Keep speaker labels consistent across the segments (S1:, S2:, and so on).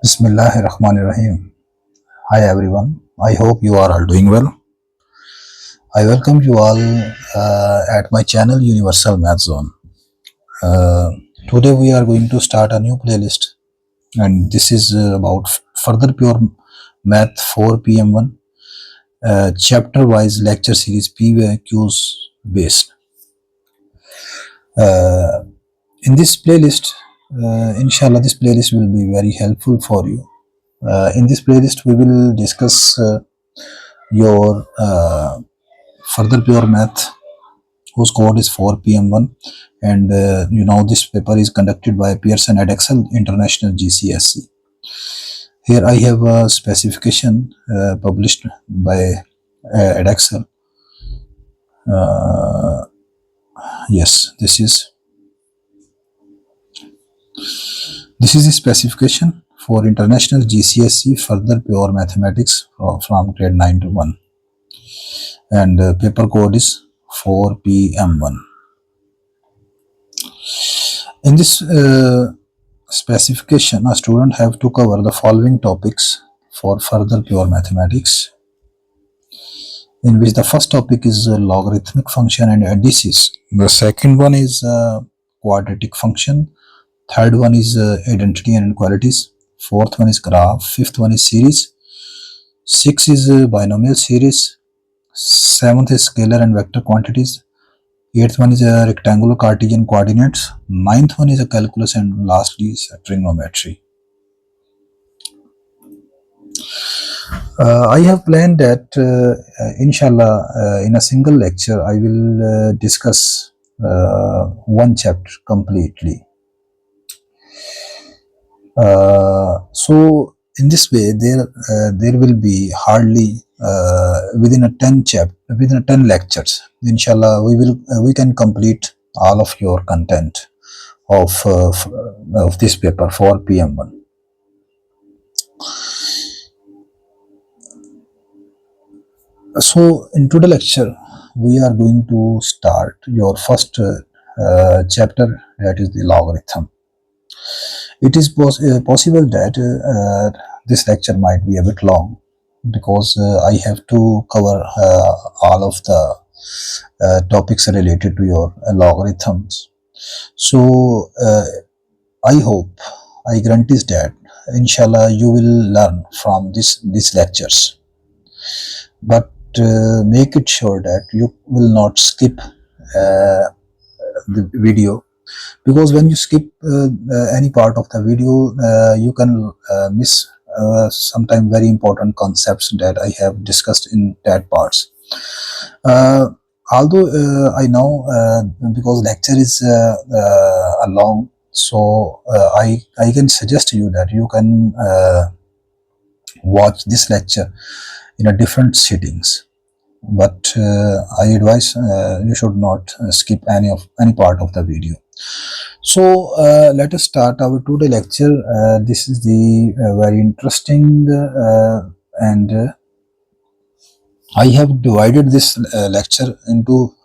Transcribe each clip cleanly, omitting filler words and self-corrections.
S1: Bismillahirrahmanirrahim. Hi everyone. I hope you are all doing well. I welcome you all at my channel Universal Math Zone. Uh, Today we are going to start a new playlist, and this is about further pure math 4 PM1 chapter wise lecture series PYQs based. In this playlist, inshallah, this playlist will be very helpful for you. In this playlist, we will discuss your further pure math whose code is 4PM1, and this paper is conducted by Pearson Edexcel International GCSE. Here I have a specification published by Edexcel. Yes, this is the specification for International GCSE Further Pure Mathematics from grade 9 to 1, and paper code is 4PM1. In this specification, a student have to cover the following topics for further pure mathematics, in which the first topic is logarithmic function and indices. The second one is quadratic function. Third one is identity and inequalities. Fourth one is graph. Fifth one is series. Sixth is binomial series. Seventh is scalar and vector quantities. Eighth one is a rectangular Cartesian coordinates. Ninth one is a calculus, and lastly is trigonometry. I have planned that inshallah in a single lecture I will discuss one chapter completely. So in this way there will be hardly within a 10 lectures, inshallah, we can complete all of your content of this paper 4PM1. So in today's lecture we are going to start your first chapter, that is the logarithm. It is possible that this lecture might be a bit long, because I have to cover all of the topics related to your logarithms. So I grant is that inshallah you will learn from these lectures, but make it sure that you will not skip the video, because when you skip any part of the video you can miss sometimes very important concepts that I have discussed in that parts. Although I know because lecture is a long, so I can suggest you that you can watch this lecture in a different settings, but I advise you should not skip any part of the video. So let us start our today lecture. This is the very interesting and I have divided this lecture into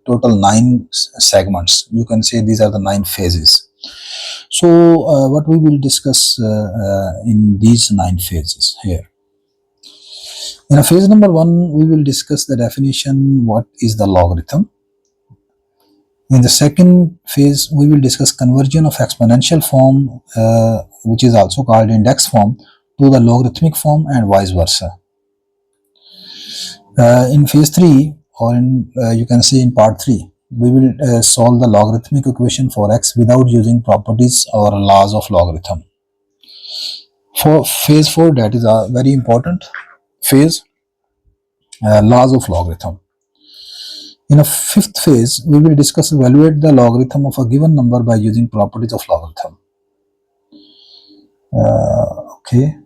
S1: total 9 segments. You can say these are the 9 phases. So what we will discuss in these 9 phases here. In a phase number 1, we will discuss the definition, what is the logarithm. In the second phase, we will discuss conversion of exponential form, which is also called index form, to the logarithmic form, and vice versa. In phase 3, or you can say in part 3, we will solve the logarithmic equation for x without using properties or laws of logarithm. For phase 4, that is a very important phase, laws of logarithm. In a fifth phase, we will discuss evaluate the logarithm of a given number by using properties of logarithm. Okay.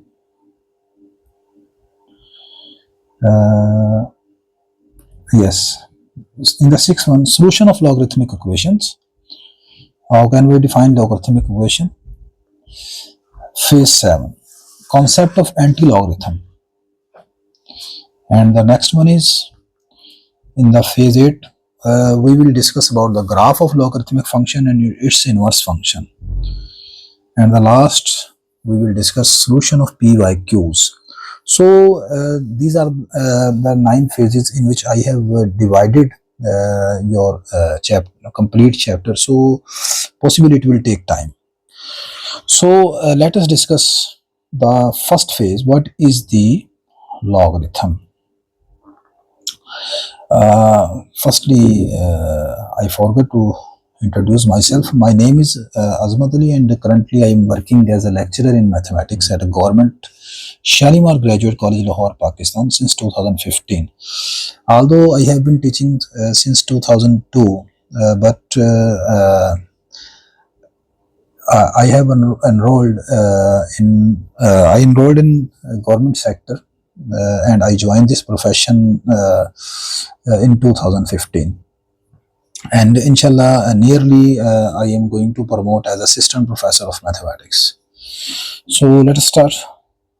S1: Yes. In the sixth one, solution of logarithmic equations. How can we define logarithmic equation? Phase 7, concept of anti-logarithm. And the next one is, in the phase 8, we will discuss about the graph of logarithmic function and its inverse function. and the last we will discuss solution of PYQs. So these are the 9 phases in which I have divided your complete chapter, so possibly it will take time. So let us discuss the first phase. What is the logarithm? Firstly, I forgot to introduce myself. My name is Azmat Ali, and currently I am working as a lecturer in mathematics at a government Shalimar Graduate College, Lahore, Pakistan since 2015. Although I have been teaching since 2002, but I have enrolled in government sector, and I joined this profession in 2015. And inshallah, nearly I am going to promote as assistant professor of mathematics. So let us start.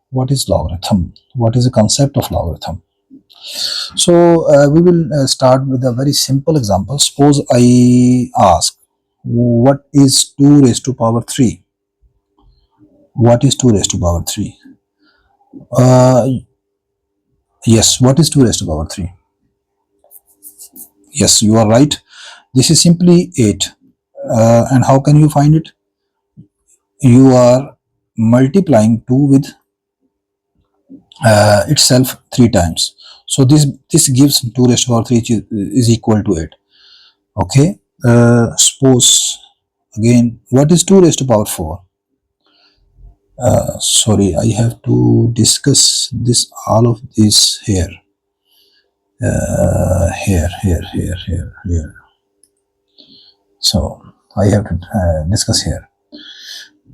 S1: What is logarithm? What is the concept of logarithm? So we will start with a very simple example. Suppose I ask, what is 2 raised to power 3? What is 2 raised to power 3? Yes, what is 2 raised to power 3? Yes, you are right. This is simply 8. And how can you find it? You are multiplying 2 with itself 3 times. So this gives 2 raised to power 3 is equal to 8. Okay. Suppose again, what is 2 raised to power 4? Sorry, I have to discuss this all of this here. Here. So I have to discuss here.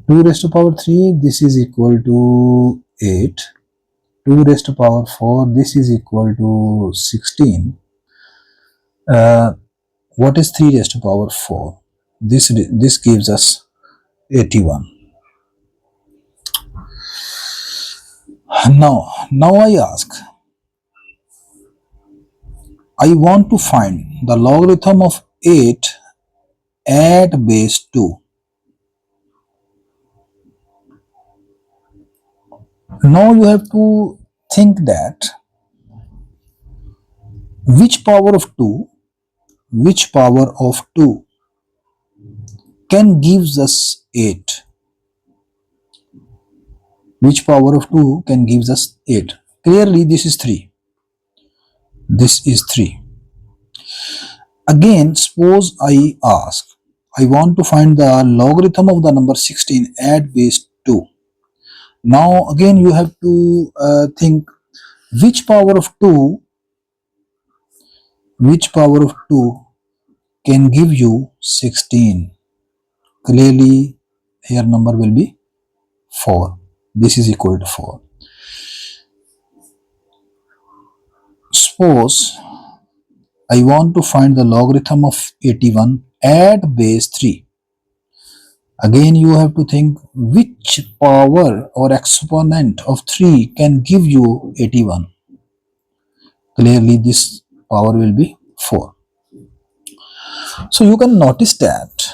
S1: 2 raised to power 3, this is equal to 8. 2 raised to power 4, this is equal to 16. What is 3 raised to power 4? This gives us 81. Now I ask, I want to find the logarithm of 8 at base 2. Now you have to think that which power of 2 can gives us 8? Which power of 2 can gives us 8? Clearly this is 3. This is 3. Again, suppose I ask, I want to find the logarithm of the number 16 at base 2. Now again you have to think which power of 2 can give you 16. Clearly here number will be 4. This is equal to 4. Suppose I want to find the logarithm of 81 at base 3. Again you have to think which power or exponent of 3 can give you 81. Clearly this power will be 4. So you can notice that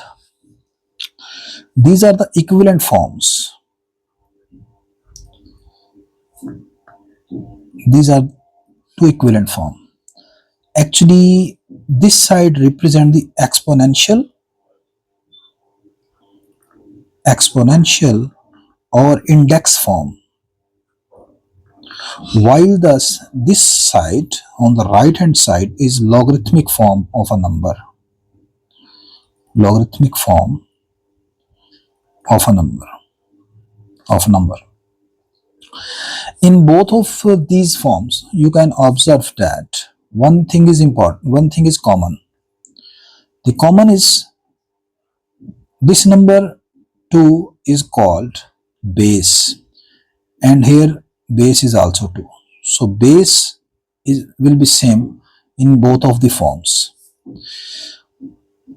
S1: these are the equivalent forms. These are two equivalent forms. Actually, this side represents the exponential or index form, while thus this side on the right hand side is logarithmic form of a number. Logarithmic form of a number. In both of these forms, you can observe that one thing is important, one thing is common. The common is this number 2 is called base, and here base is also 2. So base will be same in both of the forms.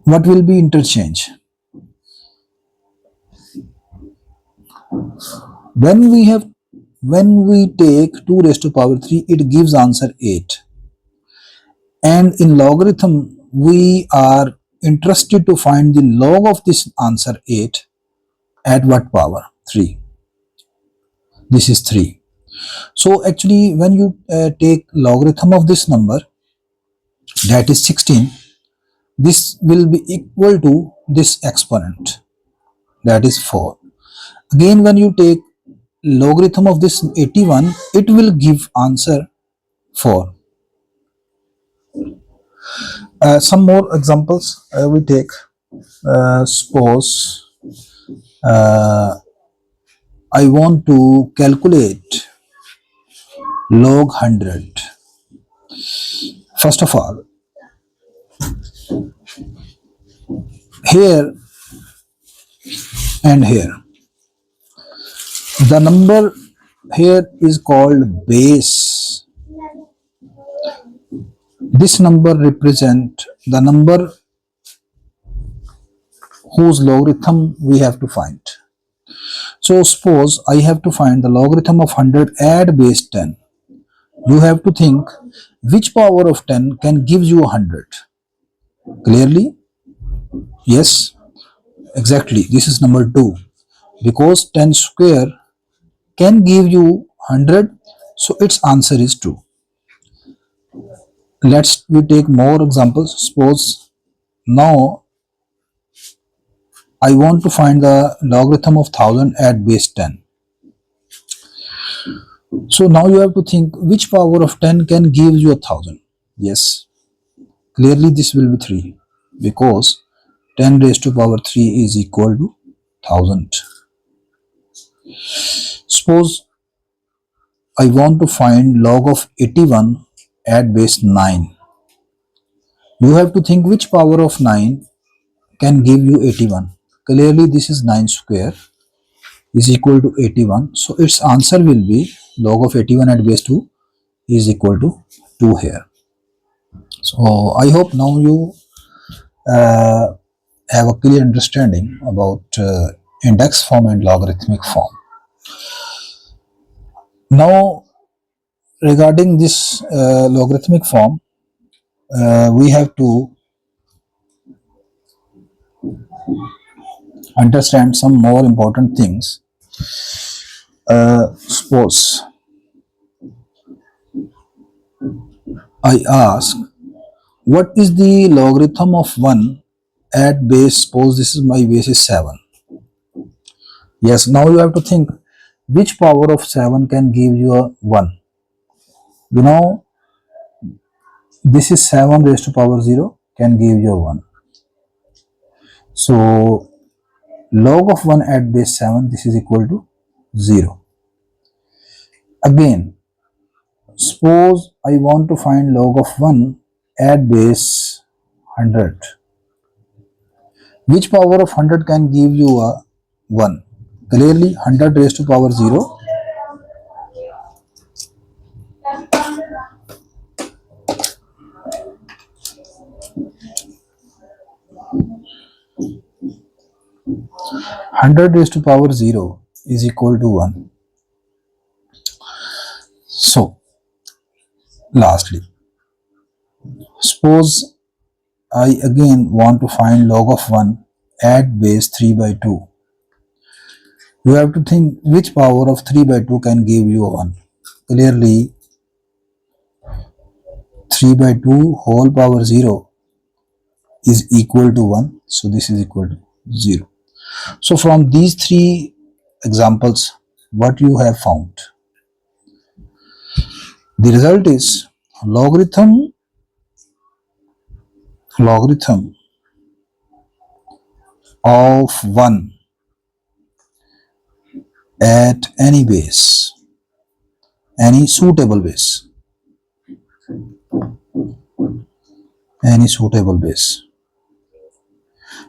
S1: What will be interchange? When we take 2 raised to power 3, it gives answer 8. And in logarithm, we are interested to find the log of this answer 8. at what power? 3. This is 3. So actually when you take logarithm of this number, that is 16, this will be equal to this exponent, that is 4. Again when you take logarithm of this 81, it will give answer 4. Some more examples we take. Suppose I want to calculate log 100. First of all, here and here, the number here is called base. This number represent the number whose logarithm we have to find. So suppose I have to find the logarithm of 100 at base 10. You have to think which power of 10 can give you 100. Clearly? Yes, exactly. This is number 2. Because 10 square can give you 100, so its answer is 2. Let's we take more examples. Suppose now I want to find the logarithm of 1000 at base 10. So now you have to think which power of 10 can give you 1000. Yes, clearly this will be 3 because 10 raised to power 3 is equal to 1000. Suppose I want to find log of 81 at base 9. You have to think which power of 9 can give you 81. Clearly this is 9 square is equal to 81. So its answer will be log of 81 at base 2 is equal to 2 here. So I hope now you have a clear understanding about index form and logarithmic form. Now regarding this logarithmic form, we have to understand some more important things. Suppose I ask what is the logarithm of 1 at base, suppose this is my base is 7. Yes, now you have to think which power of 7 can give you a 1. You know this is 7 raised to power 0 can give you a 1. So log of 1 at base 7, this is equal to 0. Again, suppose I want to find log of 1 at base 100. Which power of 100 can give you a 1? Clearly 100 raised to power 0. Hundred raised to power 0 is equal to 1. So lastly, suppose I again want to find log of 1 at base 3 by 2. You have to think which power of 3 by 2 can give you a 1. Clearly 3 by 2 whole power 0 is equal to 1. So this is equal to 0. So from these 3 examples, what you have found? The result is logarithm of 1 at any base, any suitable base,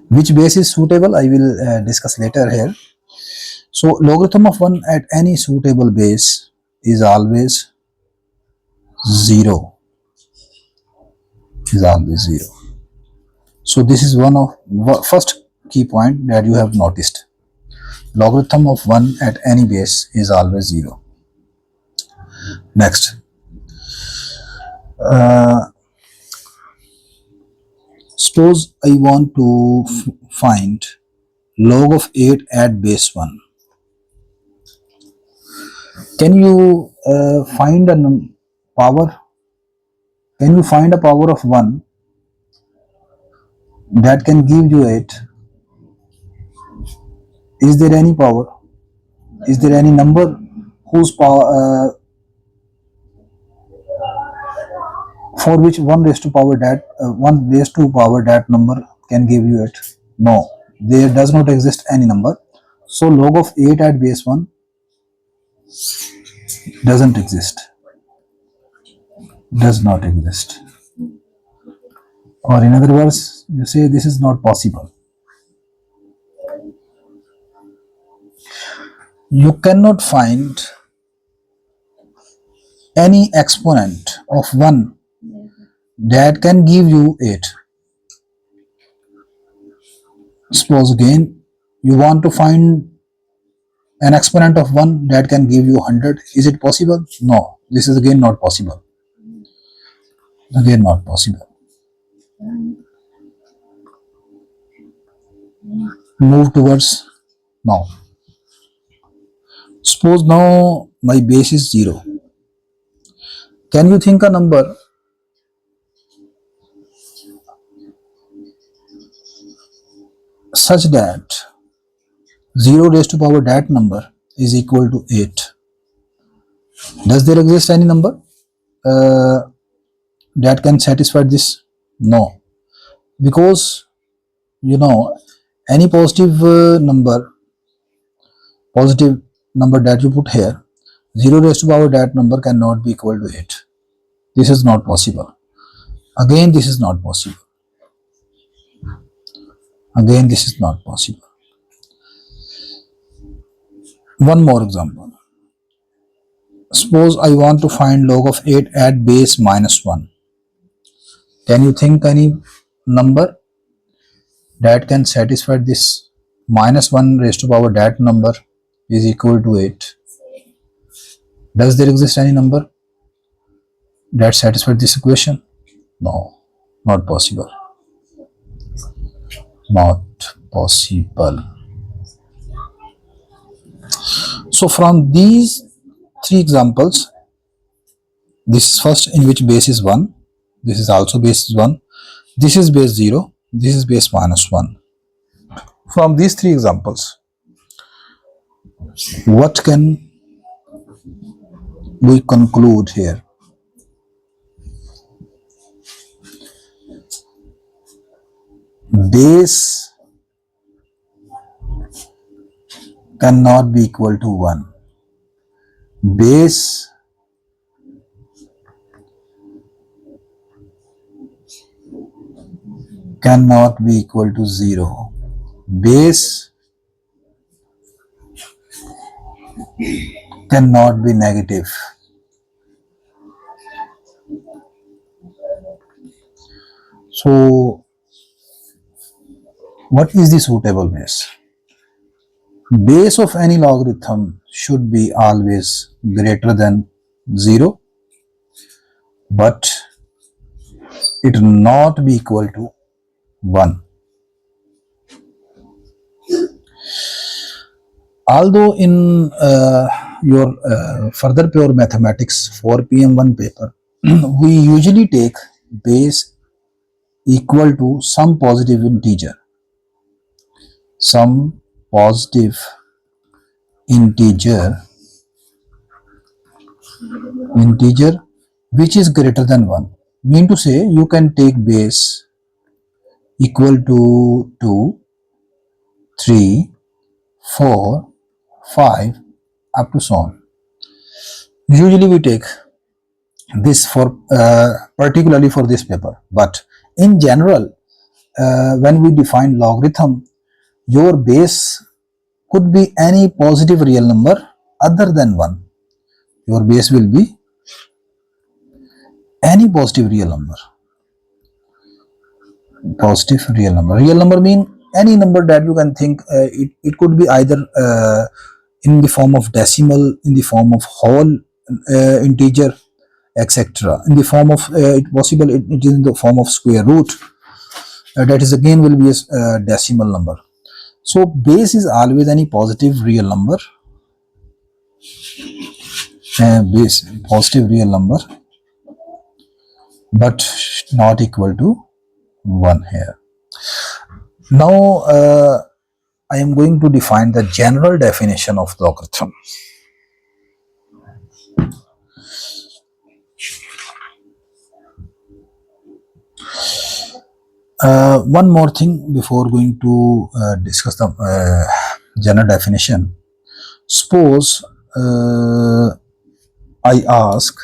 S1: Which base is suitable I will discuss later here. So logarithm of 1 at any suitable base is always 0. So this is one of first key point that you have noticed. Logarithm of 1 at any base is always 0. Next, suppose I want to find log of 8 at base 1. Can you find a power? Can you find a power of 1 that can give you 8? Is there any power? Is there any number whose power for which 1 raised to power that 1 raised to power that number can give you 8? No, there does not exist any number. So log of 8 at base 1 doesn't exist, does not exist. Or in other words, you say this is not possible. You cannot find any exponent of 1 that can give you 8. Suppose again you want to find an exponent of 1 that can give you 100. Is it possible? No, this is again not possible. Again not possible. Move towards now. Suppose now my base is 0. Can you think a number such that 0 raised to power that number is equal to 8? Does there exist any number that can satisfy this? No, because you know any positive number that you put here, 0 raised to power that number cannot be equal to 8. This is not possible. Again, this is not possible. Again, this is not possible. One more example. Suppose I want to find log of 8 at base minus 1. Can you think any number that can satisfy this? Minus 1 raised to power that number is equal to 8. Does there exist any number that satisfies this equation? No, not possible. Not possible. So from these 3 examples, this is first in which base is 1, this is also base 1, this is base 0, this is base minus 1. From these 3 examples, what can we conclude here? Base cannot be equal to 1. Base cannot be equal to 0. Base cannot be negative. So, what is the suitable base? Base of any logarithm should be always greater than 0, but it not be equal to 1. Although in your further pure mathematics 4 PM1 paper, we usually take base equal to some positive integer. Some positive integer which is greater than 1. Mean to say you can take base equal to 2, 3, 4, 5 up to so on. Usually we take this for particularly for this paper, but in general when we define logarithm, your base could be any positive real number other than 1. Your base will be any positive real number. Positive real number. Real number mean any number that you can think. It could be either in the form of decimal, in the form of whole integer, etc. In the form of it is in the form of square root. That is again will be a decimal number. So base is always any positive real number, base positive real number, but not equal to 1 here. Now I am going to define the general definition of logarithm. One more thing before going to discuss the general definition. Suppose I ask,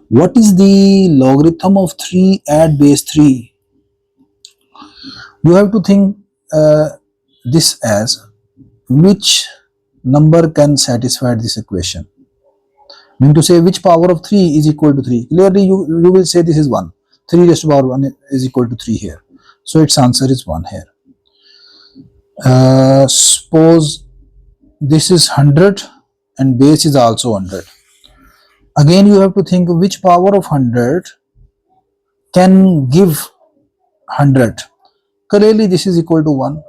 S1: what is the logarithm of 3 at base 3? You have to think this as which number can satisfy this equation. Mean to say which power of 3 is equal to 3. Clearly you will say this is 1. 3 raised to power 1 is equal to 3 here. So its answer is 1 here. Suppose this is 100 and base is also 100. Again you have to think which power of 100 can give 100. Clearly this is equal to 1.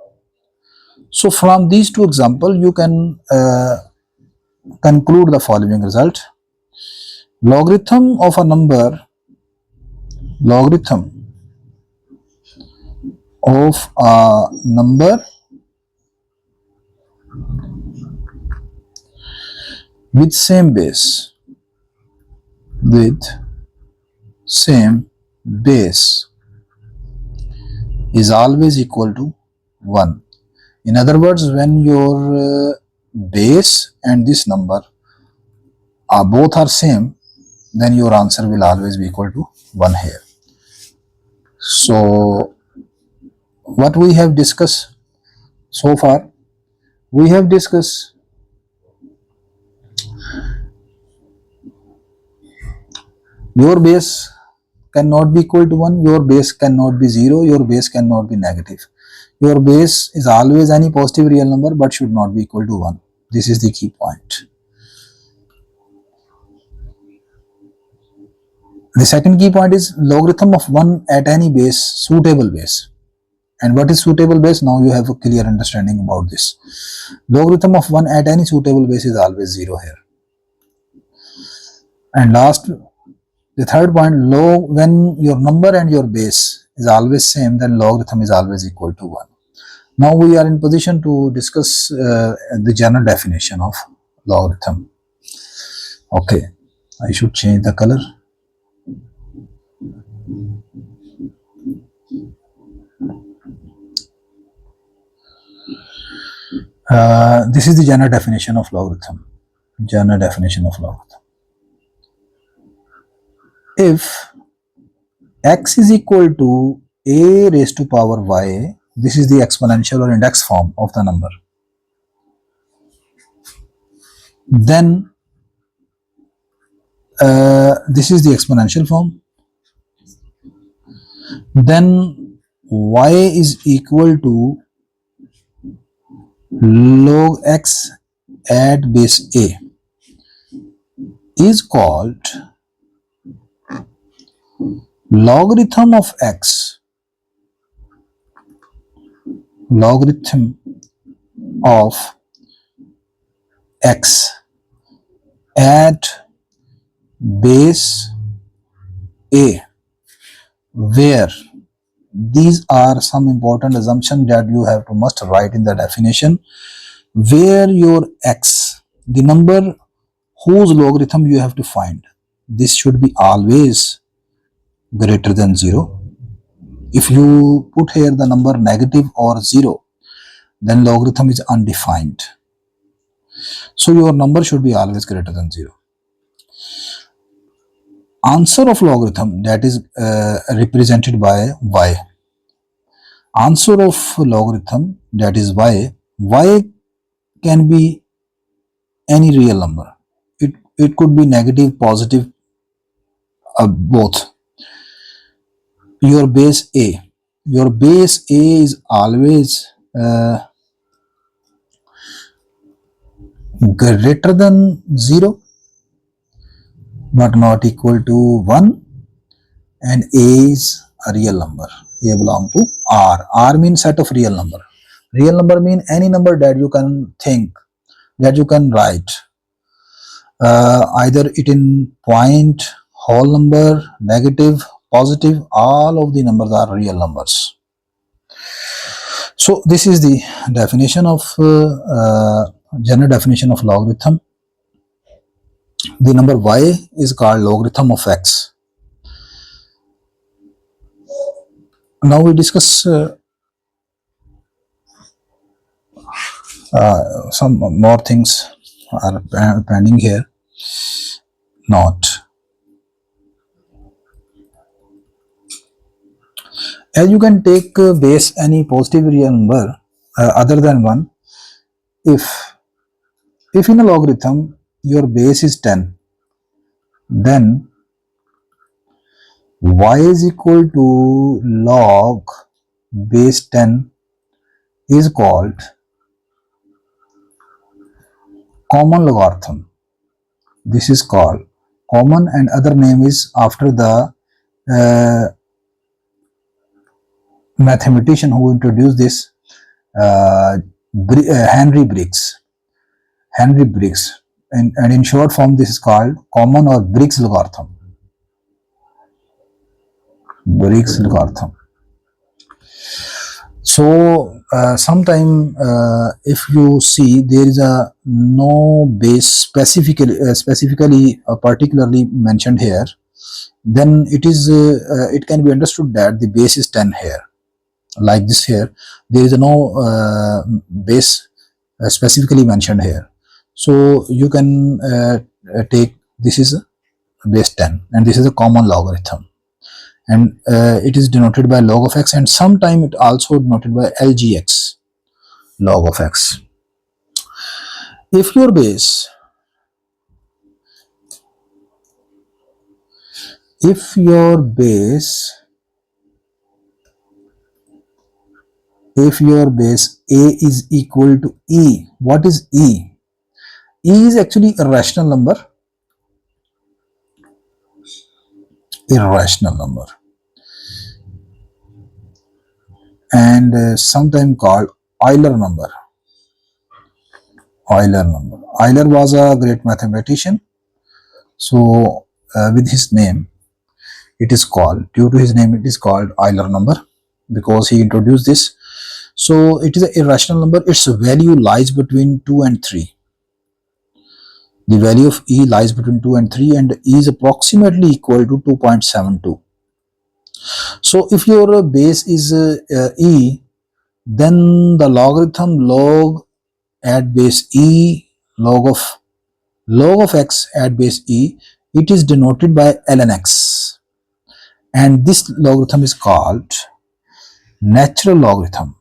S1: So from these two examples you can conclude the following result. Logarithm of a number with same base is always equal to 1. In other words, when your base and this number both are same, then your answer will always be equal to 1 here. So what we have discussed so far, we have discussed your base cannot be equal to 1, your base cannot be 0, your base cannot be negative. Your base is always any positive real number but should not be equal to 1. This is the key point. The second key point is logarithm of 1 at any base, suitable base. And what is suitable base? Now you have a clear understanding about this. Logarithm of 1 at any suitable base is always 0 here. And last, the third point, when your number and your base is always same, then logarithm is always equal to 1. Now we are in position to discuss the general definition of logarithm. Okay, I should change the color. This is the general definition of logarithm. If x is equal to a raised to power y, this is the exponential or index form of the number, then this is the exponential form, then y is equal to log x at base a is called logarithm of x at base a, where these are some important assumptions that you have to must write in the definition, where your x, the number whose logarithm you have to find, this should be always greater than 0. If you put here the number negative or 0, then logarithm is undefined. So your number should be always greater than 0. Answer of logarithm, that is represented by y. Answer of logarithm, that is y can be any real number. It could be negative, positive, both. Your base a is always greater than 0 but not equal to 1, and a is a real number. A belong to R. R means set of real number. Real number mean any number that you can think, that you can write. Either it in point, whole number, negative, positive, all of the numbers are real numbers. So this is the definition of general definition of logarithm. The number y is called logarithm of x. Now we discuss some more things are pending here. Not. As you can take base any positive real number other than 1, if in a logarithm your base is 10, then y is equal to log base 10 is called common logarithm. This is called common, and other name is after the mathematician who introduced this, Henry Briggs. And in short form this is called common or Briggs logarithm. So sometime if you see there is a no base specifically particularly mentioned here, then it is it can be understood that the base is 10 here. Like this here, there is no base specifically mentioned here. So you can take this is a base 10 and this is a common logarithm, and it is denoted by log of x, and sometime it also denoted by LGX, log of x. If your base A is equal to E. What is E? E is actually a rational number. And sometimes called Euler number. Euler was a great mathematician. So with his name, it is called, due to his name, it is called Euler number, because he introduced this. So it is an irrational number. Its value lies between 2 and 3. The value of E lies between 2 and 3, and E is approximately equal to 2.72. So if your base is E, then the logarithm log at base E, log of x at base E, it is denoted by ln x, and this logarithm is called natural logarithm.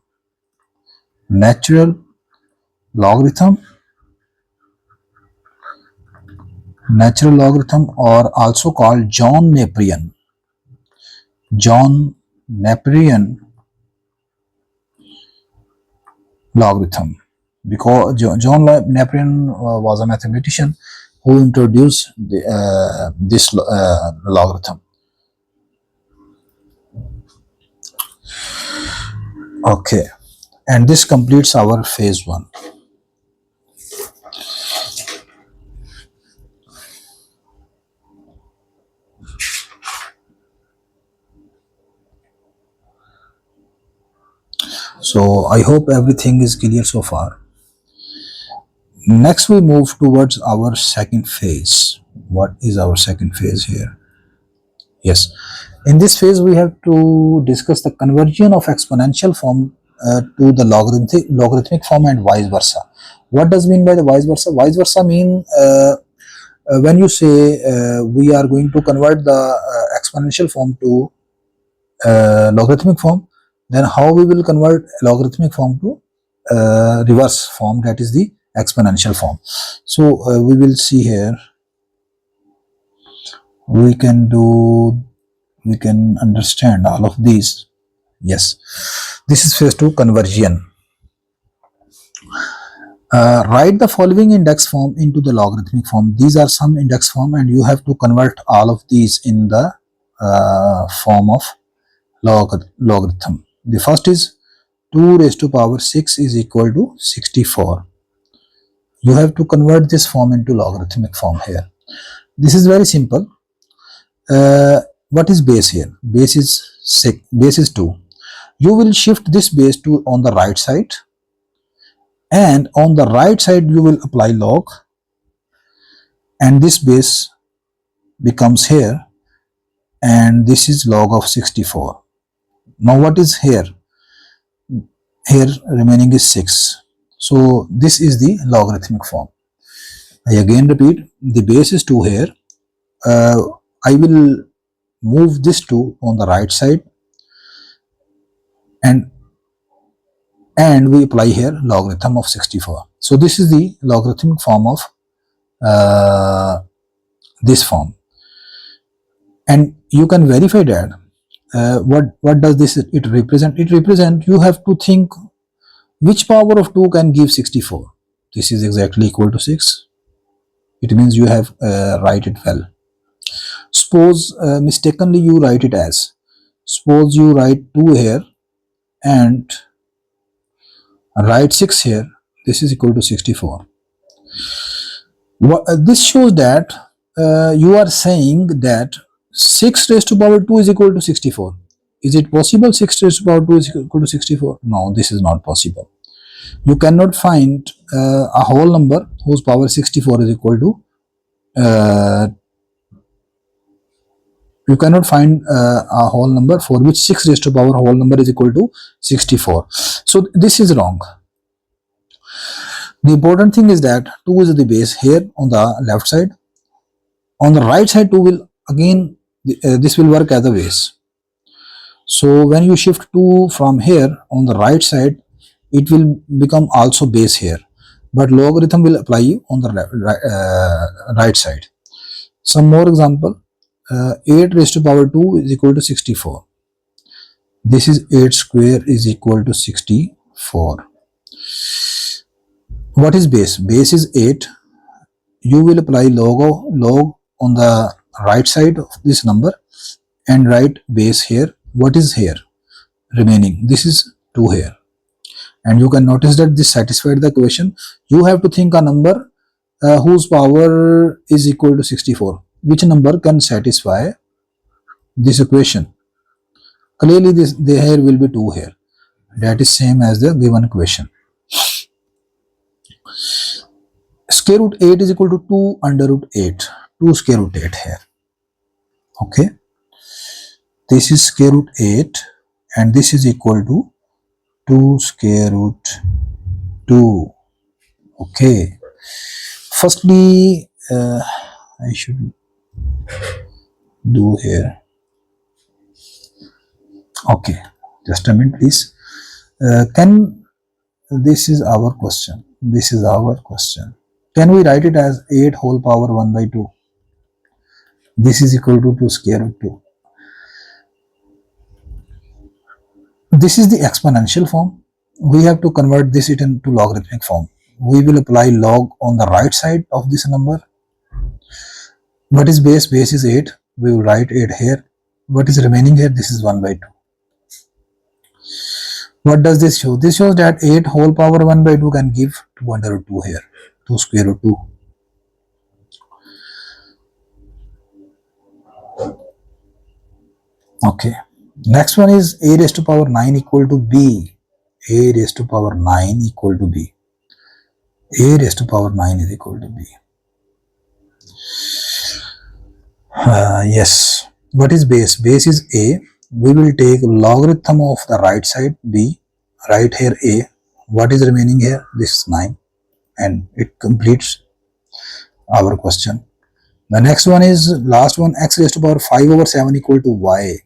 S1: Natural logarithm, or also called John Napierian logarithm, because John Napierian was a mathematician who introduced this logarithm. Okay, and this completes our phase 1. So I hope everything is clear so far. Next we move towards our second phase. What is our second phase here? Yes, in this phase we have to discuss the conversion of exponential form to the logarithmic form, and vice versa. What does mean by the vice versa? Vice versa mean when you say we are going to convert the exponential form to logarithmic form, then how we will convert logarithmic form to reverse form, that is the exponential form. So we will see here, we can understand all of these. Yes, this is phase 2, conversion. Write the following index form into the logarithmic form. These are some index form, and you have to convert all of these in the form of logarithm. The first is 2 raised to power 6 is equal to 64. You have to convert this form into logarithmic form here. This is very simple. What is base here? Base is 6, base is 2. You will shift this base to on the right side, and on the right side you will apply log, and this base becomes here, and this is log of 64. Now what is here? Here remaining is 6. So this is the logarithmic form. I again repeat, the base is 2 here. I will move this 2 on the right side, and we apply here logarithm of 64. So this is the logarithmic form of this form, and you can verify that. What does this it represent? It represent, you have to think which power of 2 can give 64. This is exactly equal to 6. It means you have write it well. Suppose mistakenly you write it as, suppose you write 2 here and write 6 here. This is equal to 64. This shows that you are saying that 6 raised to power 2 is equal to 64. Is it possible 6 raised to power 2 is equal to 64? No, this is not possible. You cannot find a whole number whose power 64 is equal to you cannot find a whole number for which 6 raised to power whole number is equal to 64. So this is wrong. The important thing is that 2 is the base here on the left side. On the right side 2 will again this will work as a base. So when you shift 2 from here on the right side, it will become also base here, but logarithm will apply on the right side. Some more example. 8 raised to power 2 is equal to 64. This is 8 square is equal to 64. What is base? Base is 8. You will apply log on the right side of this number and write base here. What is here? Remaining. This is 2 here. And you can notice that this satisfied the equation. You have to think a number whose power is equal to 64. Which number can satisfy this equation? Clearly here will be 2 here. That is same as the given equation. Square root 8 is equal to 2 under root 8. 2 square root 8 here. Okay. This is square root 8 and this is equal to 2 square root 2. Okay. Firstly, I should do here. Okay, just a minute please. This is our question. This is our question. Can we write it as 8 whole power 1 by 2? This is equal to 2 square root 2. This is the exponential form. We have to convert this into logarithmic form. We will apply log on the right side of this number. What is base? Base is 8. We will write 8 here. What is remaining here? This is 1 by 2. What does this show? This shows that 8 whole power 1 by 2 can give 2 under root 2 here. 2 square root 2. Okay. Next one is a raised to power 9 equal to b. A raised to power 9 equal to b. A raised to power 9 is equal to b. Yes. What is base? Base is a. We will take logarithm of the right side b. Right here a. What is remaining here? This is 9. And it completes our question. The next one is last one, x raised to power 5 over 7 equal to y.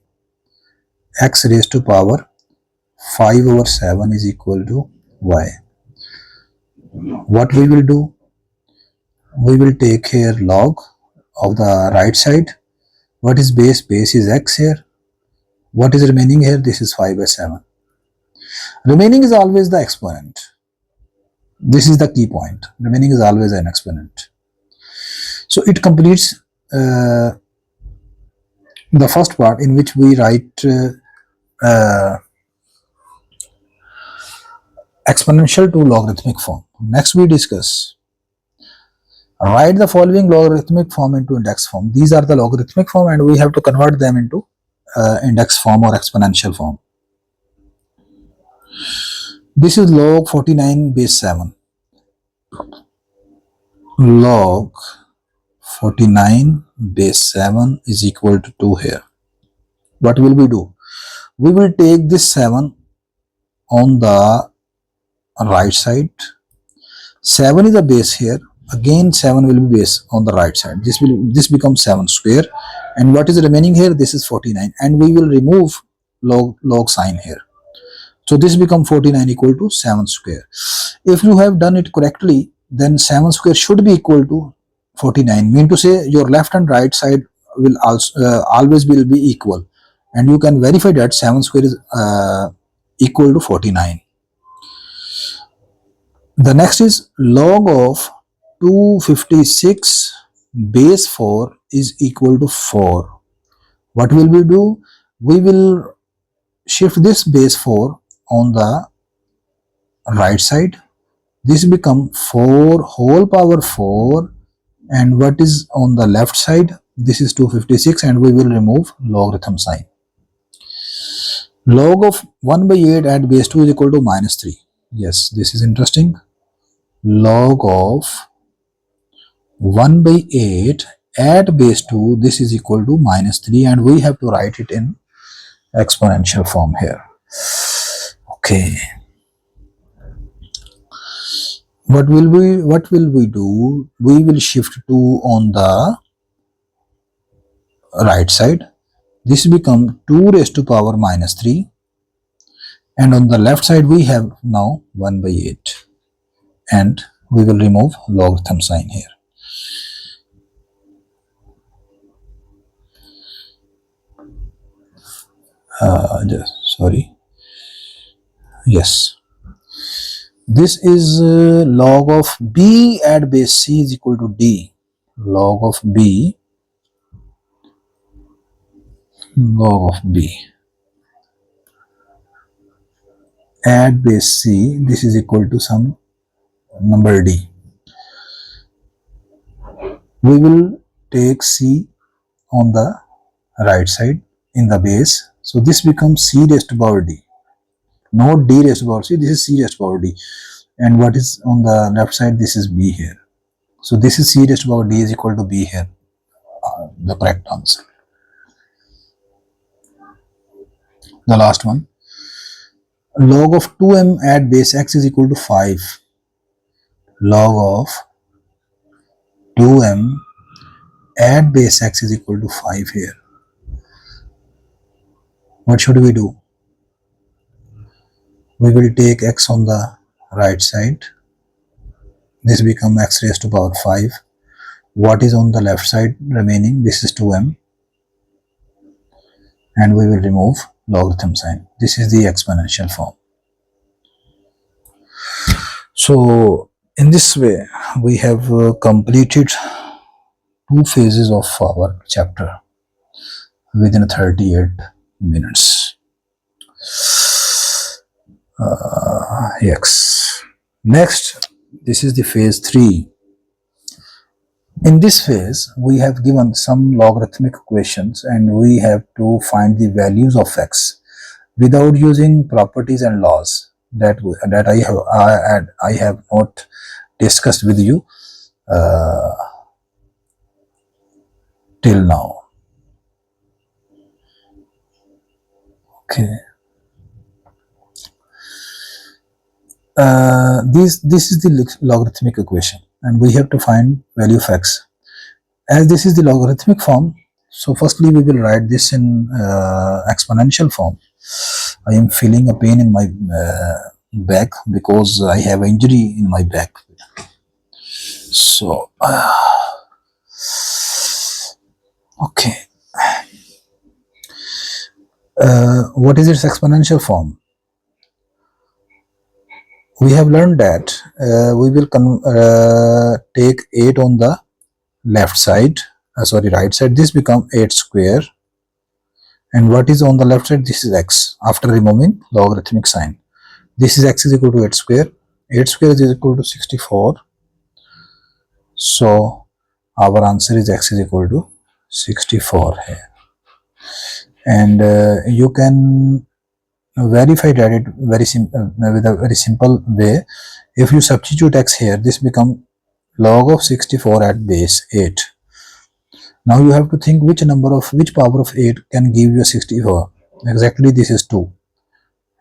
S1: X raised to power 5 over 7 is equal to y. What we will do? We will take here log of the right side. What is base? Base is x here. What is remaining here? This is 5 by 7. Remaining is always the exponent. This is the key point. Remaining is always an exponent. So it completes the first part in which we write exponential to logarithmic form. Next we discuss write the following logarithmic form into index form. These are the logarithmic form and we have to convert them into index form or exponential form. This is log 49 base 7. Log 49 base 7 is equal to 2 here. What will we do? We will take this 7 on the right side. 7 is a base here. Again 7 will be base on the right side. This becomes 7 square. And what is remaining here? This is 49. And we will remove log sign here. So this becomes 49 equal to 7 square. If you have done it correctly, then 7 square should be equal to 49. Mean to say your left and right side will also always will be equal. And you can verify that 7 square is equal to 49. The next is log of 256 base 4 is equal to 4. What will we do? We will shift this base 4 on the right side. This become 4 whole power 4, and what is on the left side? This is 256, and we will remove logarithm sign. Log of 1 by 8 at base 2 is equal to minus 3. Yes, this is interesting. Log of 1 by 8 at base 2, this is equal to minus 3, and we have to write it in exponential form here. Okay. What will we do? We will shift 2 on the right side. This become 2 raised to power minus 3, and on the left side we have now 1 by 8, and we will remove logarithm sign here. Yes. This is log of b at base c is equal to d. Log of b at base c, this is equal to some number d. We will take c on the right side in the base. So this becomes c raised to power d. Not d raised to power c, this is c raised to power d. And what is on the left side? This is b here. So this is c raised to power d is equal to b here. The correct answer. The last one. Log of 2m at base x is equal to 5. Log of 2m at base x is equal to 5 here. What should we do? We will take x on the right side. This becomes x raised to power 5. What is on the left side remaining? This is 2m. And we will remove logarithm sign. This is the exponential form. So in this way, we have completed 2 phases of our chapter within 38 minutes. Yes. Next, this is the phase 3. In this phase, we have given some logarithmic equations and we have to find the values of x without using properties and laws that I have not discussed with you till now. Okay. This is the logarithmic equation and we have to find value of x. As this is the logarithmic form, so firstly we will write this in exponential form. I am feeling a pain in my back because I have an injury in my back. So okay, what is its exponential form? We have learned that we will take 8 on the left side, right side. This becomes 8 square, And what is on the left side? This is x after removing logarithmic sign. This is x is equal to 8 square. 8 square is equal to 64. So our answer is x is equal to 64 here. And you can verify that it with a very simple way. If you substitute x here, this becomes log of 64 at base 8. Now you have to think which power of 8 can give you a 64. Exactly, this is 2,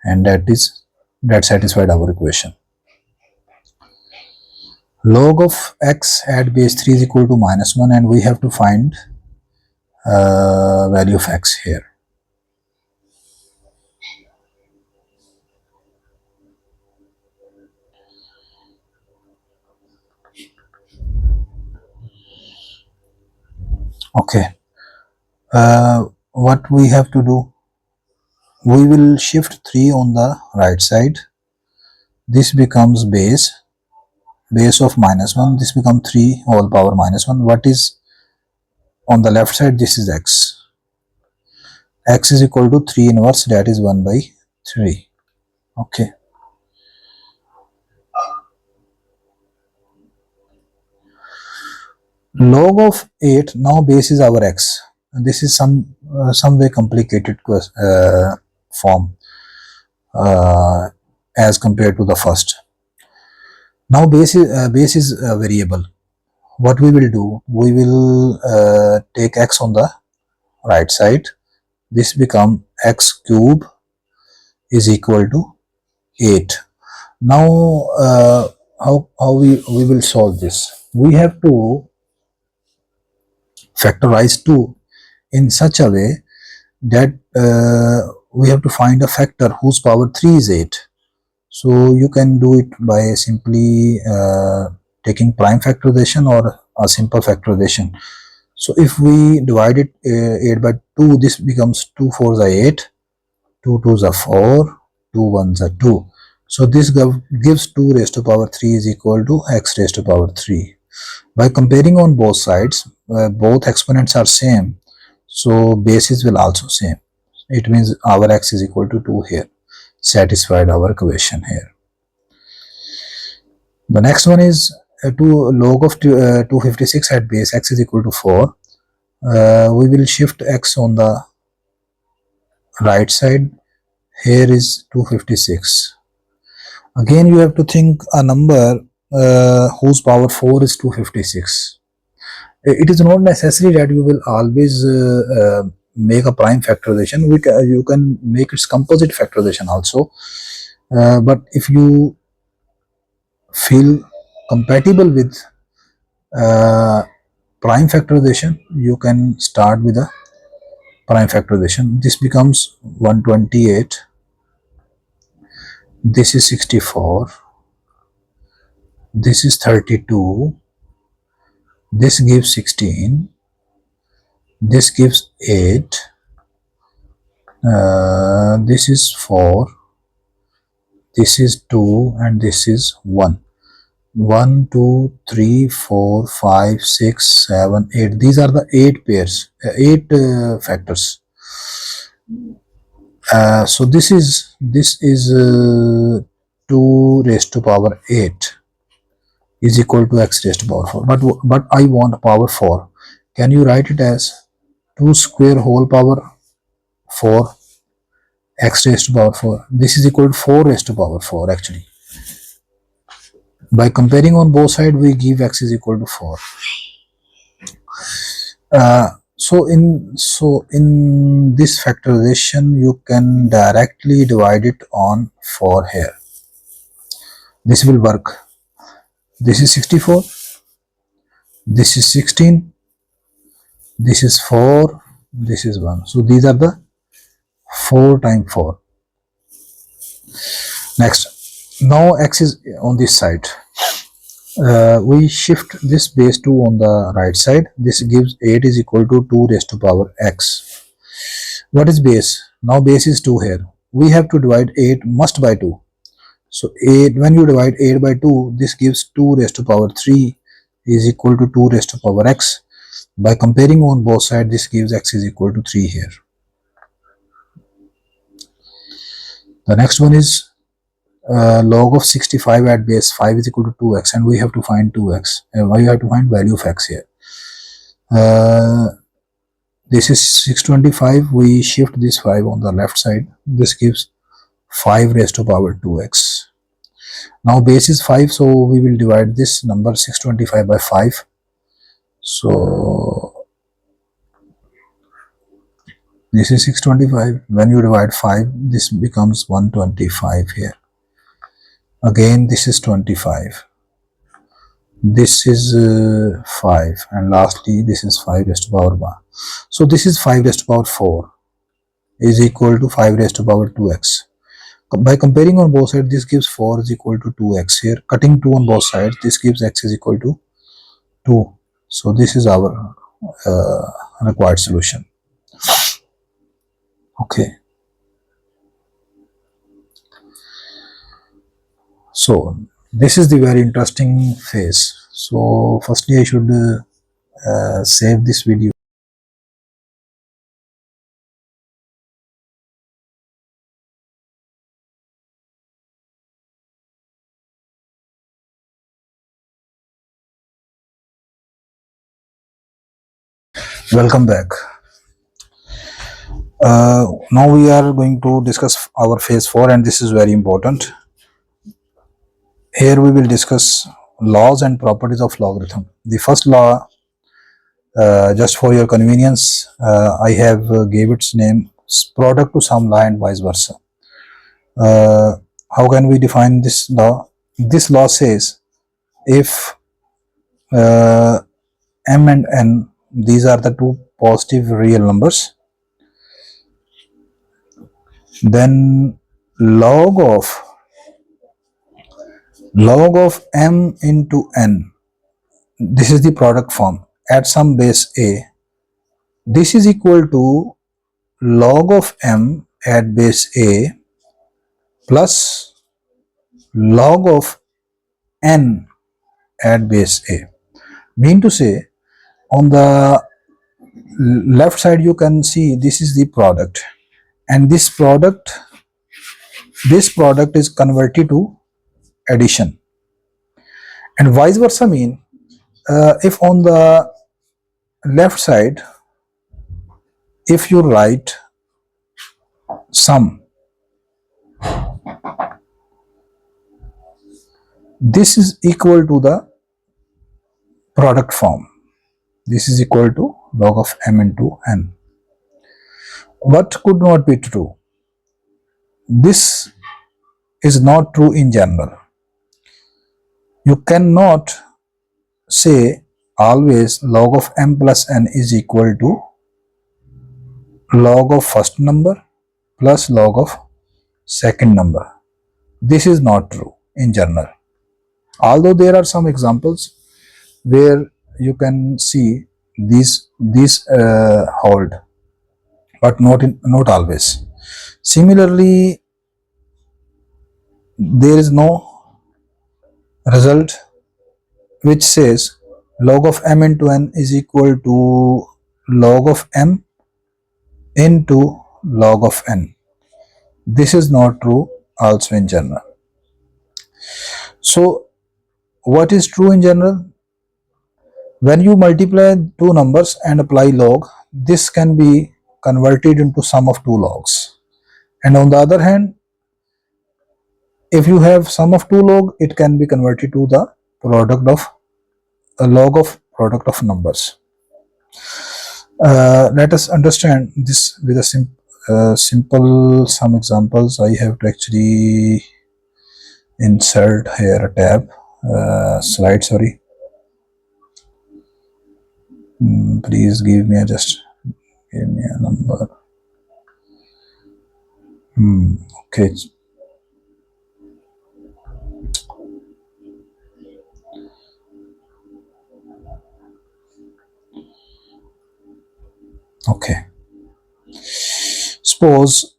S1: and that satisfied our equation. Log of x at base 3 is equal to -1, and we have to find value of x here. Okay, what we have to do, we will shift 3 on the right side. This becomes base of -1. This becomes 3 whole power -1. What is on the left side? This is x. X is equal to 3 inverse, that is 1 by 3. Okay. Log of 8, now base is our x. This is some way complicated form as compared to the first. Now base is a variable. What we will do, we will take x on the right side. This become x cube is equal to 8. Now how we will solve this? We have to factorize 2 in such a way that we have to find a factor whose power 3 is 8. So you can do it by simply taking prime factorization or a simple factorization. So if we divide it 8 by 2, this becomes 2 4s are 8, 2 2s are 4, 2 1s are 2. So this gives 2 raised to power 3 is equal to x raised to power 3. By comparing on both sides, both exponents are same, so bases will also same. It means our x is equal to 2 here. Satisfied our equation here. The next one is log of 256 at base x is equal to 4. We will shift x on the right side. Here is 256. Again you have to think a number whose power 4 is 256. It is not necessary that you will always make a prime factorization. You can make its composite factorization also, but if you feel compatible with prime factorization, you can start with a prime factorization. This becomes 128, this is 64, this is 32, this gives 16, this gives 8, this is 4, this is 2, and this is 1. 1 2 3 4 5 6 7 8. These are the 8 pairs, 8 factors. So this is 2 raised to power 8 is equal to x raised to power 4. But I want power 4. Can you write it as 2 square whole power 4 x raised to power 4? This is equal to 4 raised to power 4 actually. By comparing on both sides, we give x is equal to 4. So in this factorization, you can directly divide it on 4 here. This will work. This is 64. This is 16. This is 4. This is 1. So these are the 4 times 4. Next, now x is on this side. We shift this base 2 on the right side. This gives 8 is equal to 2 raised to power x. What is base? Now base is 2 here. We have to divide 8 must by 2. So 8, when you divide 8 by 2, this gives 2 raised to power 3 is equal to 2 raised to power x. By comparing on both sides, this gives x is equal to 3 here. The next one is log of 65 at base 5 is equal to 2x, and we have to find 2x. We have to find value of x here. This is 625. We shift this 5 on the left side. This gives 5 raised to power 2x. Now base is 5, so we will divide this number 625 by 5. So this is 625. When you divide 5, this becomes 125 here. Again, this is 25. This is 5, and lastly this is 5 raised to power 1. So this is 5 raised to power 4 is equal to 5 raised to power 2x. By comparing on both sides, this gives 4 is equal to 2x here. Cutting 2 on both sides, this gives x is equal to 2. So this is our required solution. Okay. So this is the very interesting phase. So firstly I should save this video. Welcome back. Now we are going to discuss our phase 4, and this is very important. Here we will discuss laws and properties of logarithm. The first law, just for your convenience, I have gave its name product to sum law and vice versa. How can we define this law? This law says if m and n, these are the two positive real numbers, then log of m into n, this is the product form, at some base a, this is equal to log of m at base a plus log of n at base a. Mean to say, on the left side you can see this is the product, and this product is converted to addition, and vice versa. Mean if on the left side, if you write sum, this is equal to the product form, this is equal to log of m into n. What could not be true? This is not true in general. You cannot say always log of m plus n is equal to log of first number plus log of second number. This is not true in general. Although there are some examples where you can see these hold, but not always. Similarly, there is no result which says log of m into n is equal to log of m into log of n. This is not true also in general. So what is true in general? When you multiply two numbers and apply log, this can be converted into sum of two logs. And on the other hand, if you have sum of two log, it can be converted to the product of a log of product of numbers. Let us understand this with a simple some examples. I have to actually insert here a tab, slide, sorry. Please give me a number. Okay. Okay. Suppose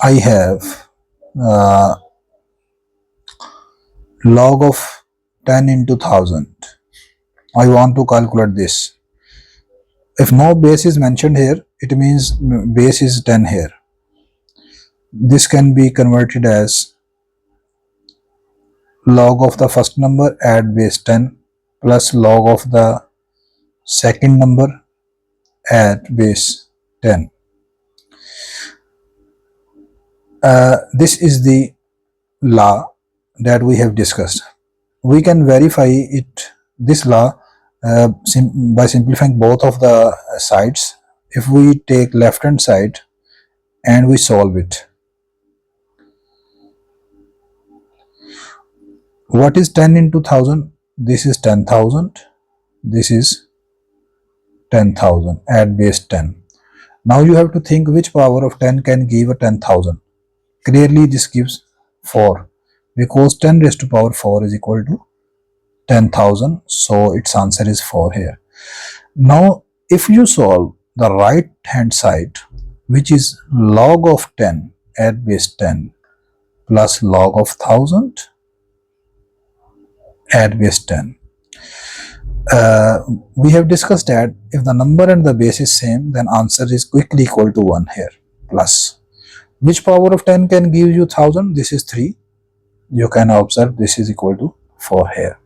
S1: I have log of 10 into 1000. I want to calculate this. If no base is mentioned here, it means base is 10 here. This can be converted as log of the first number at base 10 plus log of the second number at base 10. This is the law that we have discussed. We can verify this law by simplifying both of the sides. If we take left hand side and we solve it, what is 10 into 1000? This is 10,000. This is 10,000 at base 10. Now you have to think which power of 10 can give a 10,000. Clearly this gives 4, because 10 raised to power 4 is equal to 10,000. So its answer is 4 here. Now if you solve the right hand side, which is log of 10 at base 10 plus log of 1000 at base 10, we have discussed that if the number and the base is same, then answer is quickly equal to 1 here. Plus, which power of 10 can give you 1000? This is 3. You can observe this is equal to 4 here.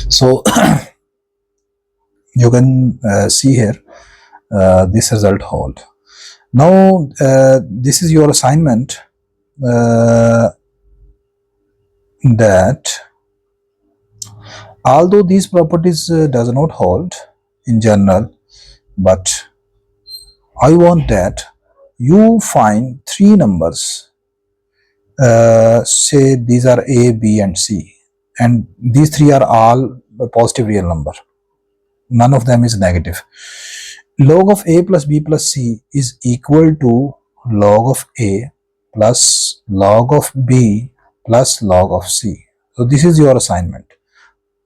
S1: So you can see here this result hold. Now this is your assignment, that although these properties does not hold in general, but I want that you find 3 numbers, say these are A, B and C, and these 3 are all a positive real number. None of them is negative. Log of A plus B plus C is equal to log of A plus log of B plus log of C. So this is your assignment.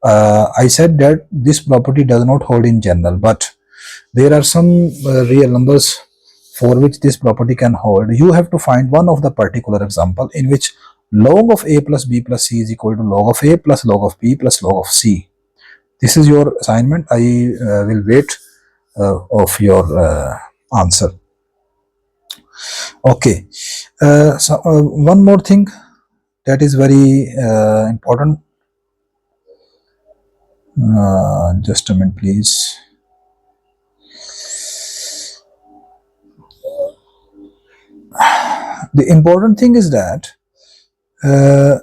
S1: I said that this property does not hold in general, but there are some real numbers for which this property can hold. You have to find one of the particular example in which log of A plus B plus C is equal to log of A plus log of B plus log of C. This is your assignment. I will wait of your answer. Okay. So one more thing that is very important. Just a minute, please. The important thing is that where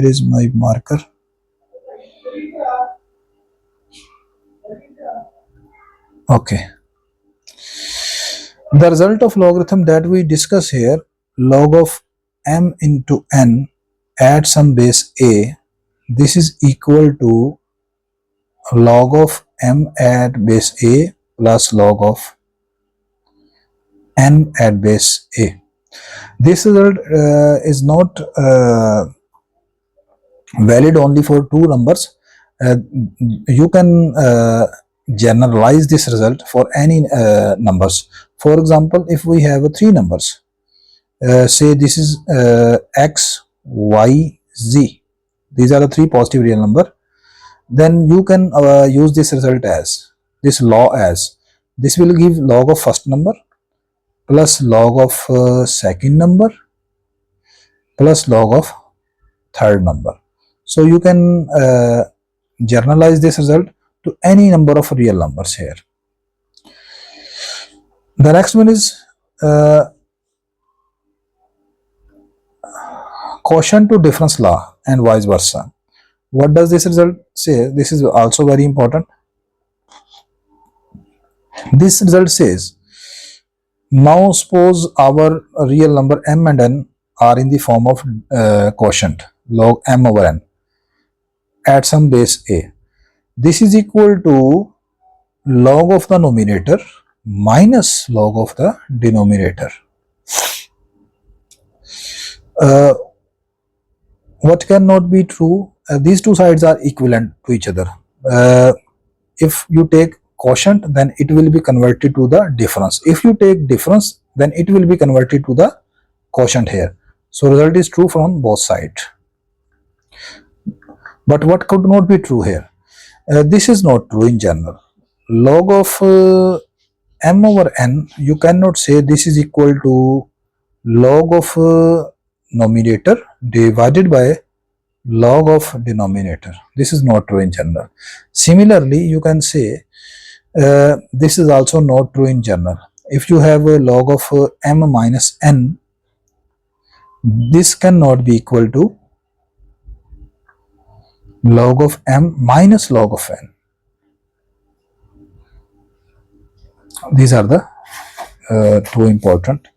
S1: is my marker? Okay. The result of logarithm that we discuss here, log of m into n at some base a, this is equal to log of m at base a plus log of n at base a. This result is not valid only for 2 numbers. You can generalize this result for any numbers. For example, if we have 3 numbers, say this is x, y, z. These are the 3 positive real number. Then you can use this result as, this law as, this will give log of first number plus log of second number plus log of third number. So you can generalize this result to any number of real numbers here. The next one is quotient to difference law and vice versa. What does this result say? This is also very important. This result says, now suppose our real number m and n are in the form of quotient log m over n at some base a. This is equal to log of the numerator minus log of the denominator. What cannot be true? These 2 sides are equivalent to each other. If you take quotient, then it will be converted to the difference. If you take difference, then it will be converted to the quotient here. So result is true from both sides. But what could not be true here? This is not true in general. Log of m over n, you cannot say this is equal to log of numerator divided by log of denominator. This is not true in general. Similarly, you can say this is also not true in general. If you have a log of m minus n, this cannot be equal to log of m minus log of n. These are the two important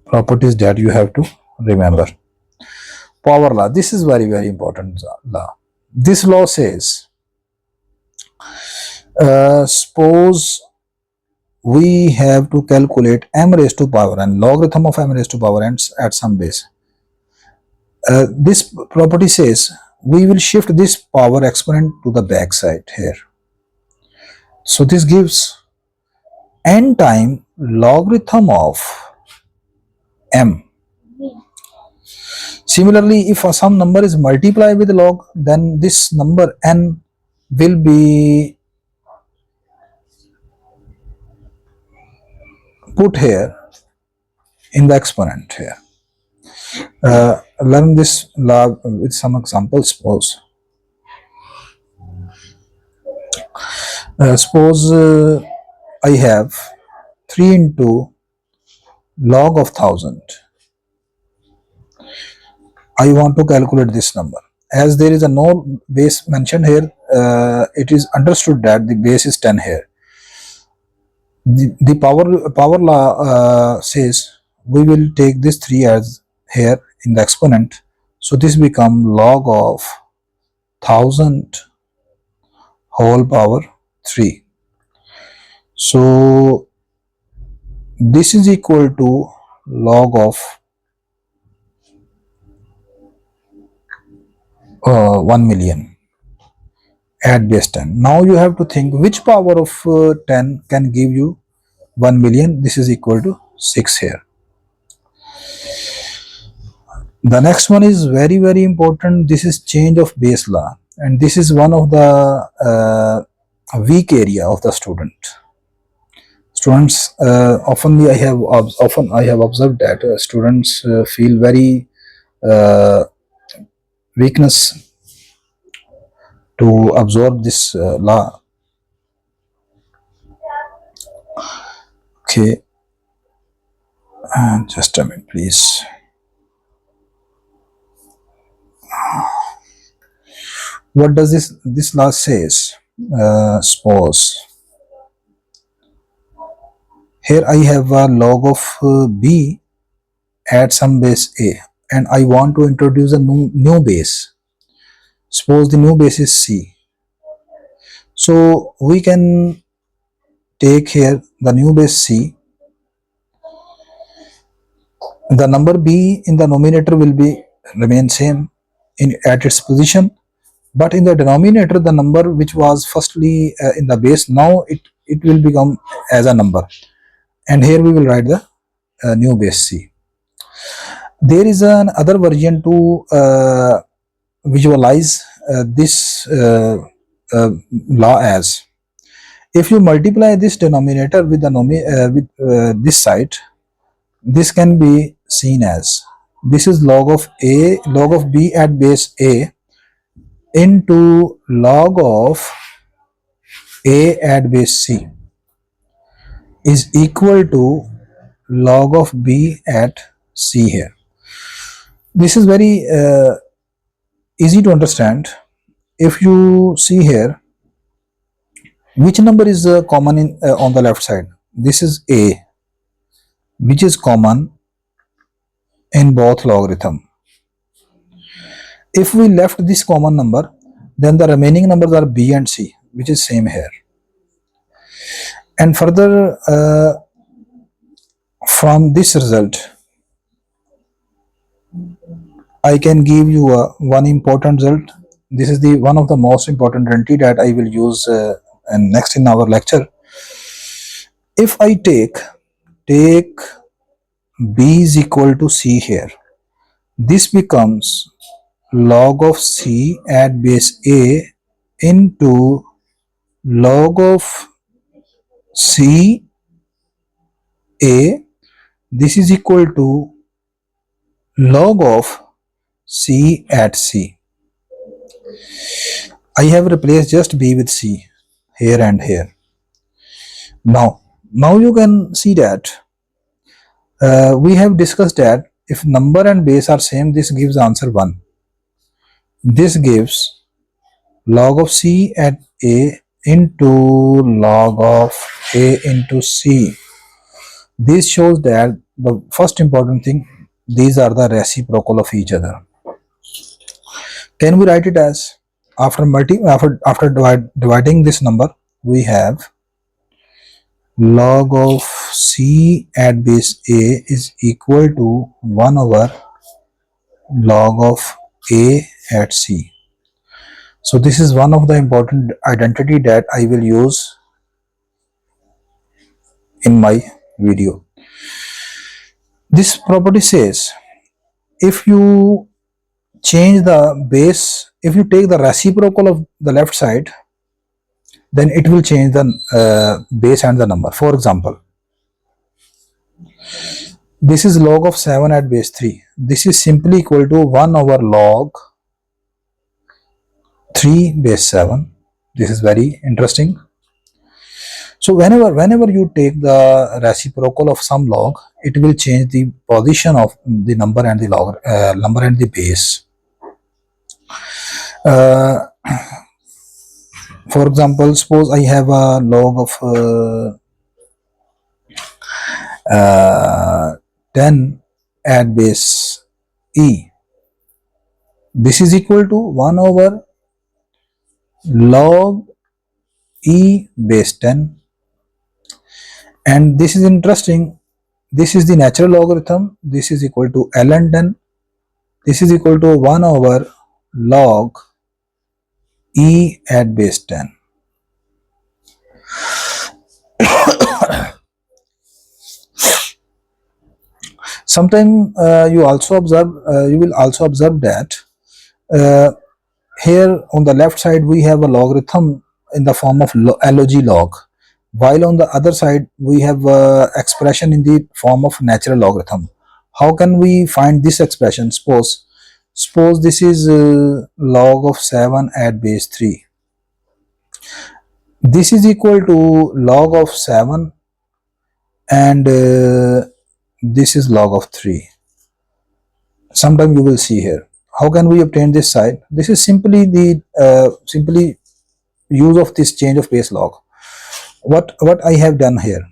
S1: properties that you have to remember. Power law. This is very, very important law. This law says, suppose we have to calculate m raised to power n, logarithm of m raised to power n at some base. This property says we will shift this power exponent to the back side here. So this gives n time logarithm of m. Similarly, if some number is multiplied with log, then this number n will be put here in the exponent here. Learn this law with some examples. Suppose I have 3 into log of 1000. I want to calculate this number. As there is a no base mentioned here, it is understood that the base is 10 here. The power law says we will take this 3 as here in the exponent. So this become log of 1000 whole power 3. So this is equal to log of 1 million at base 10. Now you have to think which power of 10 can give you 1 million. This is equal to 6 here. The next one is very, very important. This is change of base law, and this is one of the weak area of the student. Students often I have observed that students feel very weakness to absorb this law. Okay, just a minute, please. What does this law says? Suppose here I have a log of b at some base a, and I want to introduce a new base. Suppose the new base is c. So we can take here the new base c. The number b in the numerator will be remain same at its position, but in the denominator the number which was firstly in the base, now it will become as a number, and here we will write the new base c. There is another version to visualize this law as, if you multiply this denominator with the this side, this can be seen as, this is log of b at base a into log of a at base c is equal to log of b at c here. This is very easy to understand. If you see here, which number is common in on the left side? This is a, which is common in both logarithm. If we left this common number, then the remaining numbers are b and c, which is same here. And further, from this result, I can give you one important result. This is the one of the most important entry that I will use and next in our lecture. If I take b is equal to c here, this becomes log of c at base a into log of c A, this is equal to log of C at C. I have replaced just B with C here and here. Now you can see that we have discussed that if number and base are same, this gives answer 1. This gives log of C at A into log of A into C. This shows that the first important thing, these are the reciprocal of each other. Can we write it as after dividing this number, we have log of C at base A is equal to 1 over log of A at C. So this is one of the important identity that I will use in my video. This property says if you change the base, if you take the reciprocal of the left side, then it will change the base and the number. For example, this is log of 7 at base 3. This is simply equal to 1 over log 3 base 7. This is very interesting. So whenever you take the reciprocal of some log, it will change the position of the number and the log, number and the base. For example, suppose I have a log of 10 at base E. This is equal to 1 over log E base 10. And this is interesting. This is the natural logarithm. This is equal to ln 10. This is equal to 1 over log E at base 10. Sometime you will also observe that here on the left side we have a logarithm in the form of log, while on the other side we have expression in the form of natural logarithm. How can we find this expression? Suppose this is log of 7 at base 3. This is equal to log of 7 and this is log of 3. Sometime you will see here. How can we obtain this side? This is simply the use of this change of base log. What I have done here,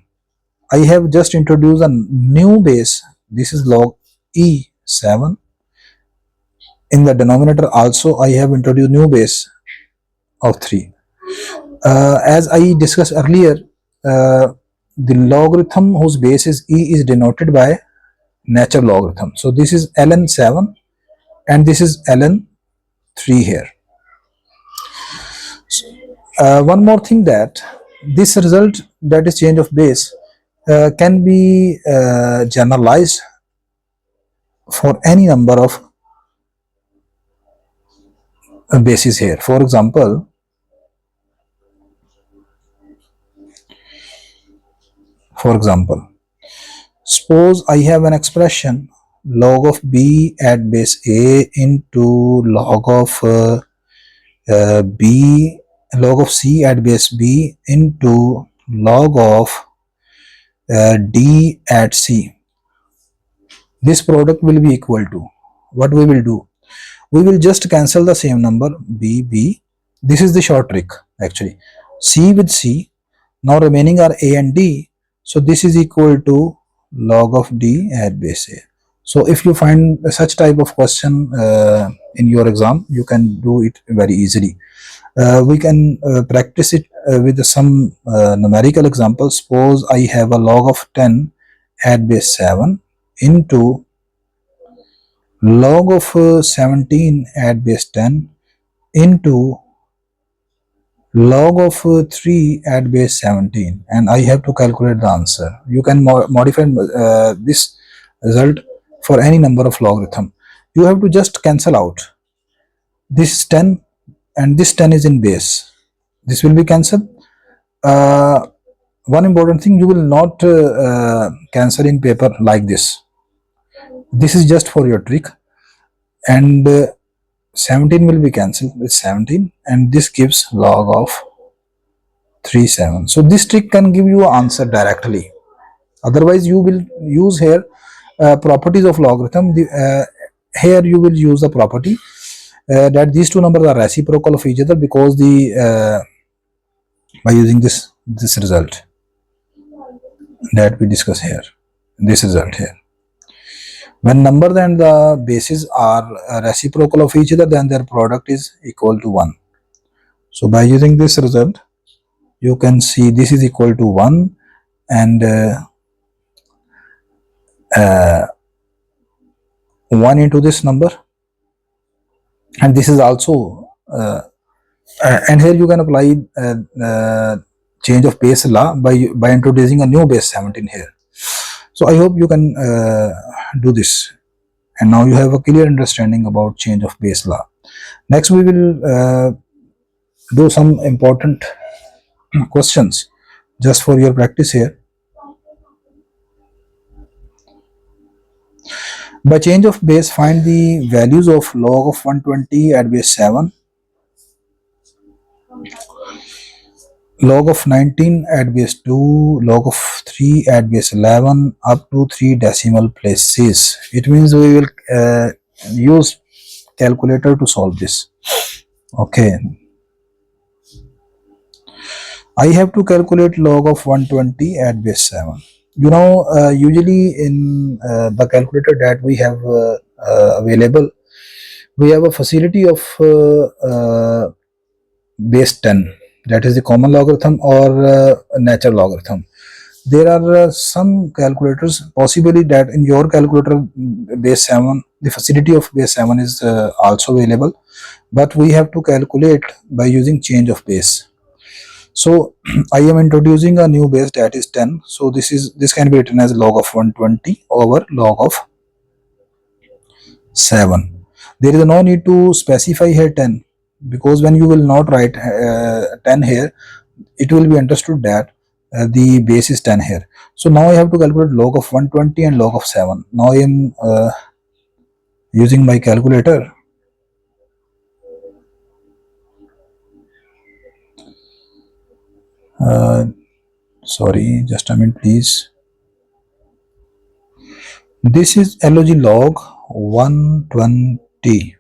S1: I have just introduced a new base. This is log E7. In the denominator also I have introduced new base of 3. As I discussed earlier, the logarithm whose base is E is denoted by natural logarithm. So this is ln 7 and this is ln 3 here. One more thing, that this result, that is change of base, can be generalized for any number of bases here. For example, suppose I have an expression log of B at base A into log of log of C at base B into log of D at C. This product will be equal to, what we will do? We will just cancel the same number B. This is the short trick actually. C with C. Now remaining are A and D. So this is equal to log of D at base A. So if you find such type of question in your exam, you can do it very easily. We can practice it with some numerical examples. Suppose I have a log of 10 at base 7 into log of 17 at base 10 into log of 3 at base 17, and I have to calculate the answer. You can modify this result for any number of logarithm. You have to just cancel out this 10 and this 10 is in base. This will be cancelled. one important thing, you will not cancel in paper like this. This is just for your trick. And 17 will be cancelled with 17, and this gives log of 37. So this trick can give you answer directly. Otherwise you will use here properties of logarithm. Here you will use the property that these two numbers are reciprocal of each other, because by using this result that we discuss here, this result here, when numbers and the bases are reciprocal of each other, then their product is equal to 1. So by using this result, you can see this is equal to 1, and 1 into this number, and this is also and here you can apply change of base law by introducing a new base 17 here. So I hope you can do this, and now you have a clear understanding about change of base law. Next we will do some important questions just for your practice here. By change of base, find the values of log of 120 at base 7, log of 19 at base 2, log of 3 at base 11, up to 3 decimal places. It means we will use calculator to solve this. Okay, I have to calculate log of 120 at base 7. You know, usually in the calculator that we have available, we have a facility of base 10, that is the common logarithm or natural logarithm. There are some calculators, possibly that in your calculator base 7, the facility of base 7 is also available, but we have to calculate by using change of base. So I am introducing a new base that is 10. So this can be written as log of 120 over log of 7. There is no need to specify here 10, because when you will not write 10 here, it will be understood that the base is 10 here. So now I have to calculate log of 120 and log of 7. Now I am using my calculator. Sorry, just a minute please. This is log 120,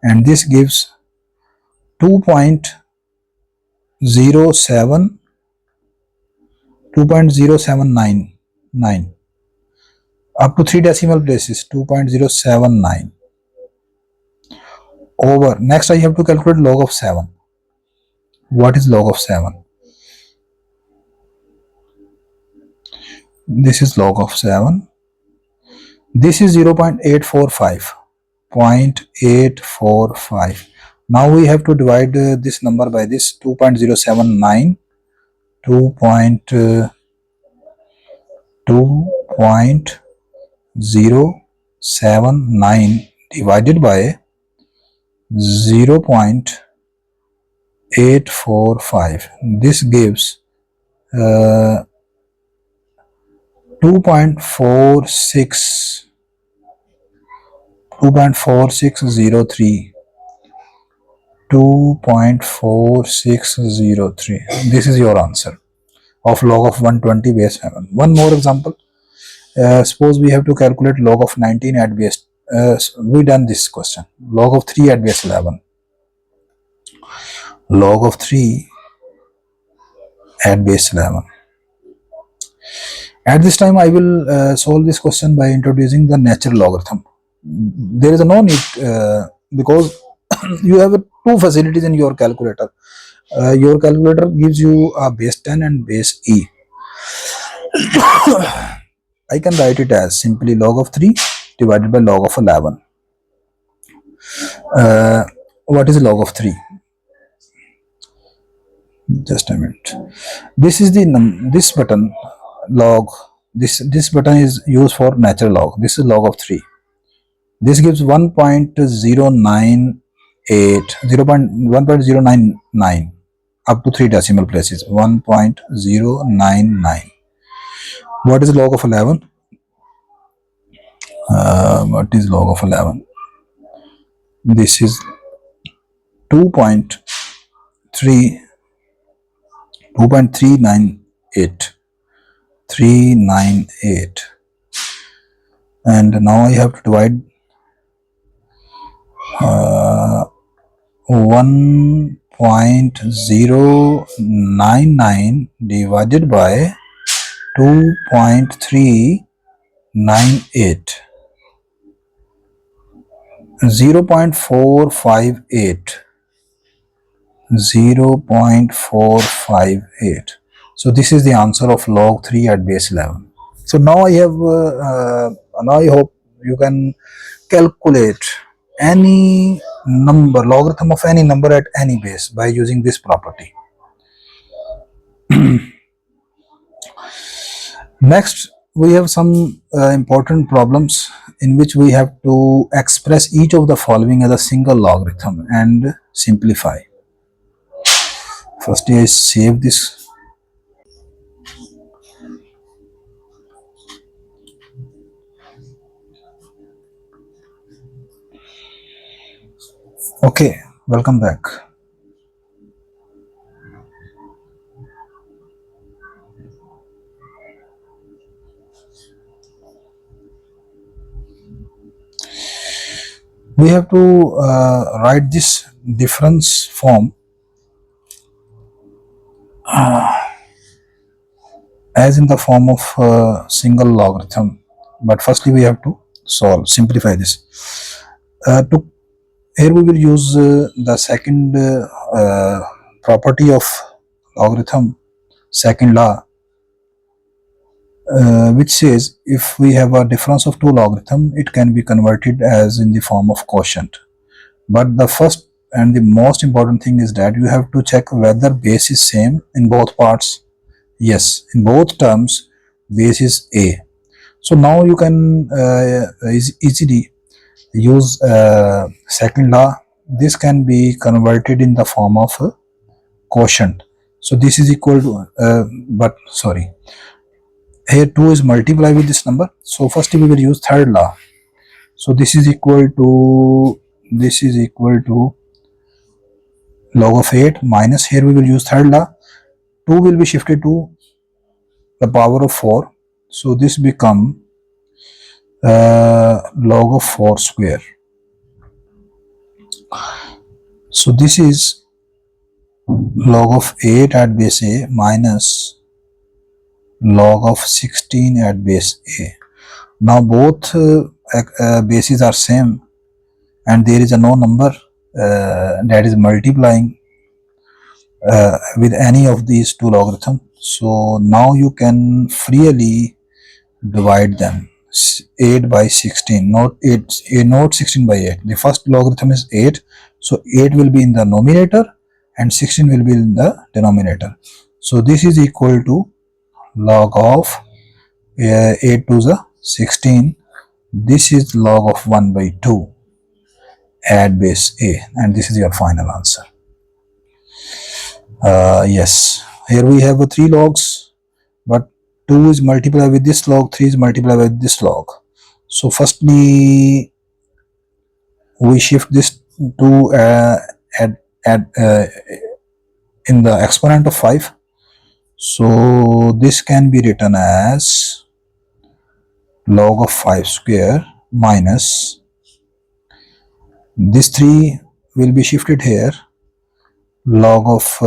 S1: and this gives 2.0799 up to 3 decimal places, 2.079 over. Next I have to calculate log of 7. What is log of 7? This is log of 7. This is 0.845. Now we have to divide this number by this 2.079. 2.079 divided by 0.845. This gives 2.4603. 2.4603. This is your answer of log of 120 base 7. One more example. Suppose we have to calculate log of 19 at base. We done this question. Log of 3 at base 11. Log of 3 at base 11. At this time I will solve this question by introducing the natural logarithm. There is no need because you have two facilities in your calculator. Your calculator gives you a base 10 and base e. I can write it as simply log of 3 divided by log of 11. What is log of 3? Just a minute. This is this button log. This button is used for natural log. This is log of 3. This gives 1.098, 1.099. up to 3 decimal places, 1.099. What is log of 11? What is log of 11? This is 2.3 2.398 398, and now I have to divide 1.099 divided by 2.398, 0.458, 0.458. So this is the answer of log 3 at base 11. So now I hope you can calculate any number, logarithm of any number at any base by using this property. Next, we have some important problems in which we have to express each of the following as a single logarithm and simplify. First, I save this. Okay, welcome back. We have to write this difference form as in the form of single logarithm, but firstly we have to simplify this. Here we will use the second property of logarithm, second law, which says if we have a difference of two logarithm, it can be converted as in the form of quotient. But the first and the most important thing is that you have to check whether base is same in both parts. Yes, in both terms base is a. So now you can easily use second law. This can be converted in the form of quotient. So this is equal to here 2 is multiplied with this number. So first we will use third law. So this is equal to log of 8 minus, here we will use third law, 2 will be shifted to the power of 4. So this become log of 4 square. So this is log of 8 at base a minus log of 16 at base a. Now both bases are same and there is a no number that is multiplying with any of these two logarithms. So now you can freely divide them. 8 by 16, not 16 by 8. The first logarithm is 8, so 8 will be in the numerator and 16 will be in the denominator. So this is equal to log of 8 to the 16. This is log of 1 by 2 at base a, and this is your final answer. Yes, here we have 3 logs, but 2 is multiplied with this log, 3 is multiplied with this log. So firstly we shift this to in the exponent of 5. So this can be written as log of 5 square minus, this 3 will be shifted here, log of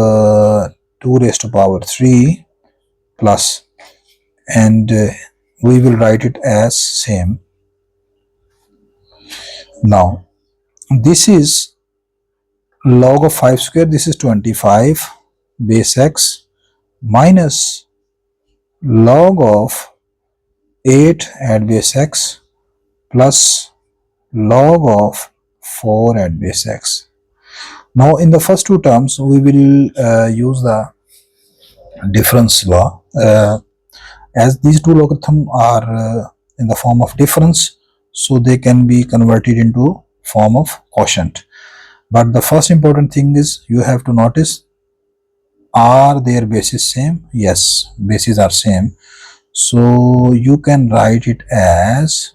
S1: 2 raised to power 3 plus, and we will write it as same. Now this is log of 5 square, this is 25 base x minus log of 8 at base x plus log of 4 at base x. Now in the first two terms we will use the difference law. As these two logarithms are in the form of difference, so they can be converted into form of quotient. But the first important thing is you have to notice Are their bases same? Yes, bases are same. So you can write it as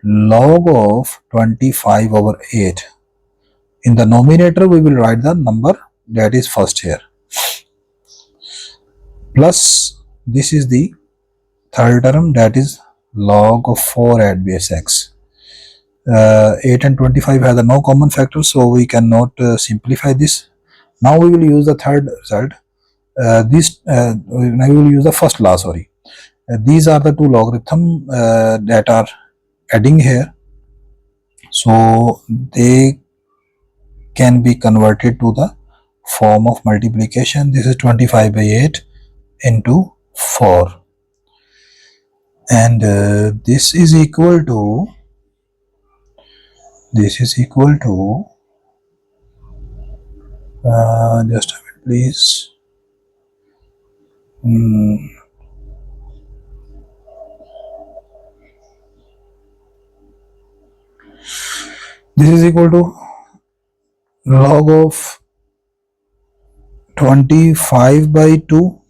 S1: log of 25 over 8. In the numerator, we will write the number that is first here. Plus, this is the third term, that is log of 4 at base x. 8 and 25 has a no common factor, so we cannot simplify this. Now we will use the third result. Now we will use the first law, sorry. These are the two logarithms that are adding here. So they can be converted to the form of multiplication. This is 25 by 8 into 4. And this is equal to just a minute please. This is equal to log of 25 by 2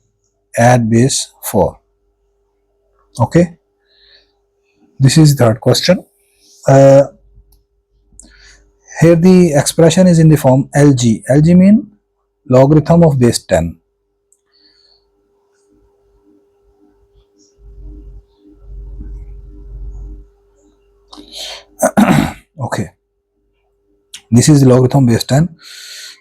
S1: at base 4. Okay, this is the third question. Here the expression is in the form LG. LG means logarithm of base 10. Okay, this is the logarithm base 10.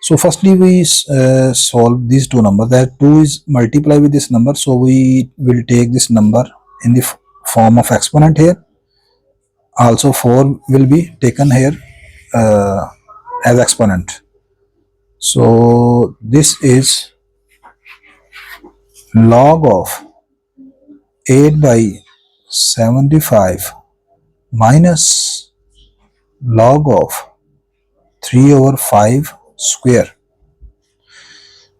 S1: So firstly we solve these two numbers. That 2 is multiplied with this number, so we will take this number in the form of exponent here. Also 4 will be taken here as exponent. So this is log of 8 by 75 minus log of 3 over 5 square.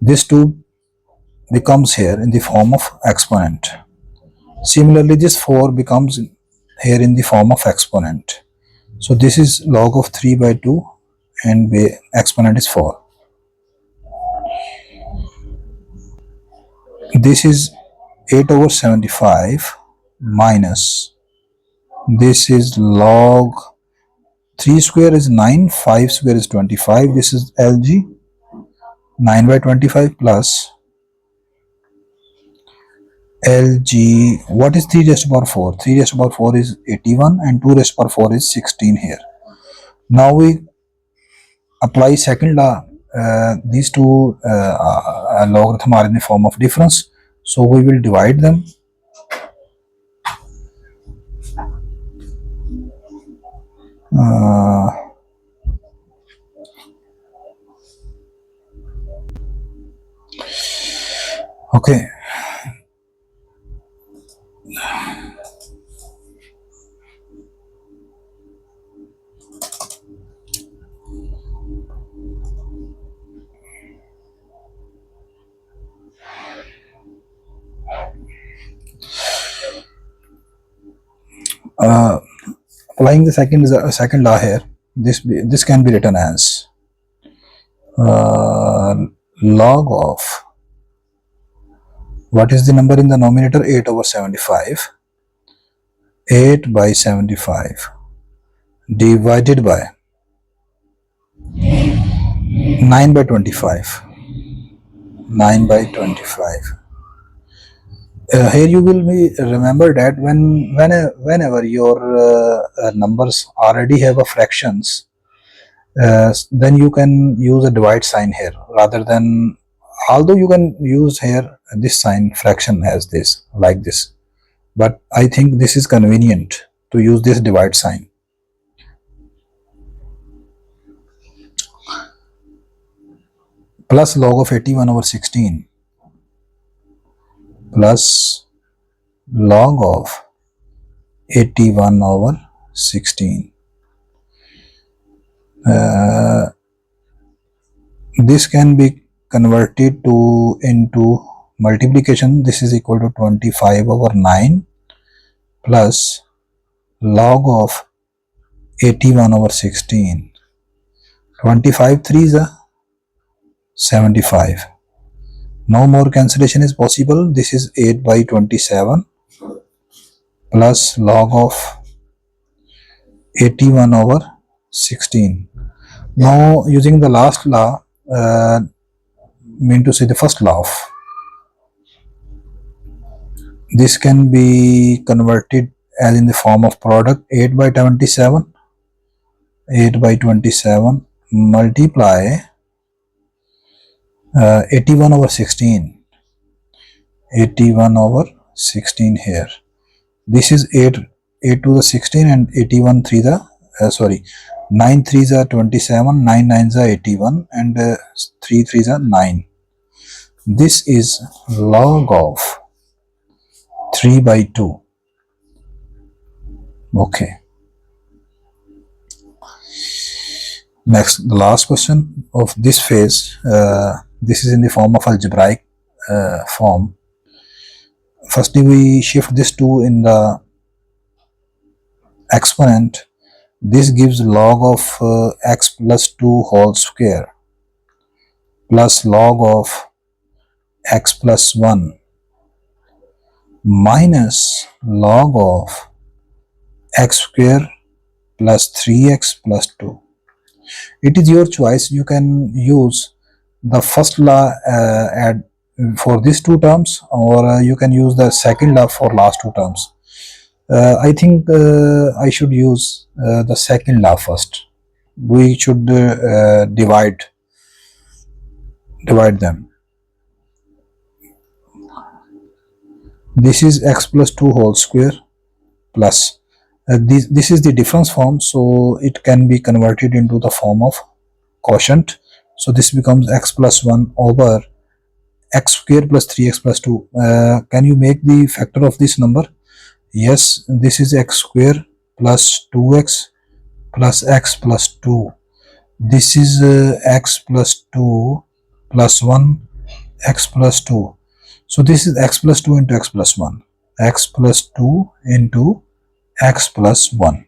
S1: This 2 becomes here in the form of exponent. Similarly, this 4 becomes here in the form of exponent. So this is log of 3 by 2 and the exponent is 4. This is 8 over 75 minus, this is log 3 square is 9, 5 square is 25. This is LG, 9 by 25 plus LG. What is 3 raised to power 4? 3 raised to power 4 is 81 and 2 raised to power 4 is 16 here. Now we apply second law. These two logarithm are in the form of difference, so we will divide them. Okay. Applying the second law here, this can be written as log of, what is the number in the numerator? 8 over 75. 8 by 75 divided by 9 by 25. 9 by 25. Here you will remember that whenever your numbers already have a fractions, then you can use a divide sign here rather than, although you can use here this sign fraction as this, like this, but I think this is convenient to use this divide sign. Plus log of 81 over 16 plus log of 81 over 16. This can be converted into multiplication. This is equal to 25 over 9 plus log of 81 over 16. 25 3 is a 75. No more cancellation is possible. This is 8 by 27 plus log of 81 over 16. Now using the last law, mean to say the first law of, this can be converted as in the form of product. 8 by 27 multiply 81 over 16 here. This is 8 to the 16 and 81 3 the 9 3s are 27, 9 9s are 81 and 3 3s are 9. This is log of 3 by 2. Okay. Next, the last question of this phase. This is in the form of algebraic form. Firstly, we shift this 2 in the exponent. This gives log of x plus 2 whole square plus log of x plus 1 minus log of x square plus 3x plus 2. It is your choice. You can use the first law for these two terms, or you can use the second law for last two terms. I think I should use the second law first. We should divide them. This is x plus 2 whole square plus this is the difference form, so it can be converted into the form of quotient. So this becomes x plus 1 over x square plus 3x plus 2. Can you make the factor of this number? Yes, this is x square plus 2x plus x plus 2. This is x plus 2 plus 1 x plus 2. So this is x plus 2 into x plus 1. X plus 2 into x plus 1.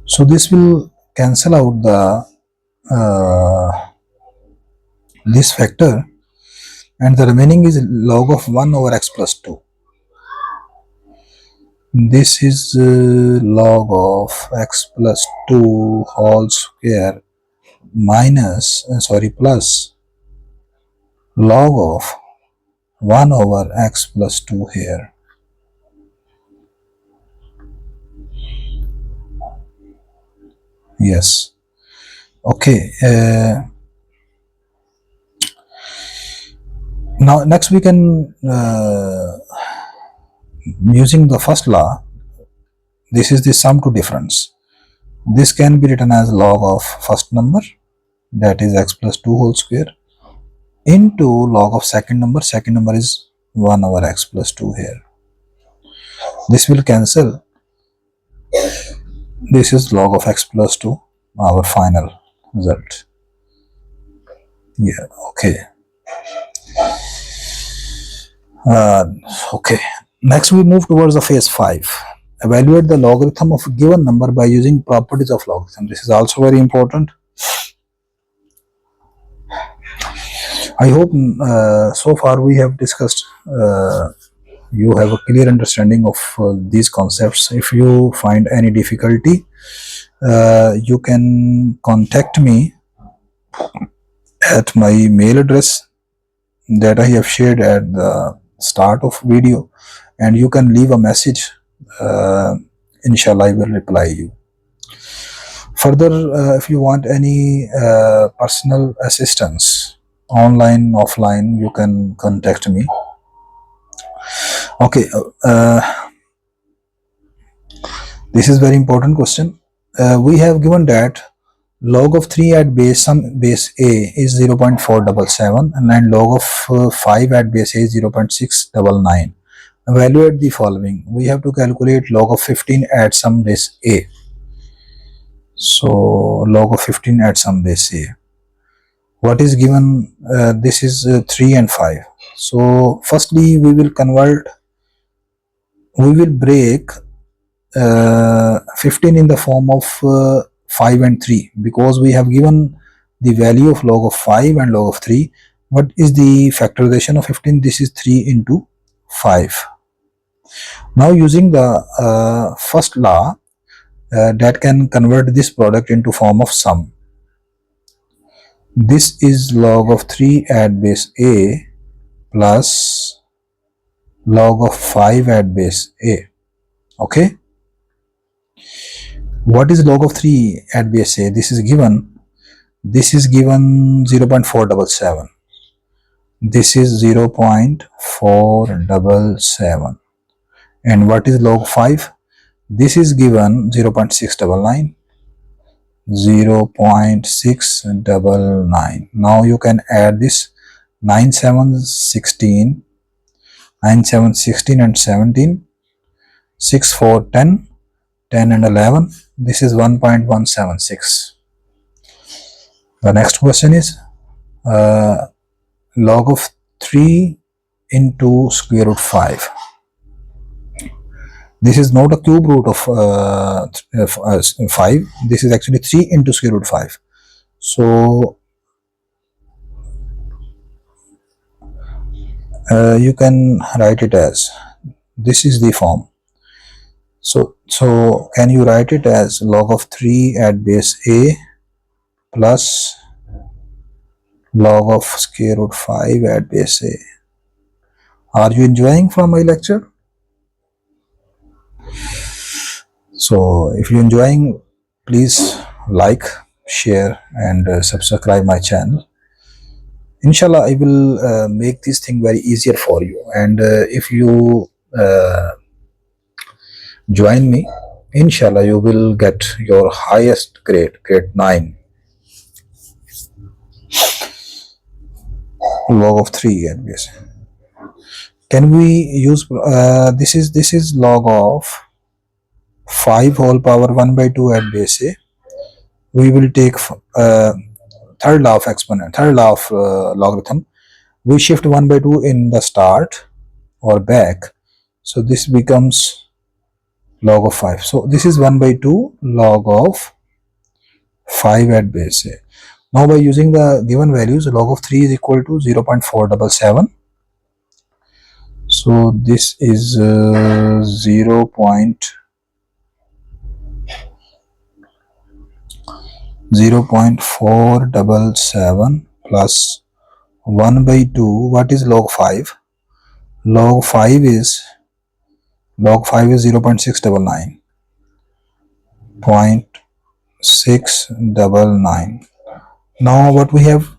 S1: So this will cancel out the this factor, and the remaining is log of 1 over x plus 2. This is log of x plus 2 whole square minus plus log of 1 over x plus 2 here. Yes. Okay. Now next we can using the first law, this is the sum to difference. This can be written as log of first number, that is x plus 2 whole square, into log of second number. Second number is 1 over x plus 2 here. This will cancel. This is log of x plus 2, our final result. Yeah, okay. Okay. Next we move towards the phase 5. Evaluate the logarithm of a given number by using properties of logarithm. This is also very important. I hope so far we have discussed, you have a clear understanding of these concepts. If you find any difficulty, you can contact me at my mail address that I have shared at the start of video, and you can leave a message. Inshallah I will reply you. Further, if you want any personal assistance, online, offline, you can contact me. Okay, this is very important question. We have given that log of 3 at base a is 0.477 and log of 5 at base a is 0.699. Evaluate the following. We have to calculate log of 15 at some base a. So log of 15 at some base a. What is given? This is 3 and 5. So firstly we will break 15 in the form of 5 and 3, because we have given the value of log of 5 and log of 3. What is the factorization of 15? This is 3 into 5. Now using the first law, that can convert this product into form of sum. This is log of 3 at base a plus log of 5 at base a. Okay. What is log of 3 at base a? This is given 0.477. This is 0.477. And what is log 5? This is given 0.699. 0.699. Now you can add this 9, 7, 16, 9, 7, 16 and 17, 6, 4, 10, 10 and 11. This is 1.176. The next question is log of 3 into square root 5. This is not a cube root of 5. This is actually 3 into square root 5. So you can write it as, this is the form. So can you write it as log of 3 at base a plus log of square root 5 at base a. Are you enjoying from my lecture? So if you're enjoying, please like, share and subscribe my channel. Inshallah, I will make this thing very easier for you. And if you join me, inshallah, you will get your highest grade, grade 9. Log of 3 at base. Can we use this is log of 5 whole power 1 by 2 at base a. We will take third law of logarithm. We shift 1 by 2 in the start or back, so this becomes log of 5. So this is 1 by 2 log of 5 at base a. Now by using the given values, log of 3 is equal to 0.477. So this is 0.477 plus 1 by 2. What is log 5? Log 5 is 0.699. 0.699. Now what we have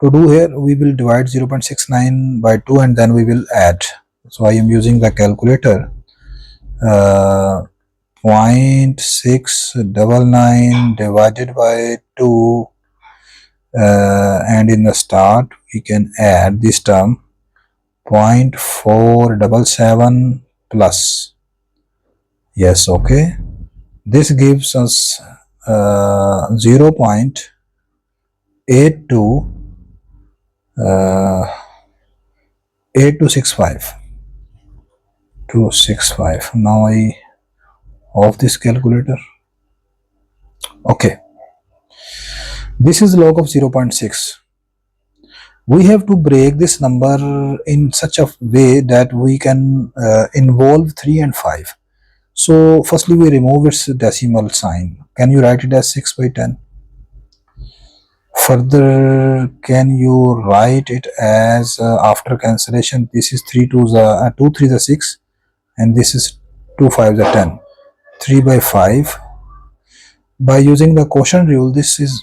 S1: to do here, we will divide 0.69 by 2 and then we will add. So I am using the calculator. 0.699 divided by 2, and in the start we can add this term 0.477 plus. Yes, okay. This gives us 0.8265. Now I off this calculator. Okay, this is log of 0.6. We have to break this number in such a way that we can involve 3 and 5. So firstly we remove its decimal sign. Can you write it as 6 by 10? Further, can you write it as after cancellation, this is 2 3s are 6 and this is 2 5s are 10. 3 by 5. By using the quotient rule, this is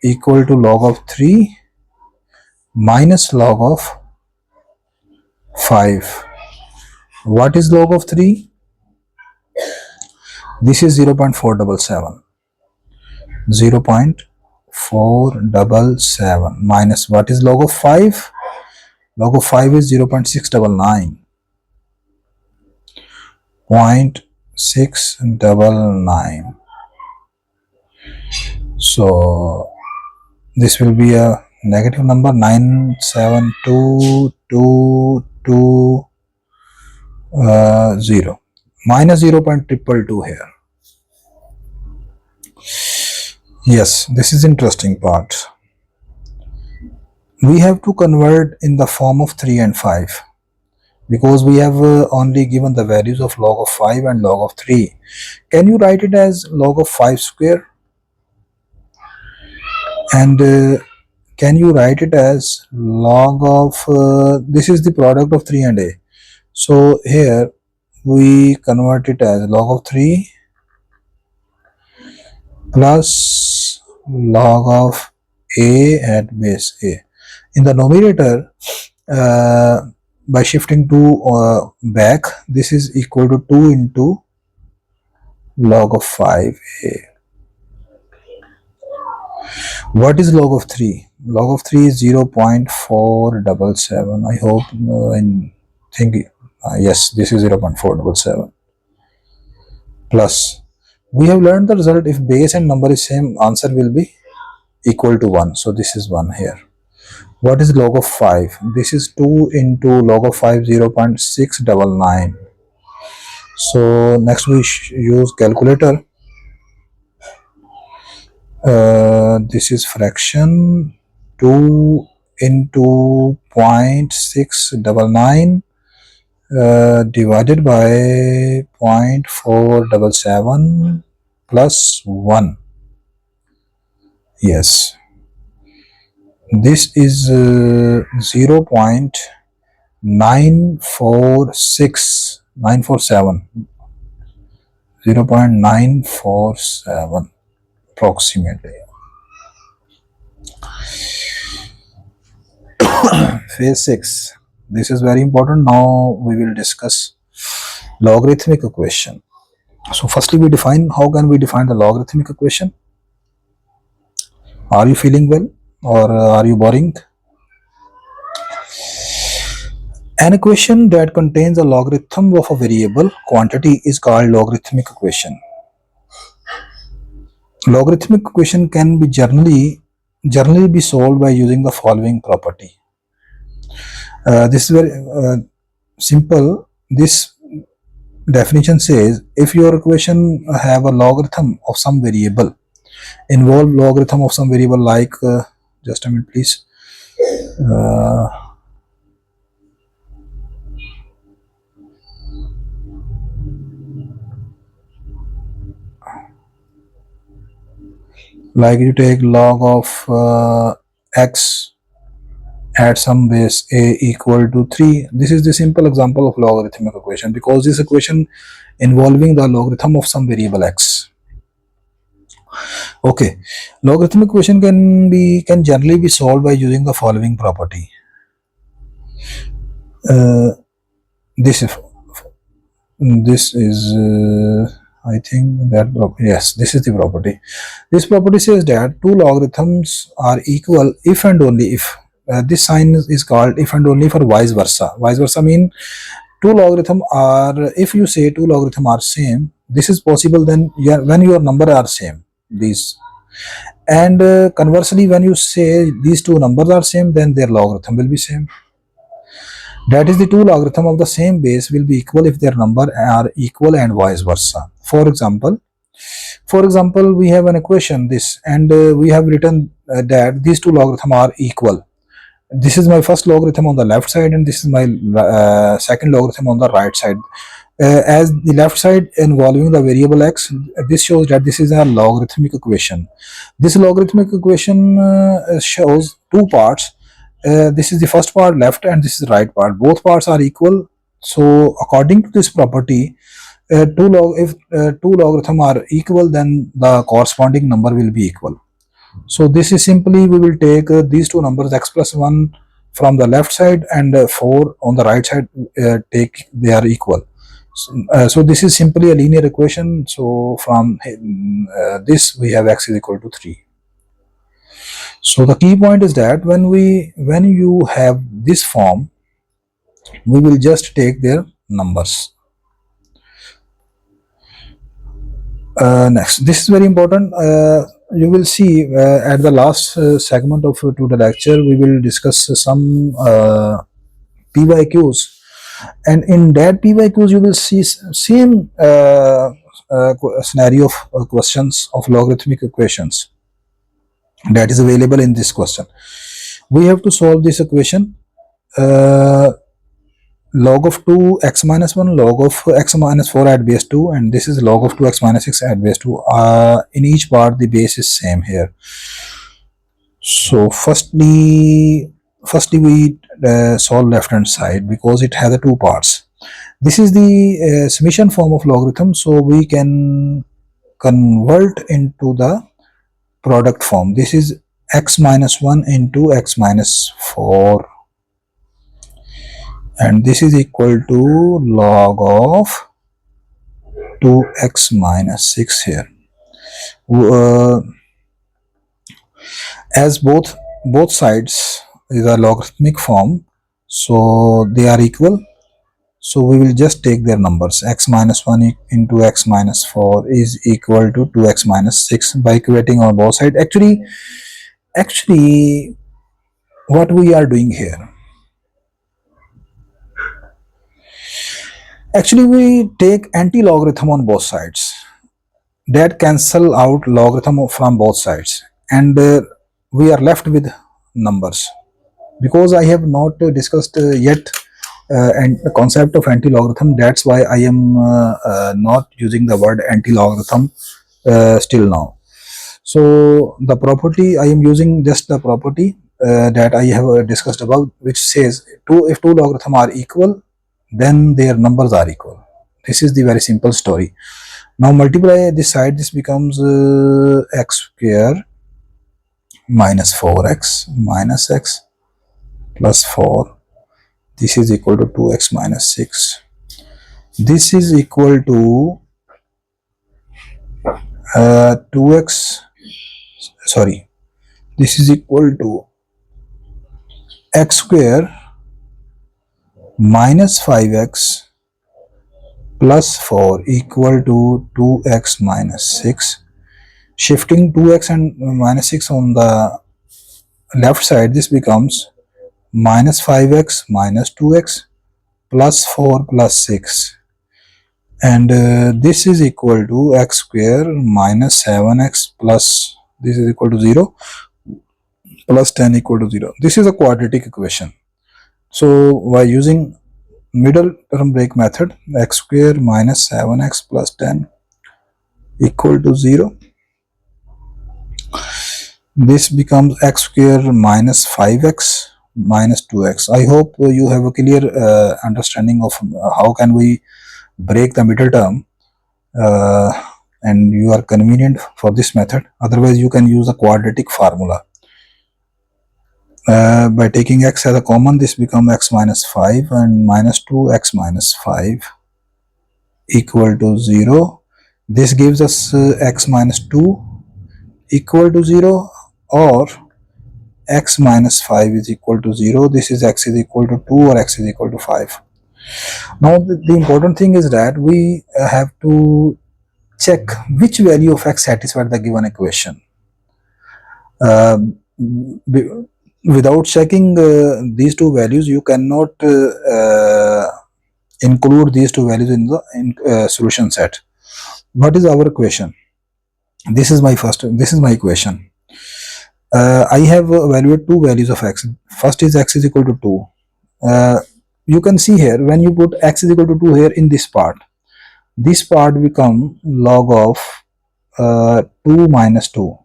S1: equal to log of 3 minus log of 5. What is log of 3? This is 0.477. 0.477 minus what is log of 5? Log of 5 is 0.699. 0.699. So this will be a negative number 9722220 minus 0.222 here. Yes, this is interesting part. we have to convert in the form of 3 and 5 because we have only given the values of log of 5 and log of 3. Can you write it as log of 5 square? And can you write it as log of this is the product of 3 and a, so here we convert it as log of 3 plus log of a at base a. In the numerator, by shifting to back, this is equal to 2 into log of 5a. What is log of 3? Log of 3 is 0.477. I hope I think yes, this is 0.477. Plus, we have learned the result. If base and number is same, answer will be equal to 1. So this is 1 here. What is log of 5? This is 2 into log of 5, 0.699. So next we use calculator. This is fraction 2 into 0.699 divided by 0.477 plus 1. Yes, this is 0.947 approximately. Phase 6. This is very important. Now we will discuss logarithmic equation. So firstly we define, how can we define the logarithmic equation? Are you feeling well or are you boring? An equation that contains a logarithm of a variable quantity is called logarithmic equation. Logarithmic equation can be generally be solved by using the following property. This is very simple. This definition says if your equation have a logarithm of some variable, involve logarithm of some variable like just a minute please. Like you take log of x at some base a equal to 3. This is the simple example of logarithmic equation because this equation involving the logarithm of some variable x. Okay, logarithmic equation can generally be solved by using the following property. This is I think that yes, this is the property. This property says that two logarithms are equal if and only if. This sign is called if and only for vice versa. Vice versa mean two logarithm are, if you say two logarithm are same, this is possible then when your number are same, these. And conversely, when you say these two numbers are same, then their logarithm will be same. That is, the two logarithm of the same base will be equal if their number are equal and vice versa. For example, we have an equation this, and we have written that these two logarithm are equal. This is my first logarithm on the left side, and this is my second logarithm on the right side. As the left side involving the variable x, this shows that this is a logarithmic equation. This logarithmic equation shows two parts. This is the first part left and this is the right part. Both parts are equal. So according to this property, if two logarithm are equal, then the corresponding number will be equal. So this is simply, we will take these two numbers x plus 1 from the left side and 4 on the right side, take they are equal. So this is simply a linear equation. So from this we have x is equal to 3. So the key point is that when you have this form, we will just take their numbers. Next, this is very important. You will see at the last segment of today's lecture, we will discuss some PYQs, and in that PYQs you will see same scenario of questions of logarithmic equations that is available in this question. We have to solve this equation. uh, Log of 2 x minus 1, log of x minus 4 at base 2, and this is log of 2 x minus 6 at base 2. In each part the base is same here. So firstly we solve left hand side because it has two parts. This is the summation form of logarithm, so we can convert into the product form. This is x minus 1 into x minus 4, and this is equal to log of 2x minus 6 here. Uh, as both sides is a logarithmic form, so they are equal, so we will just take their numbers. X minus 1 into x minus 4 is equal to 2x minus 6 by equating on both sides. Actually what we are doing here, actually we take anti-logarithm on both sides, that cancel out logarithm from both sides, and we are left with numbers. Because I have not discussed yet and the concept of anti-logarithm, that's why I am not using the word anti-logarithm still now. So the property I am using, just the property that I have discussed above, which says if two logarithms are equal, then their numbers are equal. This is the very simple story. Now multiply this side, this becomes x square minus 4x minus x plus 4. This is equal to 2x minus 6. This is equal to 2x, sorry, this is equal to x square minus 5x plus 4 equal to 2x minus 6. Shifting 2x and minus 6 on the left side, this becomes minus 5x minus 2x plus 4 plus 6, and this is equal to x square minus 7x plus, this is equal to 0, plus 10 equal to 0. This is a quadratic equation. So by using middle term break method, x square minus 7x plus 10 equal to 0, this becomes x square minus 5x minus 2x. I hope you have a clear understanding of how can we break the middle term, and you are convenient for this method. Otherwise you can use the quadratic formula. By taking x as a common, this becomes x minus 5 and minus 2x minus 5 equal to 0. This gives us x minus 2 equal to 0, or x minus 5 is equal to 0. This is x is equal to 2 or x is equal to 5. Now the important thing is that we have to check which value of x satisfies the given equation. Without checking these two values, you cannot include these two values in the solution set. What is our equation? This is my equation. I have evaluated two values of x. First is x is equal to 2. You can see here, when you put x is equal to 2 here in this part become log of 2 minus 2.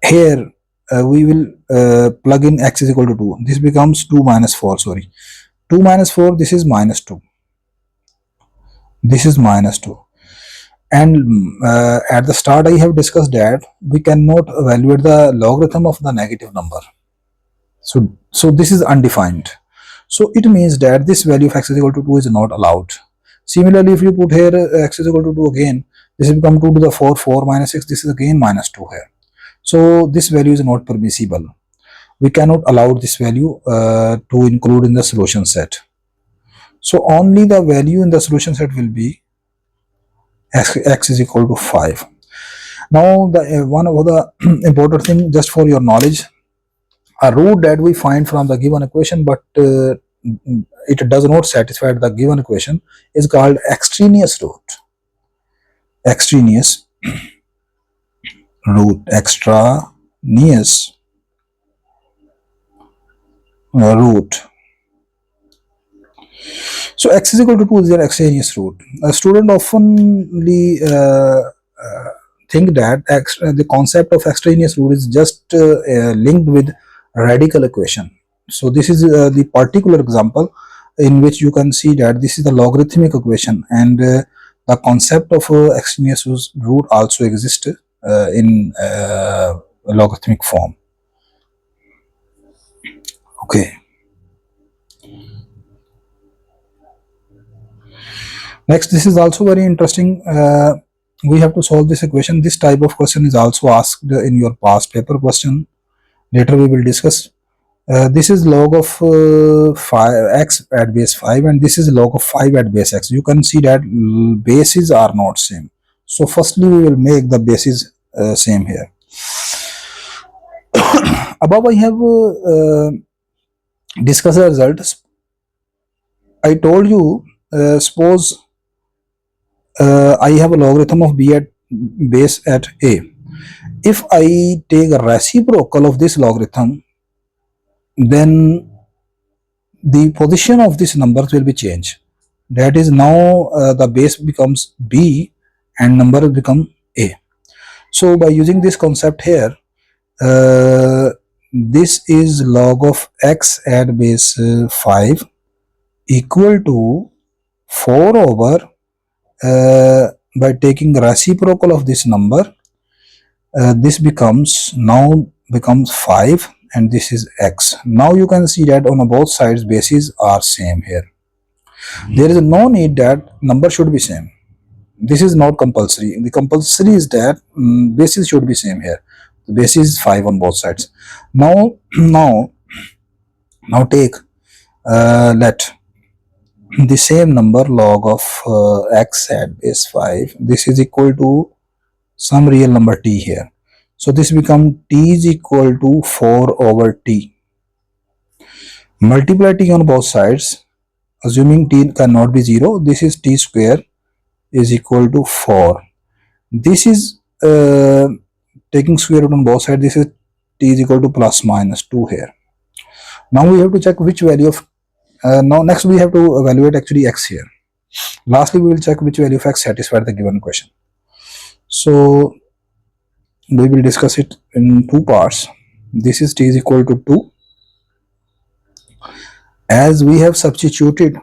S1: Here we will plug in x is equal to 2. This becomes 2 minus 4, sorry. 2 minus 4, this is minus 2. This is minus 2. And at the start I have discussed that we cannot evaluate the logarithm of the negative number. So this is undefined. So it means that this value of x is equal to 2 is not allowed. Similarly, if you put here x is equal to 2 again, this will become 2 to the 4, 4 minus 6, this is again minus 2 here. So this value is not permissible. We cannot allow this value to include in the solution set. So only the value in the solution set will be x is equal to 5. Now the one of the important thing, just for your knowledge, a root that we find from the given equation but it does not satisfy the given equation is called extraneous root. Extraneous root, extraneous root. So x is equal to 2 is their extraneous root. A student oftenly think that the concept of extraneous root is just linked with radical equation. So this is the particular example in which you can see that this is the logarithmic equation, and the concept of extraneous root also exists in logarithmic form. Okay. Next, this is also very interesting. We have to solve this equation. This type of question is also asked in your past paper question. Later we will discuss. This is log of 5x at base 5, and this is log of 5 at base x. You can see that bases are not same. So firstly we will make the bases same here. Above I have discussed the results. I told you, suppose I have a logarithm of b at base at a. If I take a reciprocal of this logarithm, then the position of these numbers will be changed. That is, now the base becomes b and number will become a. So by using this concept here, this is log of x at base 5 equal to 4 over by taking reciprocal of this number, this becomes 5, and this is x. Now you can see that on both sides bases are same here. There is no need that number should be same. This is not compulsory. The compulsory is that bases should be same here. The base is 5 on both sides. Now take let the same number log of x at base 5. This is equal to some real number t here. So this becomes t is equal to 4 over t. Multiply t on both sides. Assuming t cannot be 0, this is t square is equal to 4. This is taking square root on both sides. This is t is equal to plus minus 2 here. Now we have to check which value of now next we have to evaluate actually x here. Lastly we will check which value of x satisfied the given question. So we will discuss it in two parts. This is t is equal to 2. As we have substituted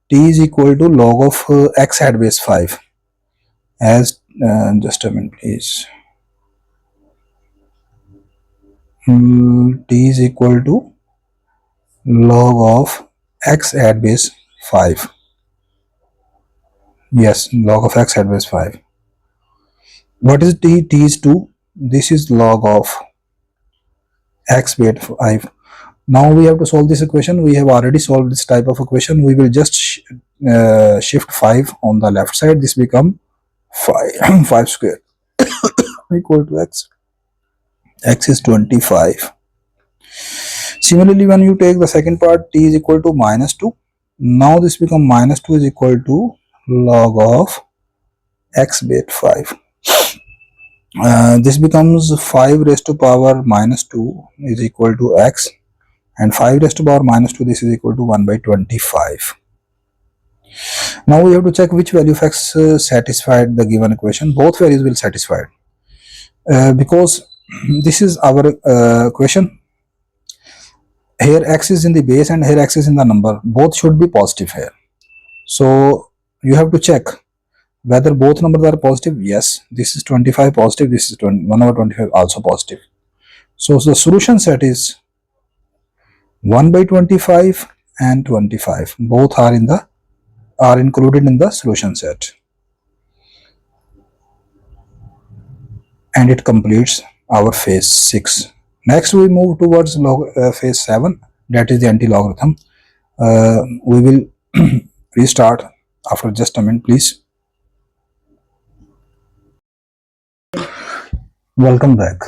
S1: t is equal to log of x at base 5 as just a minute please. T is equal to log of x at base 5. Yes, log of x at base 5. What is t? T is 2. This is log of x base 5. Now we have to solve this equation. We have already solved this type of equation. We will just shift 5 on the left side. This become 5 square equal to x. X is 25. Similarly, when you take the second part, t is equal to minus 2. Now this become minus 2 is equal to log of x base 5. This becomes 5 raised to power minus 2 is equal to x, and 5 raised to power minus 2, this is equal to 1 by 25. Now we have to check which value of x satisfied the given equation. Both values will satisfy because this is our equation. Here x is in the base and here x is in the number. Both should be positive here. So you have to check whether both numbers are positive. Yes, this is 25 positive, this is 1 over 25 also positive. So the solution set is 1 by 25 and 25. Both are included in the solution set, and it completes our phase 6. Next we move towards phase 7, that is the anti-logarithm. We will restart after just a minute please. Welcome back.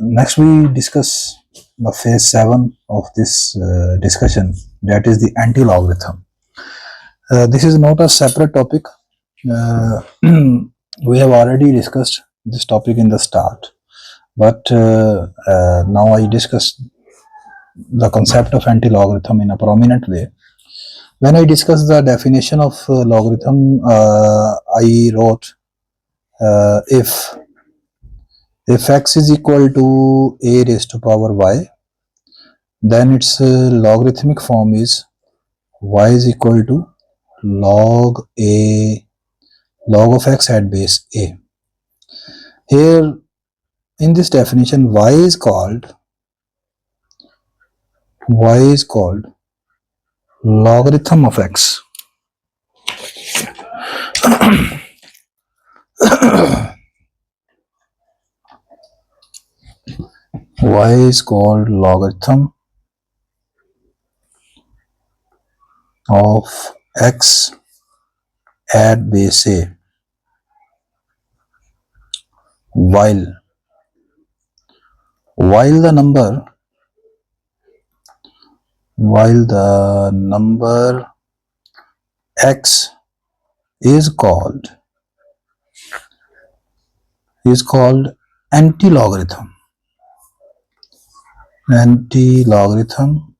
S1: Next we discuss the phase 7 of this discussion, that is the anti-logarithm. This is not a separate topic. We have already discussed this topic in the start. But now I discuss the concept of anti-logarithm in a prominent way. When I discussed the definition of logarithm, I wrote if x is equal to a raised to power y, then its logarithmic form is y is equal to log of x at base a. Here in this definition, y is called logarithm of x. Y is called logarithm of x at base a, while the number x is called anti-logarithm anti-logarithm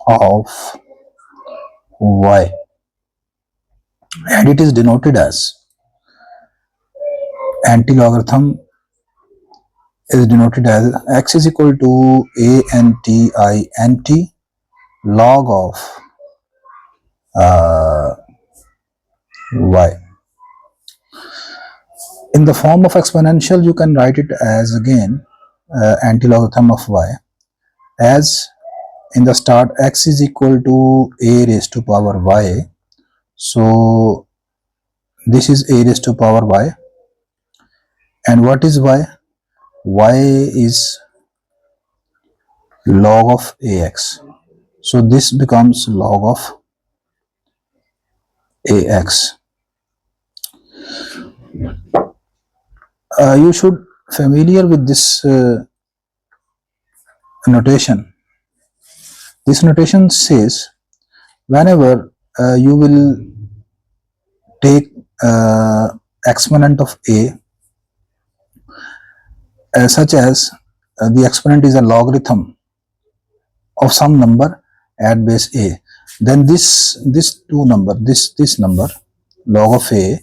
S1: of y, and it is denoted as anti-logarithm is denoted as x is equal to anti log of y. In the form of exponential, you can write it as again anti-logarithm of y, as in the start x is equal to a raised to power y. So this is a raised to power y, and what is y? Y is log of ax. So this becomes log of ax. You should familiar with this notation. This notation says whenever you will take exponent of a, such as the exponent is a logarithm of some number at base a, then this number log of a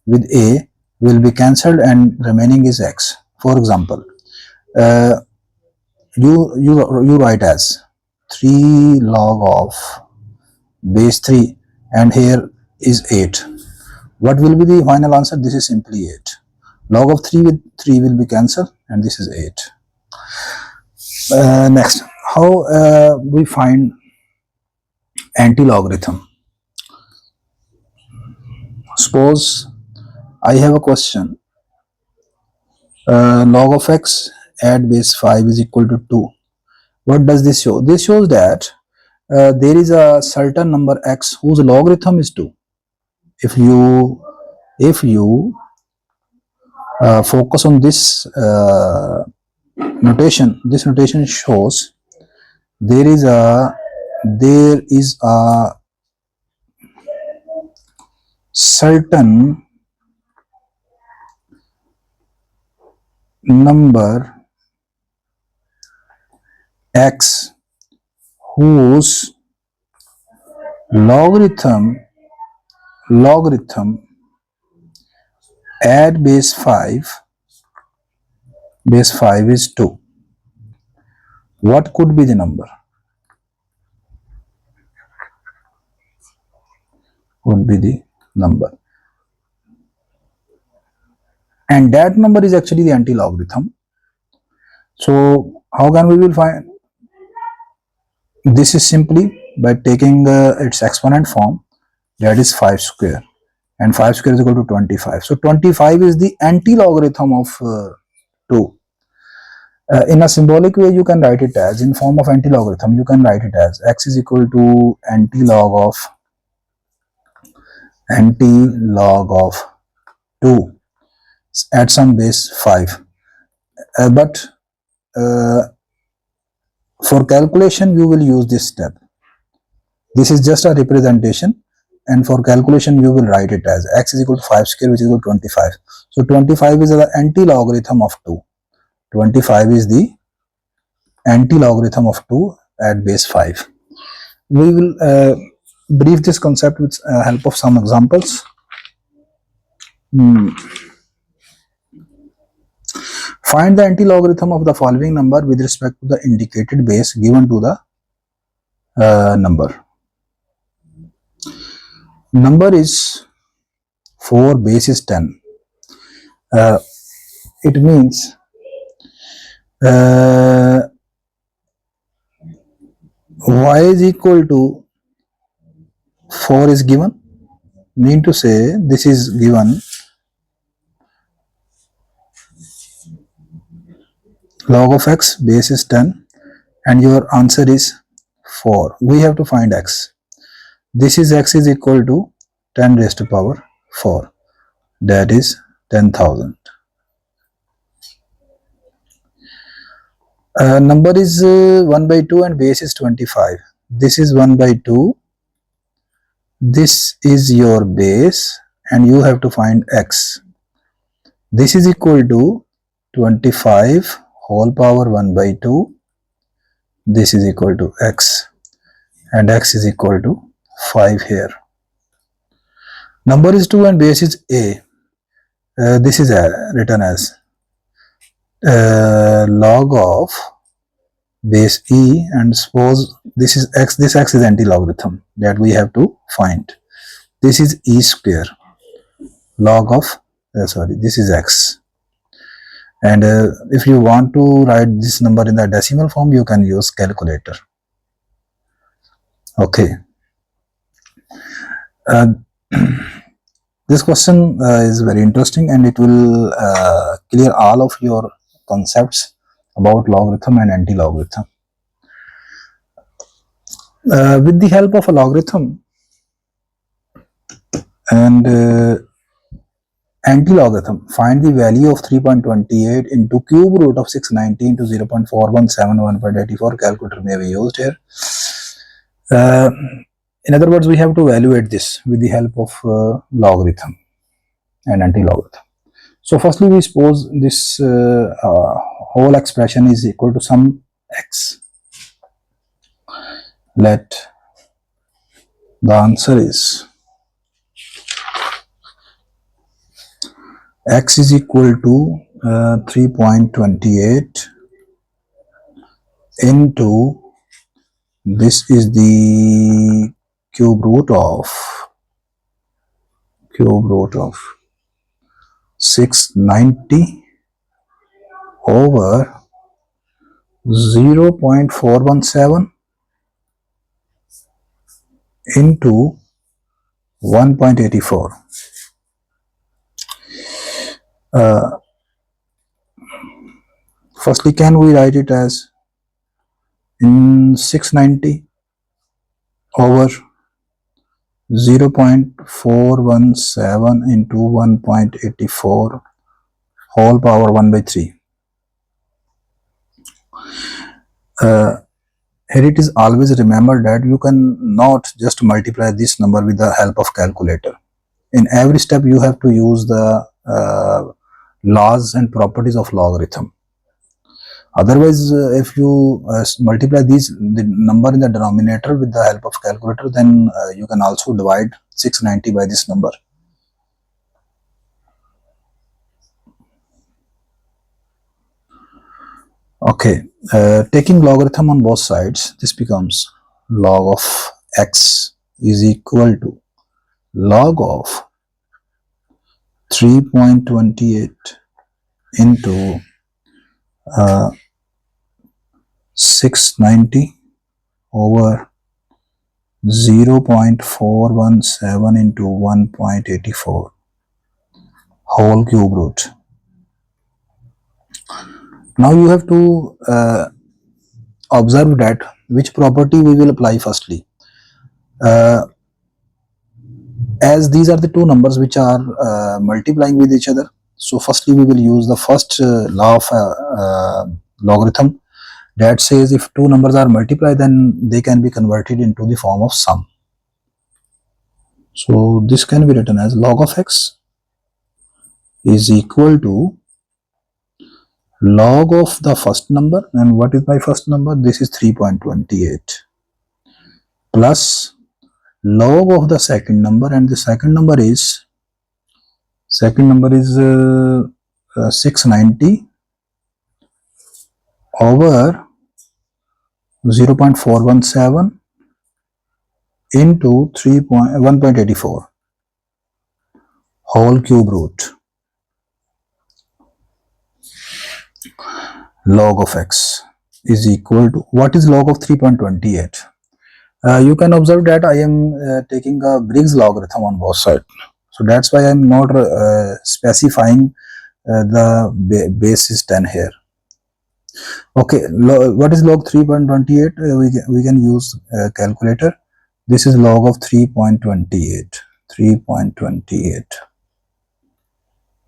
S1: with a will be cancelled and remaining is x. For example, you write as 3 log of base 3, and here is 8. What will be the final answer? This is simply 8. Log of 3 with 3 will be cancelled, and this is 8. Next, how we find anti-logarithm? Suppose I have a question. Log of x at base 5 is equal to 2. What does this show? This shows that there is a certain number x whose logarithm is 2. If you focus on this notation, this notation shows there is a certain number x whose logarithm at base 5 is 2. What could be the number? And that number is actually the anti-logarithm. So how can we will find? This is simply by taking its exponent form, that is 5 square, and 5 square is equal to 25. So 25 is the anti-logarithm of 2. In a symbolic way, you can write it as, in form of anti-logarithm, you can write it as x is equal to anti-log of 2 at some base 5. But for calculation, you will use this step. This is just a representation, and for calculation you will write it as x is equal to 5 square, which is equal to 25. So 25 is the anti-logarithm of 2. 25 is the anti-logarithm of 2 at base 5. We will brief this concept with help of some examples. Find the anti-logarithm of the following number with respect to the indicated base given to the number. Number is 4, base is 10. It means y is equal to 4 is given. Mean to say this is given log of x, base is 10, and your answer is 4. We have to find x. This is x is equal to 10 raised to power 4. That is 10,000. Number is 1 by 2 and base is 25. This is 1 by 2. This is your base and you have to find x. This is equal to 25 whole power 1 by 2. This is equal to x, and x is equal to 5 here. Number is 2 and base is a. This is written as log of base e, and suppose this is x. This x is anti-logarithm that we have to find. This is e square log of this is x. And if you want to write this number in the decimal form, you can use calculator. Okay. This question is very interesting, and it will clear all of your concepts about logarithm and anti-logarithm. With the help of a logarithm and anti-logarithm, find the value of 3.28 into cube root of 690 into 0.4171.84. Calculator may be used here. In other words, we have to evaluate this with the help of logarithm and anti-logarithm. So firstly, we suppose this whole expression is equal to some x. Let the answer is x is equal to 3.28 into, this is the cube root of 690 over 0.417 into 1.84. Firstly, can we write it as in 690 over 0.417 into 1.84 whole power 1 by 3. Here it is always remember that you can not just multiply this number with the help of calculator. In every step you have to use the laws and properties of logarithm. Otherwise, if you multiply the number in the denominator with the help of calculator, then you can also divide 690 by this number. Okay, taking logarithm on both sides, this becomes log of x is equal to log of 3.28 into 690 over 0.417 into 1.84 whole cube root. Now you have to observe that which property we will apply firstly. As these are the two numbers which are multiplying with each other, so firstly we will use the first law of logarithm, that says if two numbers are multiplied, then they can be converted into the form of sum. So this can be written as log of x is equal to log of the first number, and what is my first number? This is 3.28, plus log of the second number, and the second number is 690 over 0.417 into 1.84 whole cube root. Log of x is equal to, what is log of 3.28? You can observe that I am taking a Briggs logarithm on both sides. So that's why I am not specifying the base is 10 here. Okay, what is log 3.28? We can use calculator. This is log of 3.28. 3.28.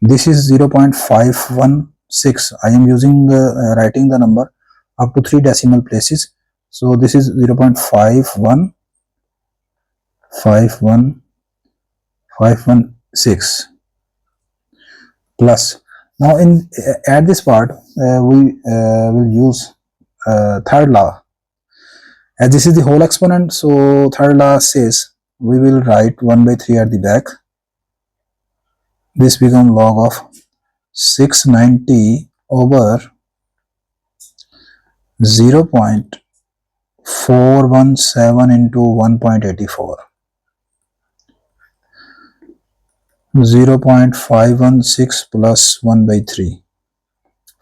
S1: This is 0.516. I am using writing the number up to 3 decimal places. So this is 0.5151516 plus. Now in at this part we will use third law, as this is the whole exponent. So third law says we will write 1 by 3 at the back. This becomes log of 690 over 0.417 into 1.84, 0.516 plus 1 by 3.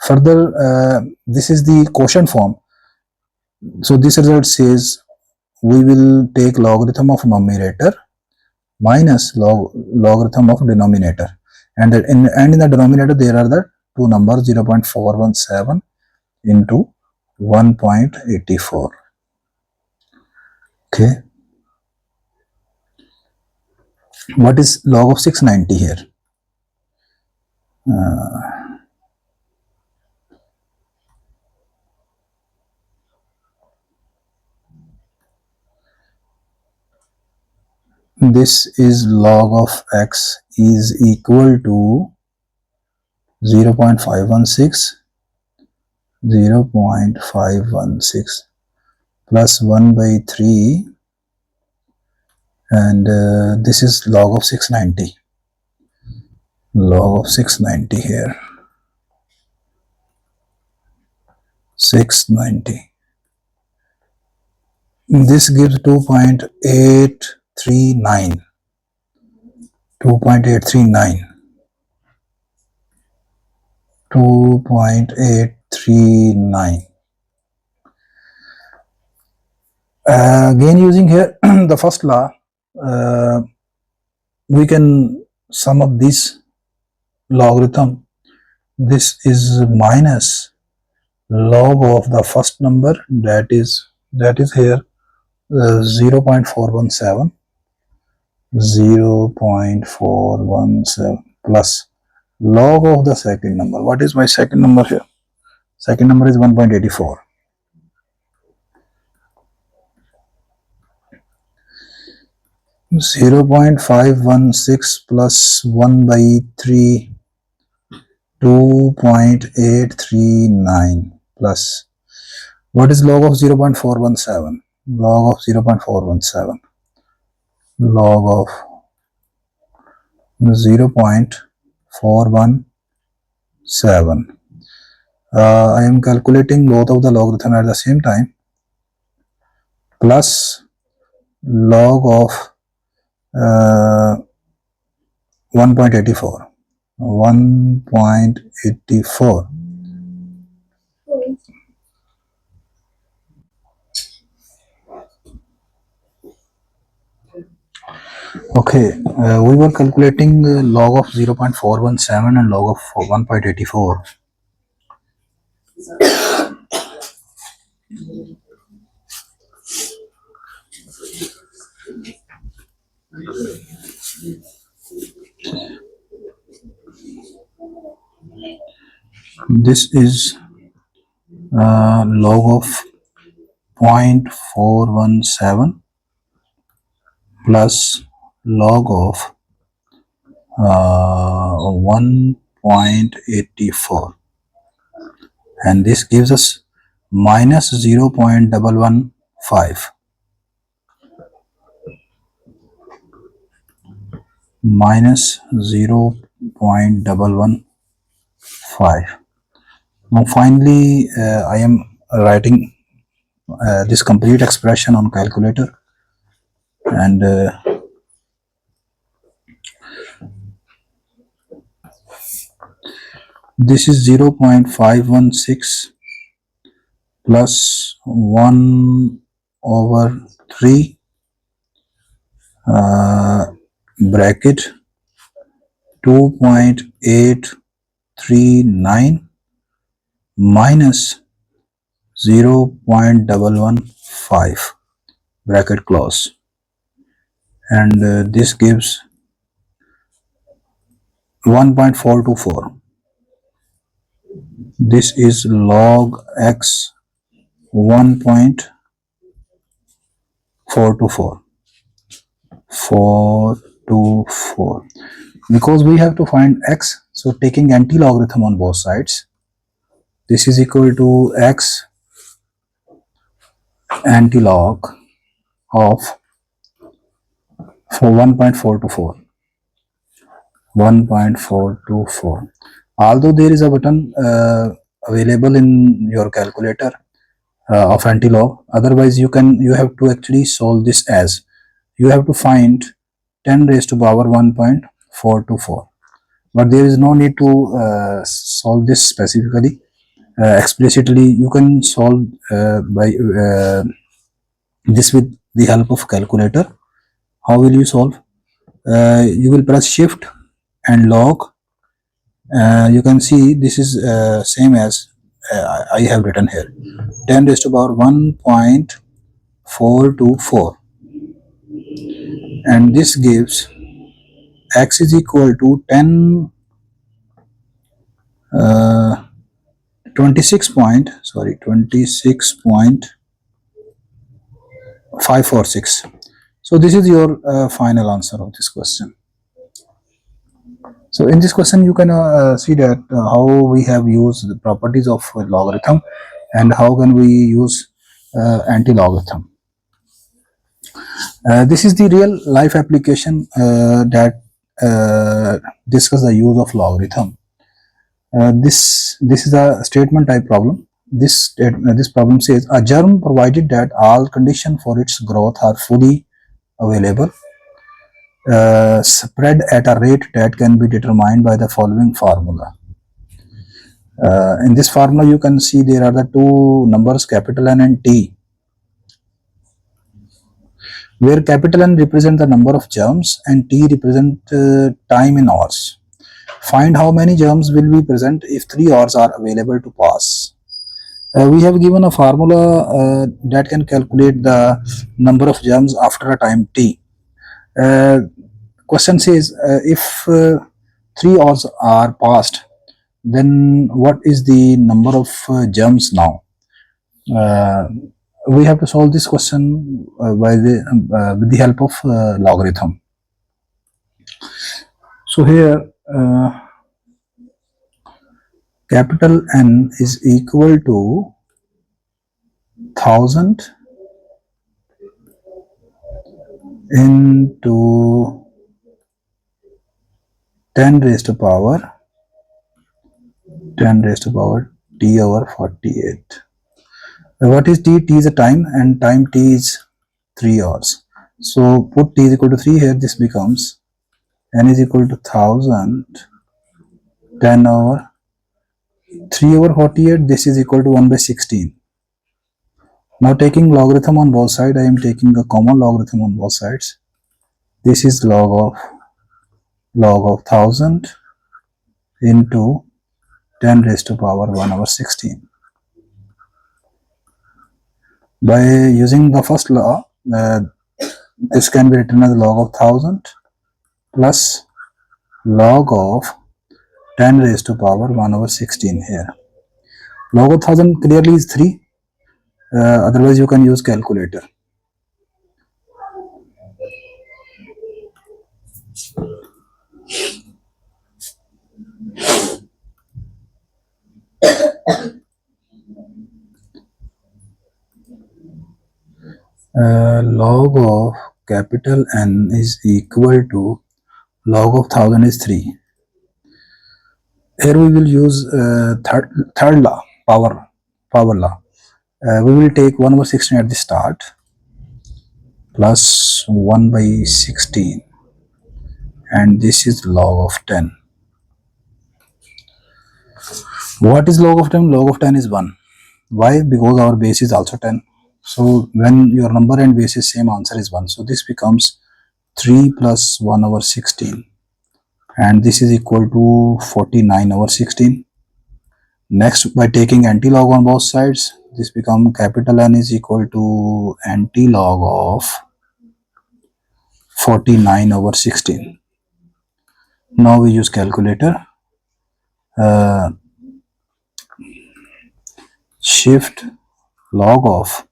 S1: Further, this is the quotient form. So this result says we will take logarithm of numerator minus logarithm of denominator, and in the denominator there are the two numbers 0.417 into 1.84. Okay, what is log of 690 here? This is log of x is equal to 0.516 plus 1 by 3, and this is log of 690. Log of 690 here. 690. This gives 2.839. 2.839. 2.839. Again using here the first law, we can sum up this logarithm. This is minus log of the first number, that is here 0.417 plus log of the second number. What is my second number here? Second number is 1.84. Zero 0.516 plus 1 by 3, 2.839 plus, what is log of 0.417? Log of 0.417. Log of 0.417. I am calculating both of the logarithm at the same time, plus log of 1.84. 1.84. Okay, we were calculating log of 0.417 and log of 1.84. This is log of 0.417 plus log of 1.84, and this gives us minus 0.115, minus 0.115. Now finally I am writing this complete expression on calculator, and this is 0.516 plus 1 over 3 bracket 2.839 minus 0.115 bracket close, and this gives 1.424. This is log x 1.424. Because we have to find x, so taking anti-logarithm on both sides, this is equal to x anti-log of 1.424. Although there is a button available in your calculator of anti-log, otherwise you have to actually solve this as you have to find 10 raised to power 1.424, but there is no need to solve this specifically explicitly. You can solve by this with the help of calculator. How will you solve? You will press shift and log. You can see this is same as I have written here, 10 raised to power 1.424, and this gives x is equal to 26.546. So this is your final answer of this question. So in this question you can see that how we have used the properties of logarithm and how can we use anti-logarithm. This is the real life application that discuss the use of logarithm. This is a statement type problem. This problem says a germ, provided that all conditions for its growth are fully available, spread at a rate that can be determined by the following formula. In this formula you can see there are the two numbers, capital N and T, where capital N represent the number of germs and T represent time in hours. Find how many germs will be present if 3 hours are available to pass. We have given a formula that can calculate the number of germs after a time T. Question says if 3 hours are passed, then what is the number of germs now? We have to solve this question with the help of logarithm. So here capital N is equal to 1000 into 10 raised to power T over 48. What is T? T is a time, and time T is 3 hours. So put T is equal to 3 here. This becomes N is equal to 1000 10 over 3 over 48. This is equal to 1 by 16. Now taking logarithm on both sides, I am taking a common logarithm on both sides. This is log of 1000 into 10 raised to power 1 over 16. By using the first law, this can be written as log of 1000 plus log of 10 raised to power 1 over 16 here. Log of 1000 clearly is 3. Otherwise you can use calculator. Log of capital N is equal to log of 1000 is 3. Here we will use third law, power law. We will take 1 over 16 at the start plus 1 by 16, and this is log of 10. What is log of 10? Log of 10 is 1. Why? Because our base is also 10. So when your number and base is same, answer is 1. So this becomes 3 plus 1 over 16, and this is equal to 49 over 16. Next, by taking anti-log on both sides, this become capital N is equal to anti-log of 49 over 16. Now we use calculator. Shift log of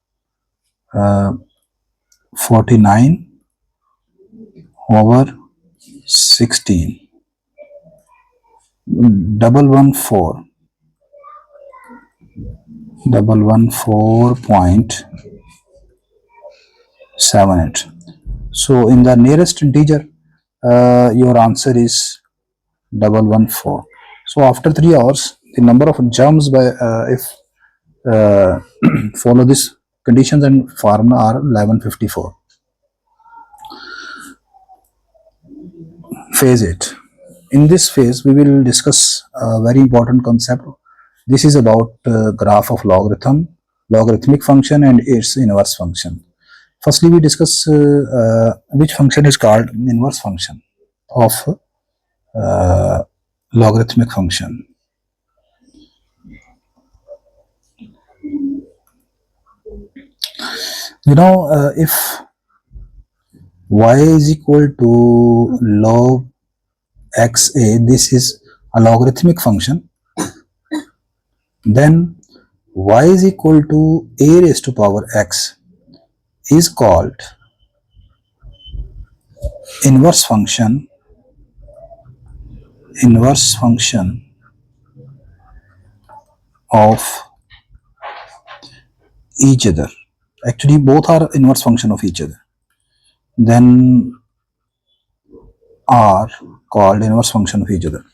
S1: 49 over 16, 114.78. So in the nearest integer, your answer is 114. So after 3 hours, the number of jumps by if follow this conditions and formula are 1154. Phase 8. In this phase, we will discuss a very important concept. This is about graph of logarithmic function and its inverse function. Firstly, we discuss which function is called inverse function of logarithmic function. You know, if y is equal to log xa, this is a logarithmic function, then y is equal to a raised to power x is called inverse function of each other. Actually, both are inverse function of each other. Then are called inverse function of each other.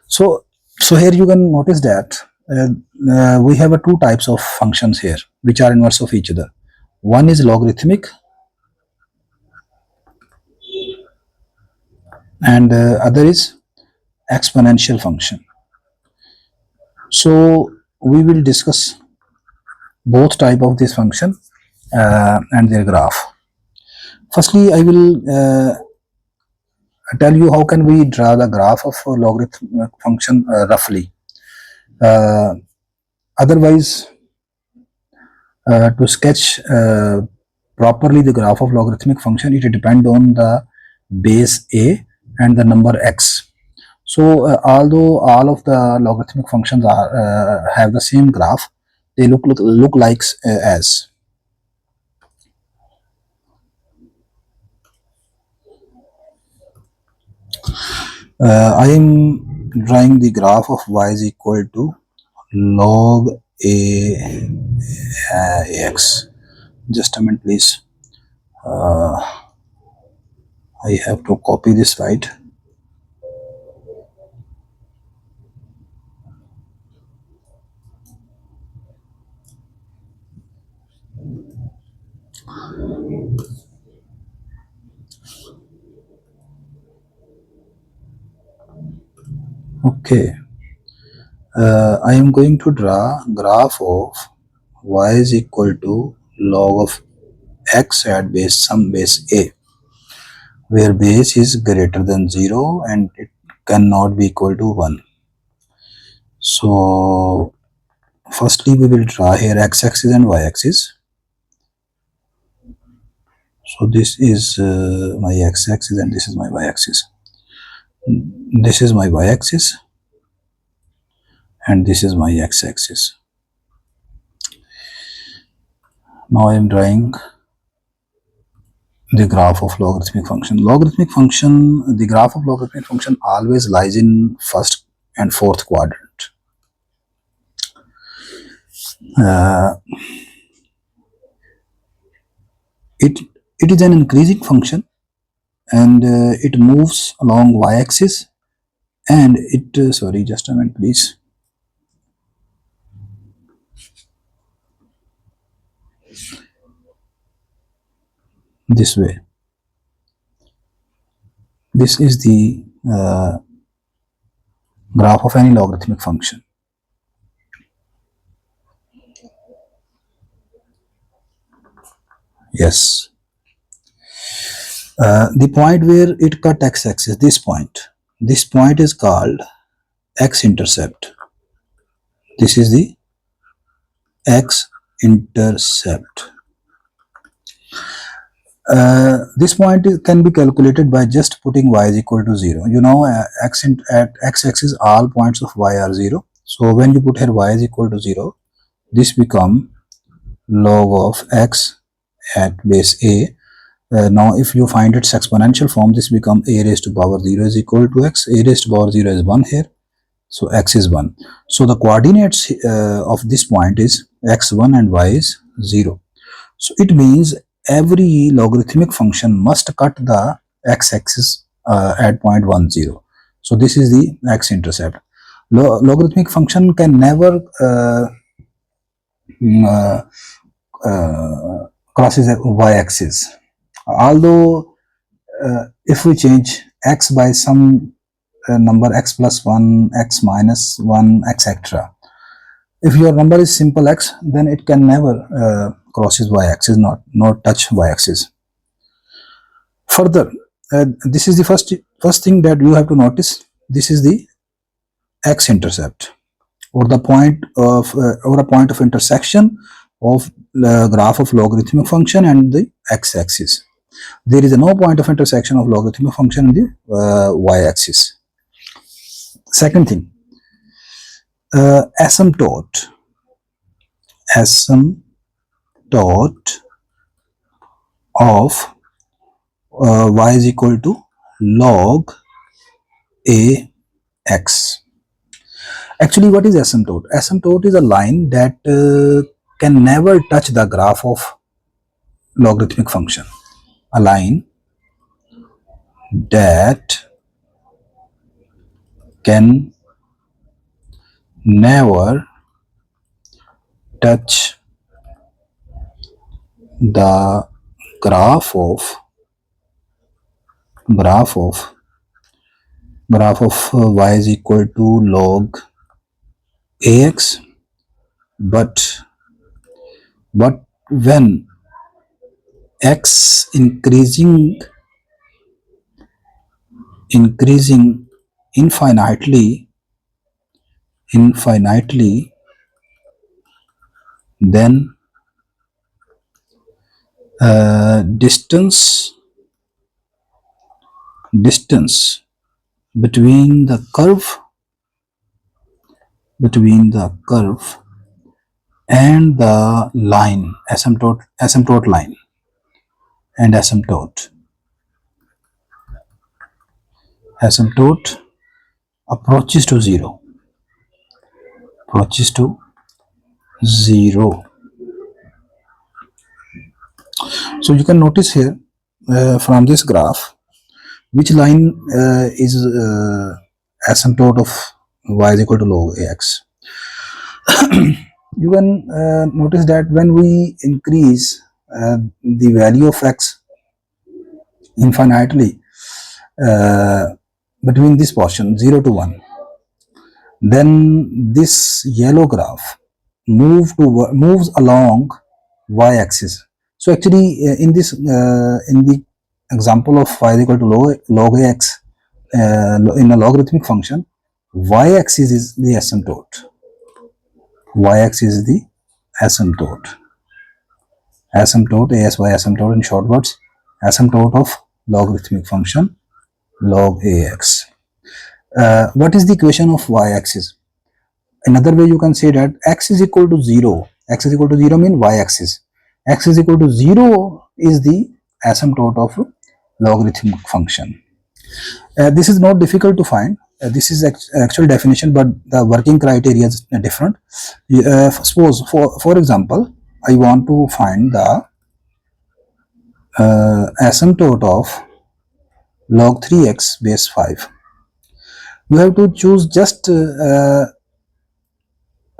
S1: So here you can notice that we have two types of functions here which are inverse of each other. One is logarithmic and other is exponential function. So we will discuss both type of this function and their graph. Firstly, I will tell you how can we draw the graph of a logarithmic function roughly. Otherwise, to sketch properly the graph of logarithmic function, it depends on the base a and the number x. So although all of the logarithmic functions are have the same graph, they look like as. I am drawing the graph of y is equal to log ax. Just a minute, please. I have to copy this slide. Okay. I am going to draw graph of y is equal to log of x at some base a, where base is greater than 0 and it cannot be equal to 1. So firstly we will draw here x-axis and y-axis. So this is my x-axis and this is my y-axis. This is my y-axis and this is my x-axis. Now I am drawing the graph of logarithmic function. The graph of logarithmic function always lies in first and fourth quadrant. It is an increasing function, and it moves along y-axis, and it sorry, just a minute please. This way. This is the graph of any logarithmic function. Yes. The point where it cut x-axis, this point is called x-intercept. This is the x-intercept. This point can be calculated by just putting y is equal to 0. You know, at x-axis all points of y are 0. So when you put here y is equal to 0, this become log of x at base a. Now if you find its exponential form, this become a raised to power 0 is equal to x. A raised to power 0 is 1 here. So x is 1. So the coordinates of this point is x1 and y is 0. So it means every logarithmic function must cut the x-axis at point 1, 0. So this is the x-intercept. Logarithmic function can never crosses the y-axis. Although if we change x by some number x plus 1, x minus 1, etc. If your number is simple x, then it can never crosses y-axis, not touch y-axis. Further, this is the first thing that you have to notice. This is the x-intercept, or the point of or a point of intersection of the graph of logarithmic function and the x-axis. There is no point of intersection of logarithmic function in the y-axis. Second thing, asymptote of y is equal to log ax. Actually, what is asymptote? Asymptote is a line that can never touch the graph of logarithmic function. A line that can never touch the graph of y is equal to log ax, but when x increasing infinitely, then distance between the curve and the line, asymptote line and asymptote approaches to zero. So you can notice here from this graph which line is asymptote of y is equal to log ax. You can notice that when we increase the value of x infinitely between this portion 0 to 1, then this yellow graph moves along y-axis. So actually in the example of y is equal to log ax in a logarithmic function, y-axis is the asymptote. Asymptote, ASY asymptote in short words, asymptote of logarithmic function log ax. What is the equation of y-axis? Another way you can say that x is equal to 0. X is equal to 0 means y-axis. X is equal to 0 is the asymptote of logarithmic function. This is not difficult to find. This is actual definition, but the working criteria is different. Suppose, for example, I want to find the asymptote of log 3x base 5. You have to choose just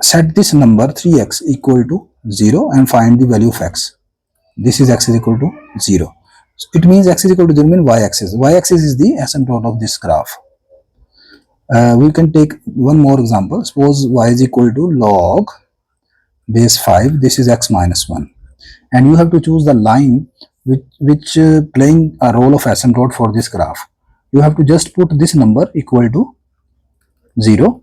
S1: set this number 3x equal to 0 and find the value of x. This is x is equal to 0. So it means x is equal to 0 means y-axis. Y-axis is the asymptote of this graph. We can take one more example. Suppose y is equal to log base 5. This is x minus 1. And you have to choose the line which playing a role of asymptote for this graph. You have to just put this number equal to 0.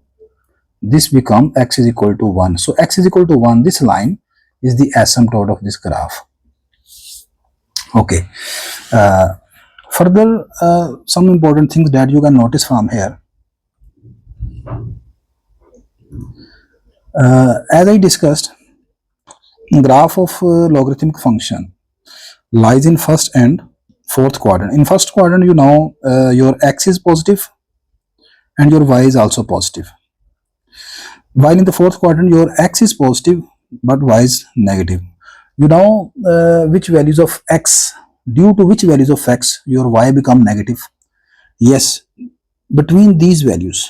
S1: This become x is equal to 1. So x is equal to 1. This line is the asymptote of this graph. Okay. Further, some important things that you can notice from here. As I discussed, graph of logarithmic function lies in first and fourth quadrant. In first quadrant, you know your x is positive and your y is also positive. While in the fourth quadrant, your x is positive but y is negative. You know which values of x, due to which values of x your y become negative. Yes, between these values.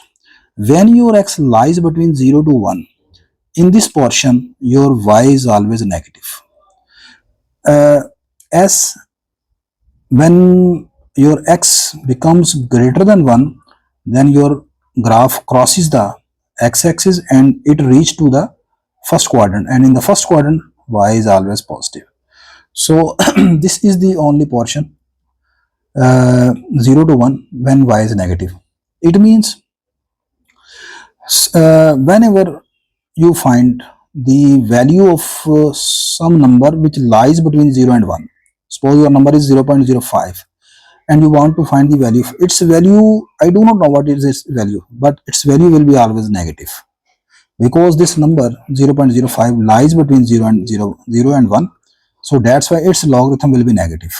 S1: When your x lies between 0 to 1, in this portion, your y is always negative. As when your x becomes greater than 1, then your graph crosses the x-axis and it reaches to the first quadrant, and in the first quadrant y is always positive. So this is the only portion 0 to 1 when y is negative. It means whenever you find the value of some number which lies between 0 and 1, suppose your number is 0.05 and you want to find the value of its value, I do not know what is its value, but its value will be always negative, because this number 0.05 lies between 0 and 1, so that's why its logarithm will be negative.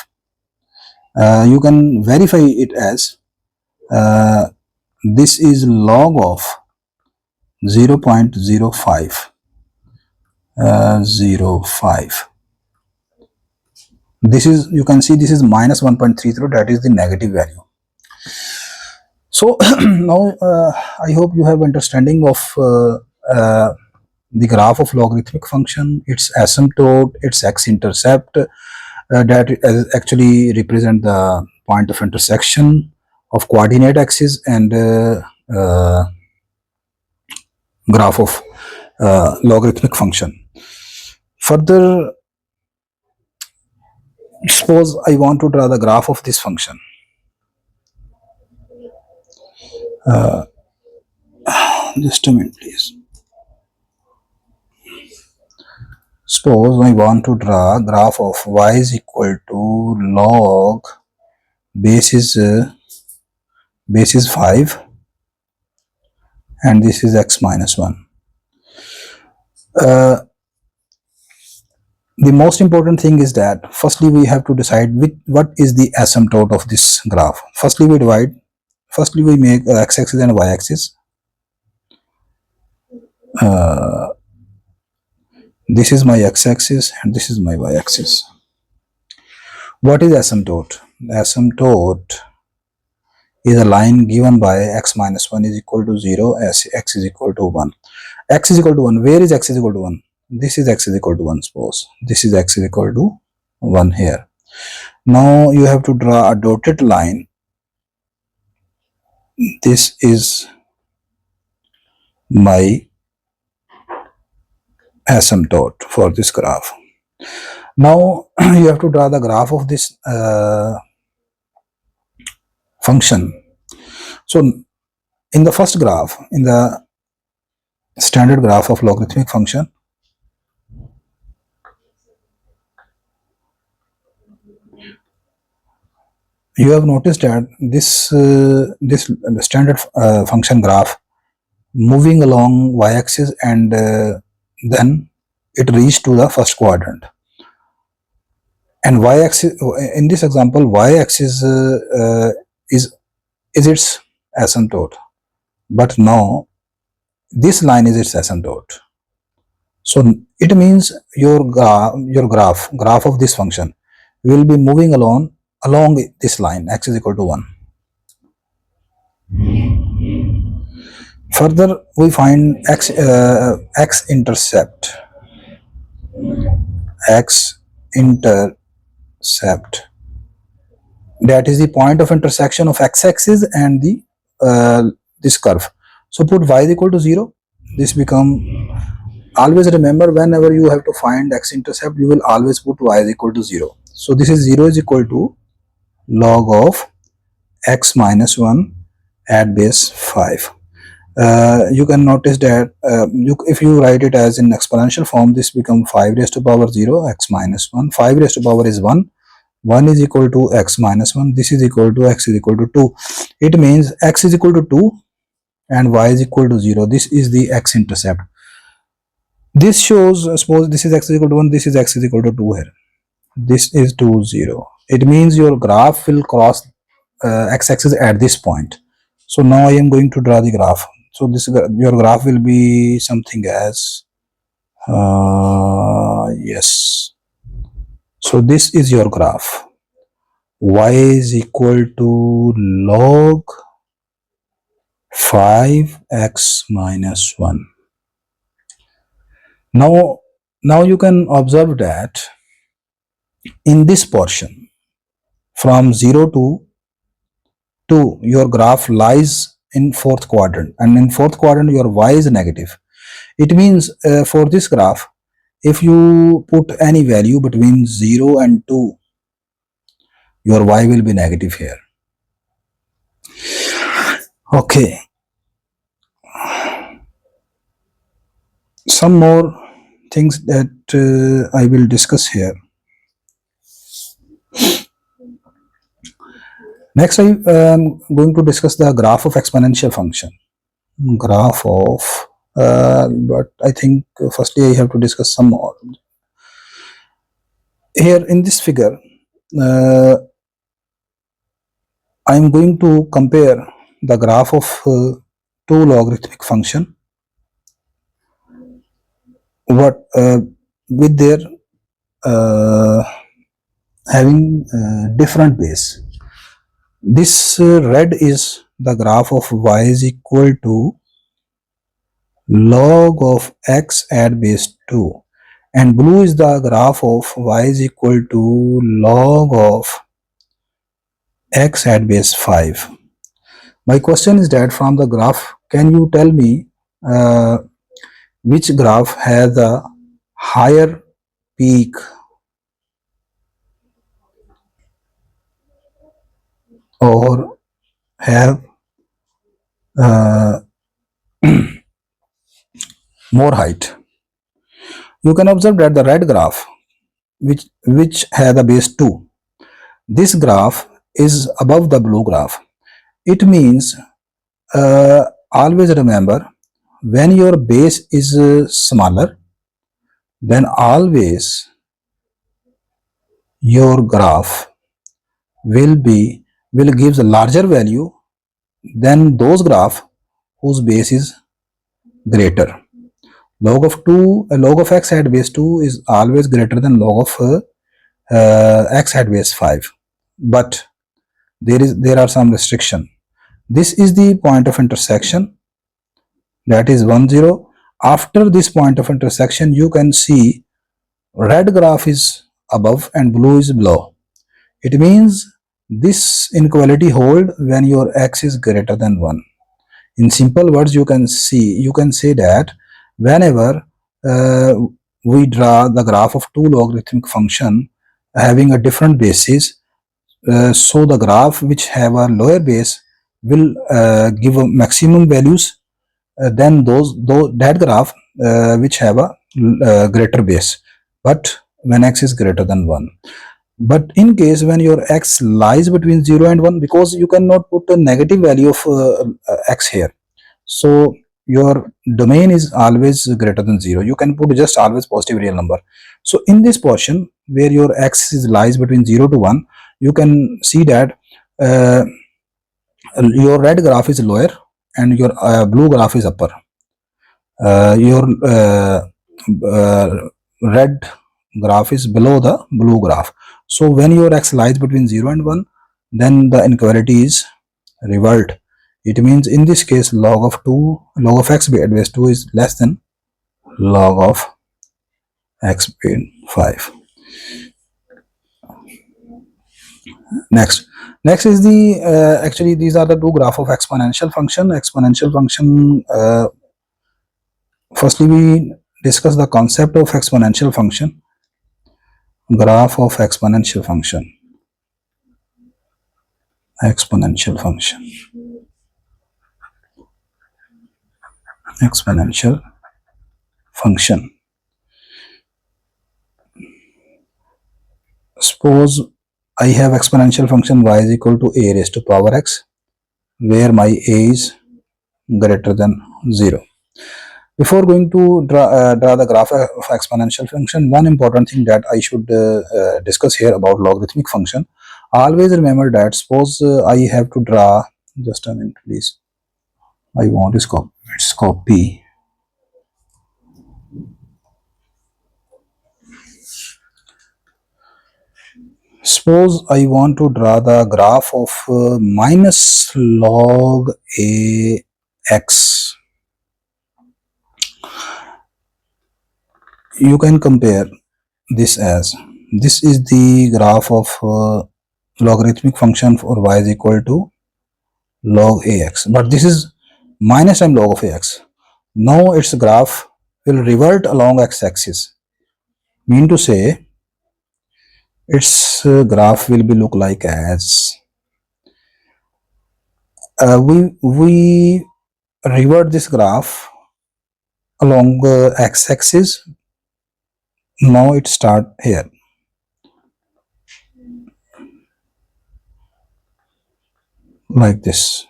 S1: You can verify it as this is log of 0.05 05. This is, you can see this is minus 1.30, that is the negative value. So now I hope you have understanding of the graph of logarithmic function, its asymptote, its x-intercept, that actually represent the point of intersection of coordinate axis, and graph of logarithmic function. Further, suppose I want to draw the graph of this function. Just a minute, please. Suppose I want to draw graph of y is equal to log base is 5 and this is x minus 1. The most important thing is that firstly we have to decide what is the asymptote of this graph. Firstly we make x-axis and y-axis. This is my x-axis and this is my y-axis. What is asymptote? Asymptote is a line given by x minus 1 is equal to 0 as x is equal to 1. X is equal to 1. Where is x is equal to 1? This is x is equal to 1. Suppose this is x is equal to 1 here. Now you have to draw a dotted line. This is my asymptote for this graph. Now you have to draw the graph of this function. So in the first graph, in the standard graph of logarithmic function, you have noticed that this standard function graph moving along y-axis, and then it reached to the first quadrant. And y-axis, in this example, y-axis is its asymptote, but now this line is its asymptote. So it means your graph of this function will be moving along this line, x is equal to 1. Further, we find x intercept. That is the point of intersection of x-axis and the this curve. So put y is equal to 0. This become, always remember, whenever you have to find x-intercept, you will always put y is equal to 0. So this is 0 is equal to log of x minus 1 at base 5. You can notice that if you write it as in exponential form, this become 5 raised to power 0 x minus 1. 5 raised to power is 1. 1 is equal to x minus 1. This is equal to x is equal to 2. It means x is equal to 2 and y is equal to 0. This is the x-intercept. This shows, suppose this is x is equal to 1, this is x is equal to 2 here. This is 2, 0. It means your graph will cross x-axis at this point. So now I am going to draw the graph. So this your graph will be something as yes. So this is your graph. Y is equal to log 5x minus 1. Now you can observe that in this portion from 0 to 2, your graph lies in fourth quadrant, and in fourth quadrant your y is negative. It means for this graph, if you put any value between 0 and 2, your y will be negative here. Okay. Some more things that I will discuss here. Next, I am going to discuss the graph of exponential function. Graph of, but I think firstly I have to discuss some more. Here in this figure, I am going to compare the graph of two logarithmic function with their having different base. This red is the graph of y is equal to log of x at base 2, and blue is the graph of y is equal to log of x at base 5. My question is that from the graph, can you tell me which graph has a higher peak or have more height? You can observe that the red graph, which has a base 2, this graph is above the blue graph. It means always remember, when your base is smaller, then always your graph will gives a larger value than those graph whose base is greater. Log of x at base 2 is always greater than log of x at base 5. But there are some restriction. This is the point of intersection, that is 1, 0. After this point of intersection, you can see red graph is above and blue is below. It means this inequality hold when your x is greater than 1. In simple words, you can say that whenever we draw the graph of two logarithmic function having a different basis, so the graph which have a lower base will give a maximum values than that graph which have a greater base, but when x is greater than 1. But in case when your x lies between 0 and 1, because you cannot put a negative value of x here, so your domain is always greater than 0. You can put just always positive real number. So in this portion where your x lies between 0 to 1, you can see that your red graph is lower and your blue graph is upper. Your red graph is below the blue graph. So when your x lies between 0 and 1, then the inequality is reversed. It means in this case log of x base 2 is less than log of x base 5. Next is the actually these are the two graph of exponential function. Firstly we discuss the concept of exponential function. Graph of exponential function. Exponential function. Suppose I have exponential function y is equal to a raised to power x, where my a is greater than 0. Before going to draw the graph of exponential function, one important thing that I should discuss here about logarithmic function. Always remember that suppose I have to draw, just a minute please, I want is copy. Suppose I want to draw the graph of minus log a x. You can compare this as, this is the graph of logarithmic function for y is equal to log ax, but this is minus time log of ax. Now its graph will revert along x-axis, mean to say its graph will be look like as we revert this graph along x-axis. Now it start here like this.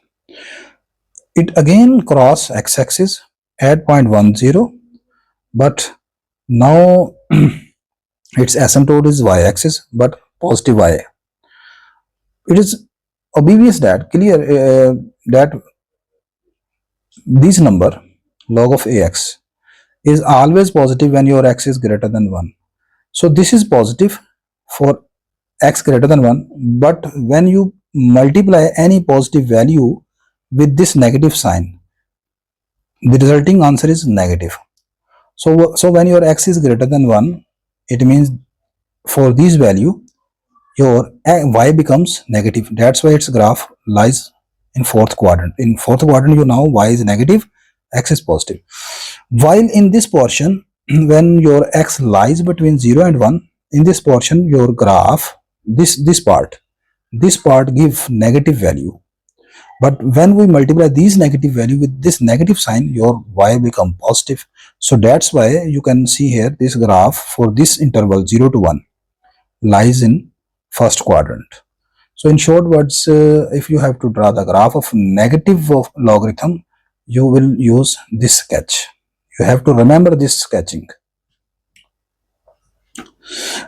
S1: It again cross x-axis at 0.10, but now its asymptote is y-axis but positive y. It is obvious that that this number log of ax is always positive when your x is greater than 1. So this is positive for x greater than 1, but when you multiply any positive value with this negative sign, the resulting answer is negative. So when your x is greater than 1, it means for this value your y becomes negative. That's why its graph lies in fourth quadrant. In fourth quadrant, you know y is negative, x is positive. While in this portion, when your x lies between 0 and 1, in this portion your graph, this part give negative value. But when we multiply these negative value with this negative sign, your y become positive. So that's why you can see here this graph for this interval 0 to 1 lies in first quadrant. So in short words, if you have to draw the graph of negative of logarithm, you will use this sketch. You have to remember this sketching.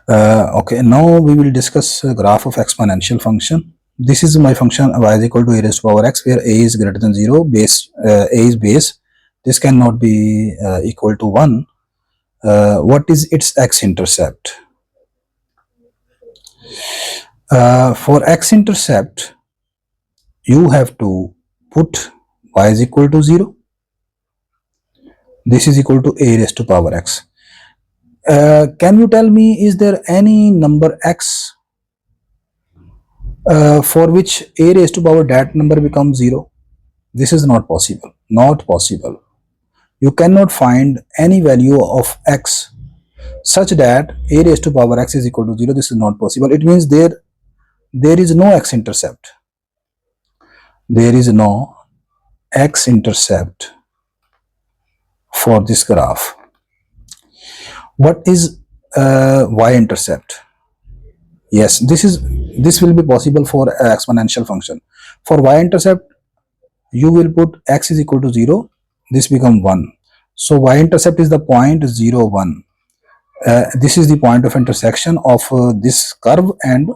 S1: Okay, now we will discuss graph of exponential function. This is my function y is equal to a raised to power x, where a is greater than 0, base a is base. This cannot be equal to 1. What is its x-intercept? For x-intercept, you have to put y is equal to 0. This is equal to a raised to power x. Can you tell me, is there any number x for which a raised to power that number becomes 0? This is not possible. Not possible. You cannot find any value of x such that a raised to power x is equal to 0. This is not possible. It means there is no x-intercept. There is no x-intercept for this graph. What is y-intercept? Yes, this will be possible for exponential function. For y-intercept, you will put x is equal to 0, this become 1. So y-intercept is the point 0, 1. This is the point of intersection of this curve and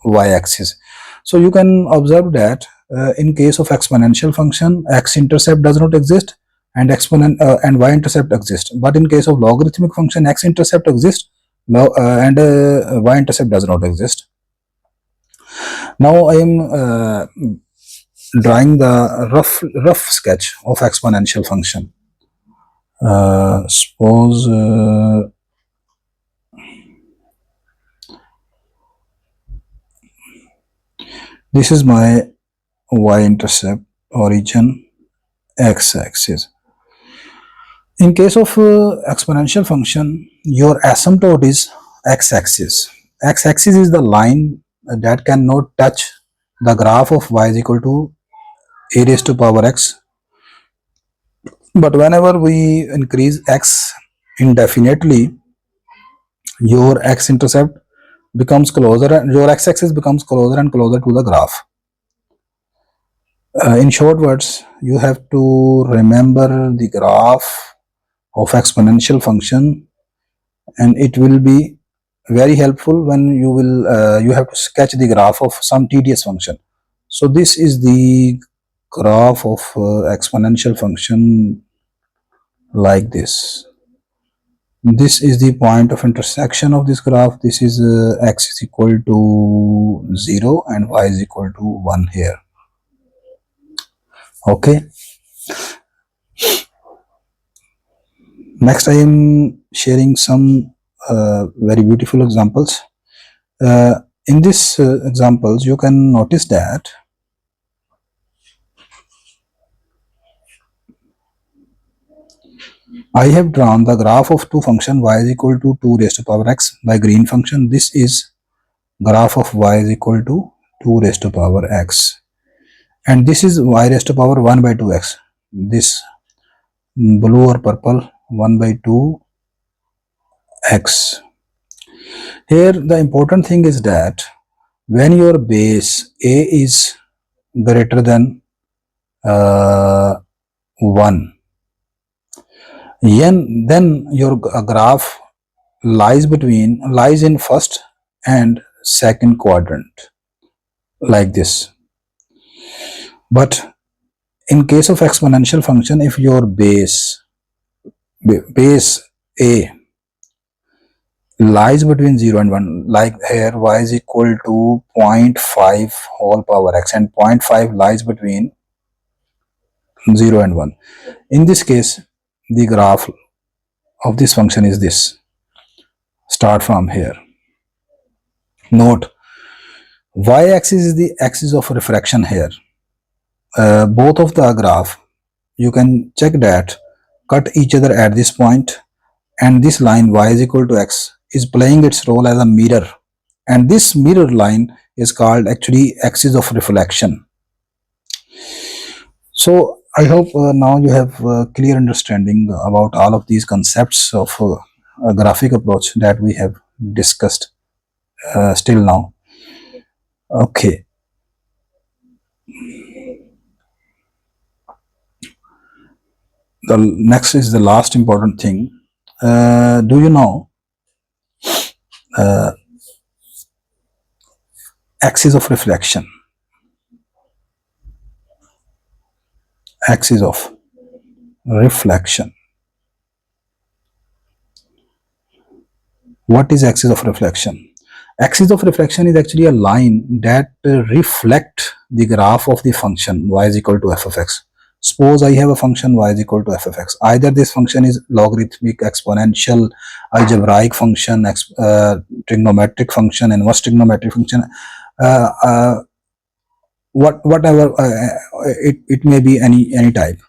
S1: y-axis. So you can observe that in case of exponential function, x-intercept does not exist and and y-intercept exists. But in case of logarithmic function, x-intercept exists and y-intercept does not exist. Now I am drawing the rough sketch of exponential function. Suppose this is my y-intercept, origin, x-axis. In case of exponential function, your asymptote is x-axis. X-axis is the line that cannot touch the graph of y is equal to a raised to power x. But whenever we increase x indefinitely, your x-intercept becomes closer, and your x-axis becomes closer and closer to the graph. In short words, you have to remember the graph of exponential function, and it will be very helpful when you have to sketch the graph of some tedious function. So this is the graph of exponential function like this. This is the point of intersection of this graph. This is x is equal to 0 and y is equal to 1 here. Okay. Next, I am sharing some very beautiful examples. In these examples, you can notice that I have drawn the graph of two function y is equal to 2 raised to power x by green function. This is graph of y is equal to 2 raised to power x, and this is y raised to power 1 by 2x. This blue or purple 1 by 2x. Here the important thing is that when your base a is greater than 1, then your graph lies in first and second quadrant like this. But in case of exponential function, if your base a lies between 0 and 1, like here y is equal to 0.5 whole power x, and 0.5 lies between 0 and 1. In this case, the graph of this function is this. Start from here. Note, y-axis is the axis of refraction here. Both of the graph, you can check that, cut each other at this point, and this line y is equal to x is playing its role as a mirror, and this mirror line is called actually axis of reflection. So I hope now you have a clear understanding about all of these concepts of a graphic approach that we have discussed still now. Okay. The next is the last important thing. Do you know axis of reflection? Axis of reflection. What is axis of reflection? Axis of reflection is actually a line that reflect the graph of the function y is equal to f of x. Suppose I have a function y is equal to f of x. Either this function is logarithmic, exponential, algebraic function, trigonometric function, inverse trigonometric function, whatever it may be, any type.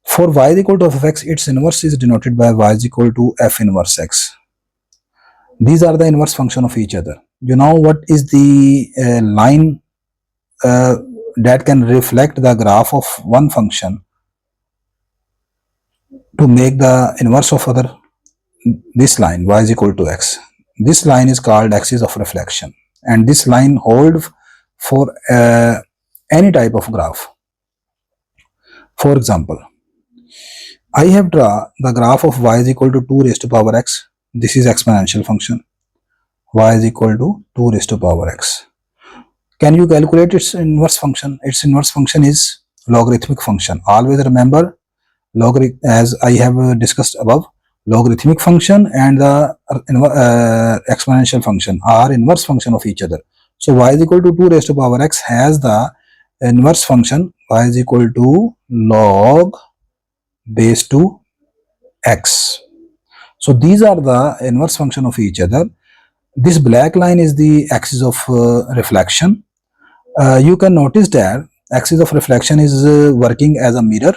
S1: For y is equal to f of x, its inverse is denoted by y is equal to f inverse x. These are the inverse function of each other. You know what is the line that can reflect the graph of one function to make the inverse of other? This line y is equal to x. This line is called axis of reflection, and this line holds for any type of graph. For example, I have drawn the graph of y is equal to 2 raised to power x. This is exponential function. Y is equal to 2 raised to power x. Can you calculate its inverse function? Its inverse function is logarithmic function. Always remember, as I have discussed above, logarithmic function and the exponential function are inverse function of each other. So y is equal to 2 raised to power x has the inverse function y is equal to log base to x. So these are the inverse function of each other. This black line is the axis of reflection. You can notice that axis of reflection is working as a mirror.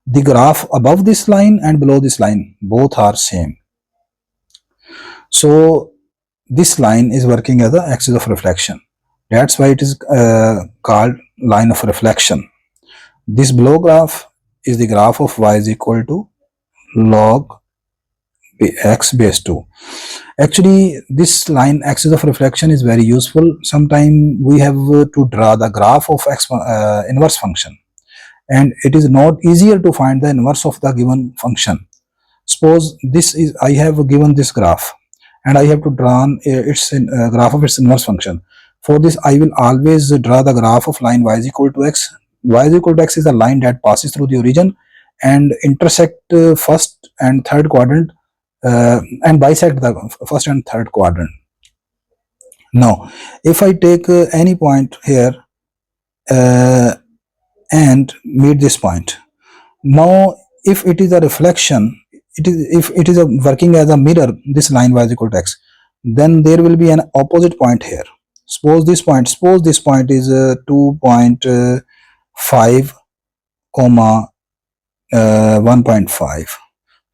S1: The graph above this line and below this line both are same. So this line is working as the axis of reflection. That's why it is called line of reflection. This below graph is the graph of y is equal to log x base 2. Actually, this line axis of reflection is very useful. Sometimes we have to draw the graph of inverse function, and it is not easier to find the inverse of the given function. Suppose this is I have given this graph, and I have to draw its graph of its inverse function. For this, I will always draw the graph of line y is equal to x. Y is equal to x is a line that passes through the origin and intersect first and third quadrant and bisect the first and third quadrant. Now, if I take any point here and meet this point, now if it is a reflection, if it is working as a mirror, this line y is equal to x, then there will be an opposite point here. Suppose this point is 2.5 comma 1.5.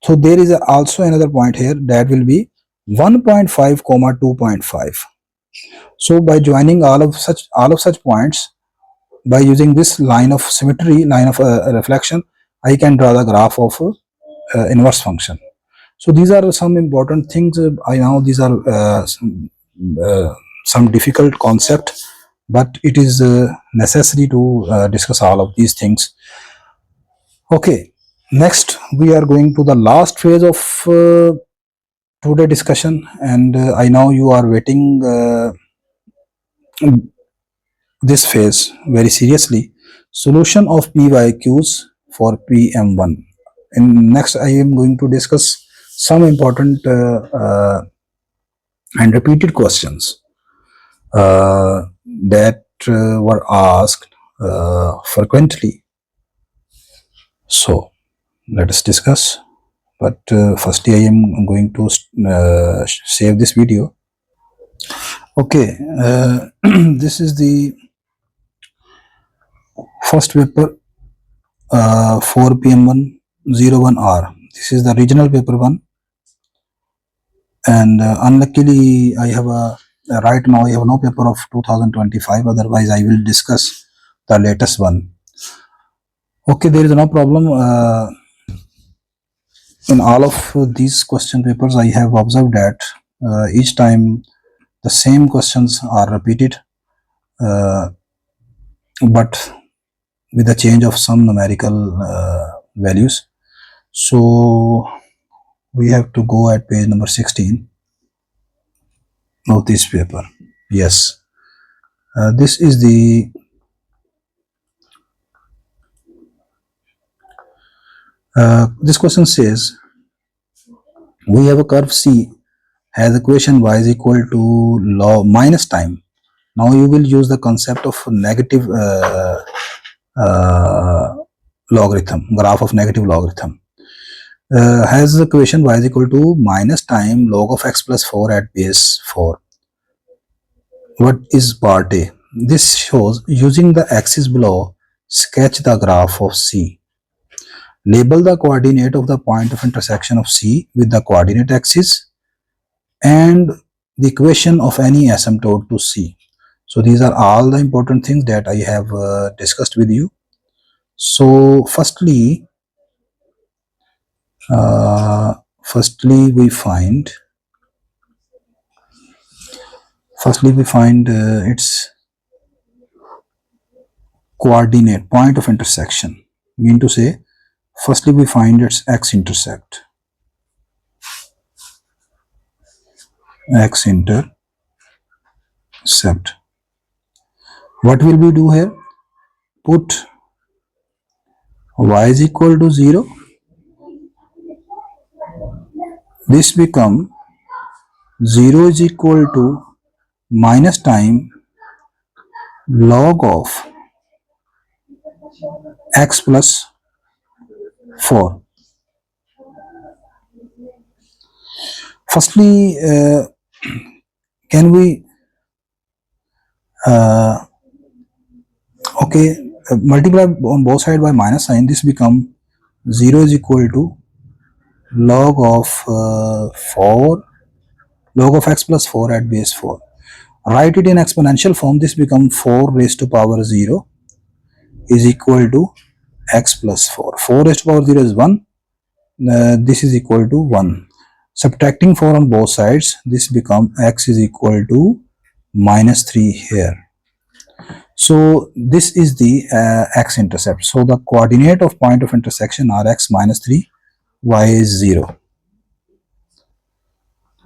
S1: So there is also another point here that will be 1.5 comma 2.5. So by joining all of such points, by using this line of symmetry, line of reflection, I can draw the graph of inverse function. So these are some important things. I know these are some difficult concept, but it is necessary to discuss all of these things. Okay, next we are going to the last phase of today discussion, and I know you are waiting this phase very seriously. Solution of PYQs for PM1. In next, I am going to discuss some important and repeated questions that were asked frequently. So let us discuss. But firstly, I am going to save this video. Okay, this is the first paper 4 PM1 01R. This is the regional paper 1, and unluckily I have right now I have no paper of 2025. Otherwise, I will discuss the latest one. Okay, there is no problem. In all of these question papers, I have observed that each time the same questions are repeated, but with a change of some numerical values. So we have to go at page number 16 of this paper. Yes, this is the this question says we have a curve C has equation y is equal to log minus time. Now you will use the concept of negative logarithm, graph of negative logarithm. Has the equation y is equal to minus time log of x plus 4 at base 4. What is part A? This shows using the axis below, sketch the graph of C. Label the coordinate of the point of intersection of C with the coordinate axis and the equation of any asymptote to C. So these are all the important things that I have discussed with you. So firstly we find its coordinate point of intersection. Mean to say Firstly, we find its x-intercept. X-intercept. What will we do here? Put y is equal to 0. This become 0 is equal to minus time log of x plus 4. Firstly, can we multiply on both sides by minus sign? This become 0 is equal to log of 4, log of x plus 4 at base 4. Write it in exponential form. This become 4 raised to power 0 is equal to x plus 4. 4 raised to power 0 is 1. This is equal to 1. Subtracting 4 on both sides, this become x is equal to minus 3 here. So this is the x-intercept. So the coordinate of point of intersection are x minus 3, y is 0.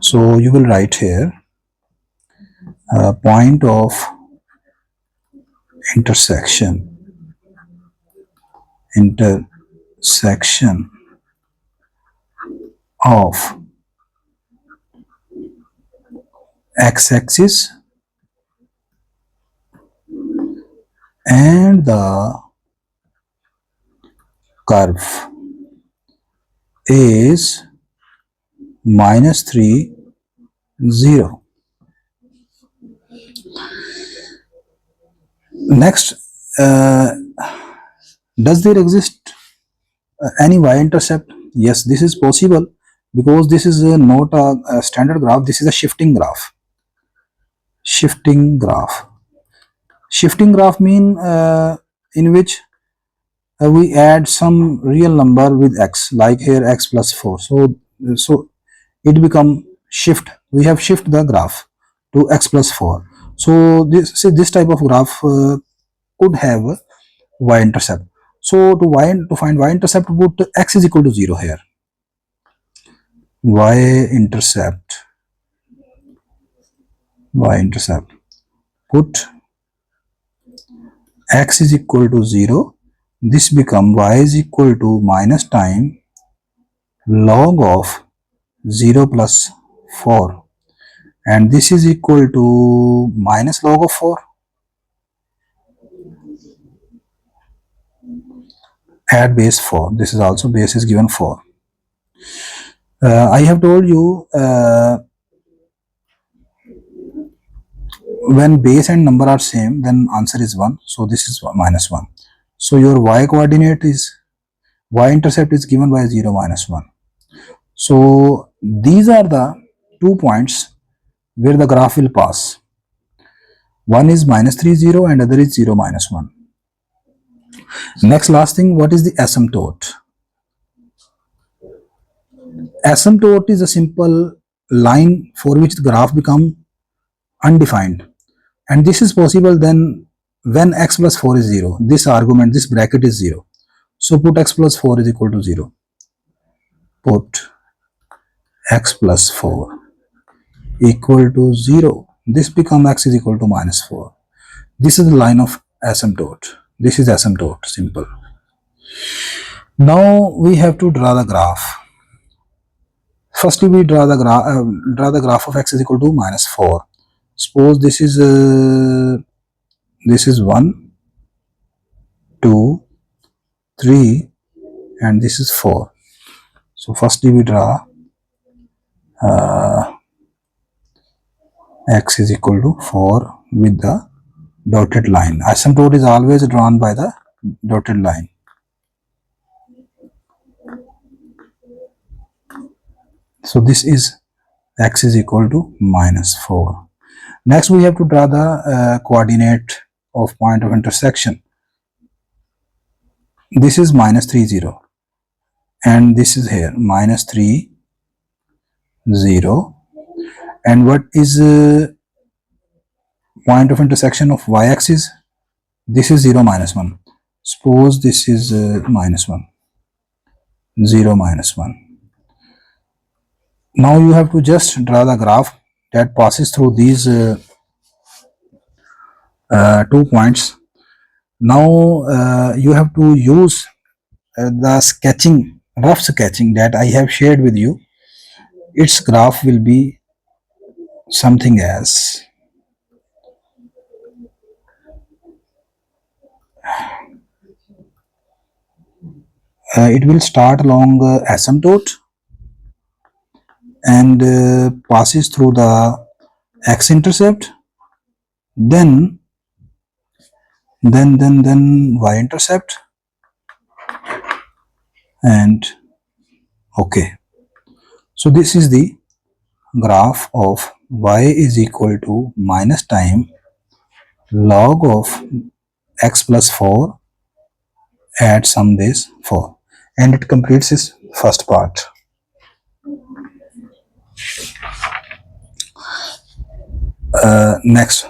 S1: So you will write here point of intersection of x-axis and the curve is minus 3, 0. Next, does there exist any y-intercept? Yes, this is possible because this is not a standard graph. This is a shifting graph. Shifting graph mean in which we add some real number with x, like here x plus 4. So it become shift. We have shift the graph to x plus 4. So this type of graph could have y-intercept. So to find y-intercept, put x is equal to 0 here. Y-intercept. Put x is equal to 0. This become y is equal to minus time log of 0 plus 4. And this is equal to minus log of 4 at base 4. This is also base is given 4. I have told you when base and number are same, then answer is 1. So this is minus 1. So your y coordinate is, y-intercept is given by 0, minus 1. So these are the 2 points where the graph will pass. One is minus 3, 0 and other is 0, minus 1. Next, last thing, what is the asymptote? Asymptote is a simple line for which the graph become undefined, and this is possible then when x plus 4 is 0. This argument, this bracket is 0. So put x plus 4 is equal to 0. Put x plus 4 equal to 0. This become x is equal to minus 4. This is the line of asymptote. This is asymptote, simple. Now we have to draw the graph. Firstly, we draw the graph of x is equal to minus 4. Suppose this is 1, 2, 3, and this is 4. So firstly we draw x is equal to 4 with the dotted line. Asymptote is always drawn by the dotted line. So this is x is equal to minus 4. Next we have to draw the coordinate of point of intersection. This is minus 3, 0. And this is here minus 3, 0. And what is point of intersection of y-axis? This is 0, minus 1. Suppose this is minus 1. 0 minus 1. Now you have to just draw the graph that passes through these 2 points. Now you have to use the sketching, rough sketching that I have shared with you. Its graph will be something as it will start along asymptote and passes through the x-intercept, then y-intercept, and okay. So this is the graph of y is equal to minus time log of x plus 4 at some base 4, and it completes its first part. Next,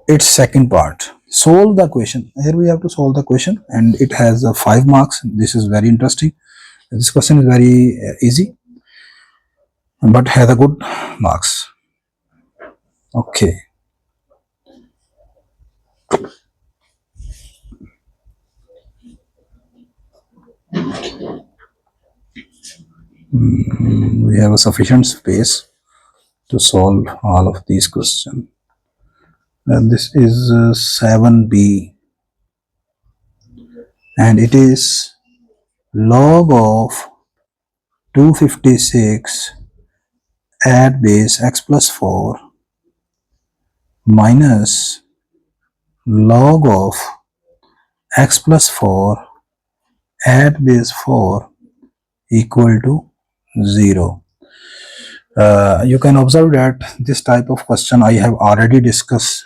S1: its second part. Solve the question. Here we have to solve the question, and it has 5 marks. This is very interesting. This question is very easy, but has a good marks. Okay. We have a sufficient space to solve all of these questions. And this is 7b, and it is log of 256 at base x plus 4 minus log of x plus 4 at base 4 equal to 0. You can observe that this type of question I have already discussed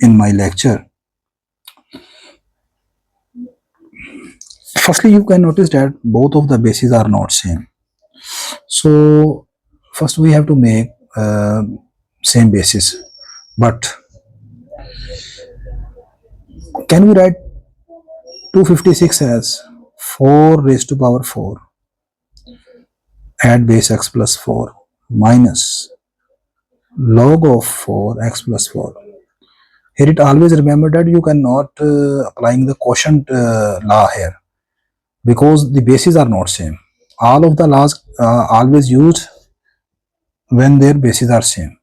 S1: in my lecture. Firstly, you can notice that both of the bases are not same. So first we have to make same basis. But can we write 256 as 4 raised to power 4 at base x plus 4 minus log of 4 x plus 4. Here it always remember that you cannot applying the quotient law here, because the bases are not same. All of the laws always used when their bases are same.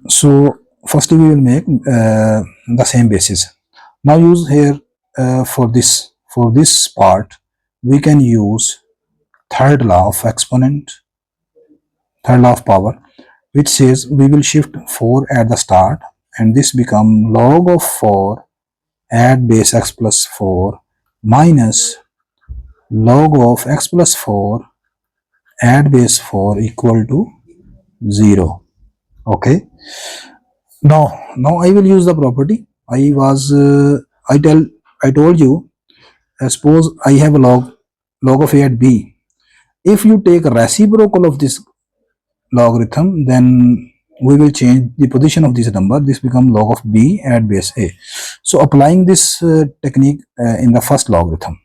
S1: So firstly we will make the same basis. Now use here for this part we can use third law of exponent, third law of power, which says we will shift 4 at the start, and this become log of 4 at base x plus 4 minus log of x plus 4 at base 4 equal to 0. Okay. Now I will use the property. I told you, suppose I have a log of a at b. If you take reciprocal of this logarithm, then we will change the position of this number. This becomes log of b at base a. So applying this technique in the first logarithm,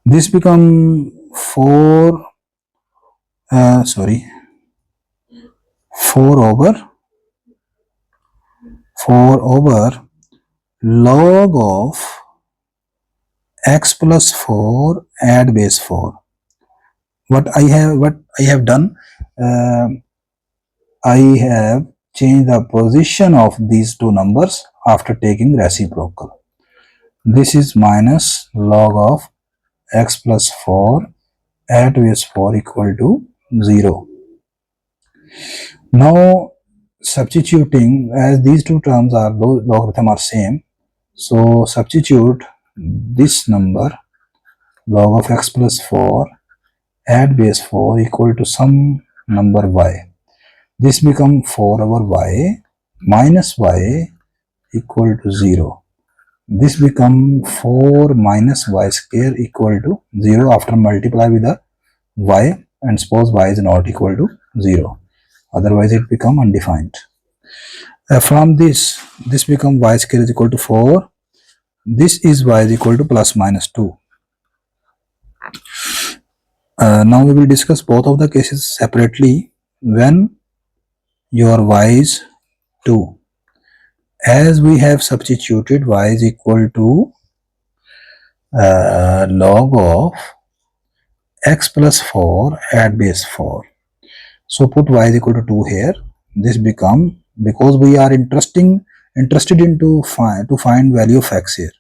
S1: this become 4 over log of x plus 4 at base 4. What I have done, I have changed the position of these two numbers after taking reciprocal. This is minus log of x plus 4 at base 4 equal to 0. Now substituting, as these two terms are logarithm are same, so substitute this number log of x plus 4 at base 4 equal to some number y. This become 4 over y minus y equal to 0. This become 4 minus y square equal to 0 after multiply with the y, and suppose y is not equal to 0. Otherwise it become undefined. From this become y square is equal to 4. This is y is equal to plus minus 2. Now we will discuss both of the cases separately when your y is 2. As we have substituted y is equal to log of x plus 4 at base 4. So put y is equal to 2 here. This become, because we are interested in to find value of x here.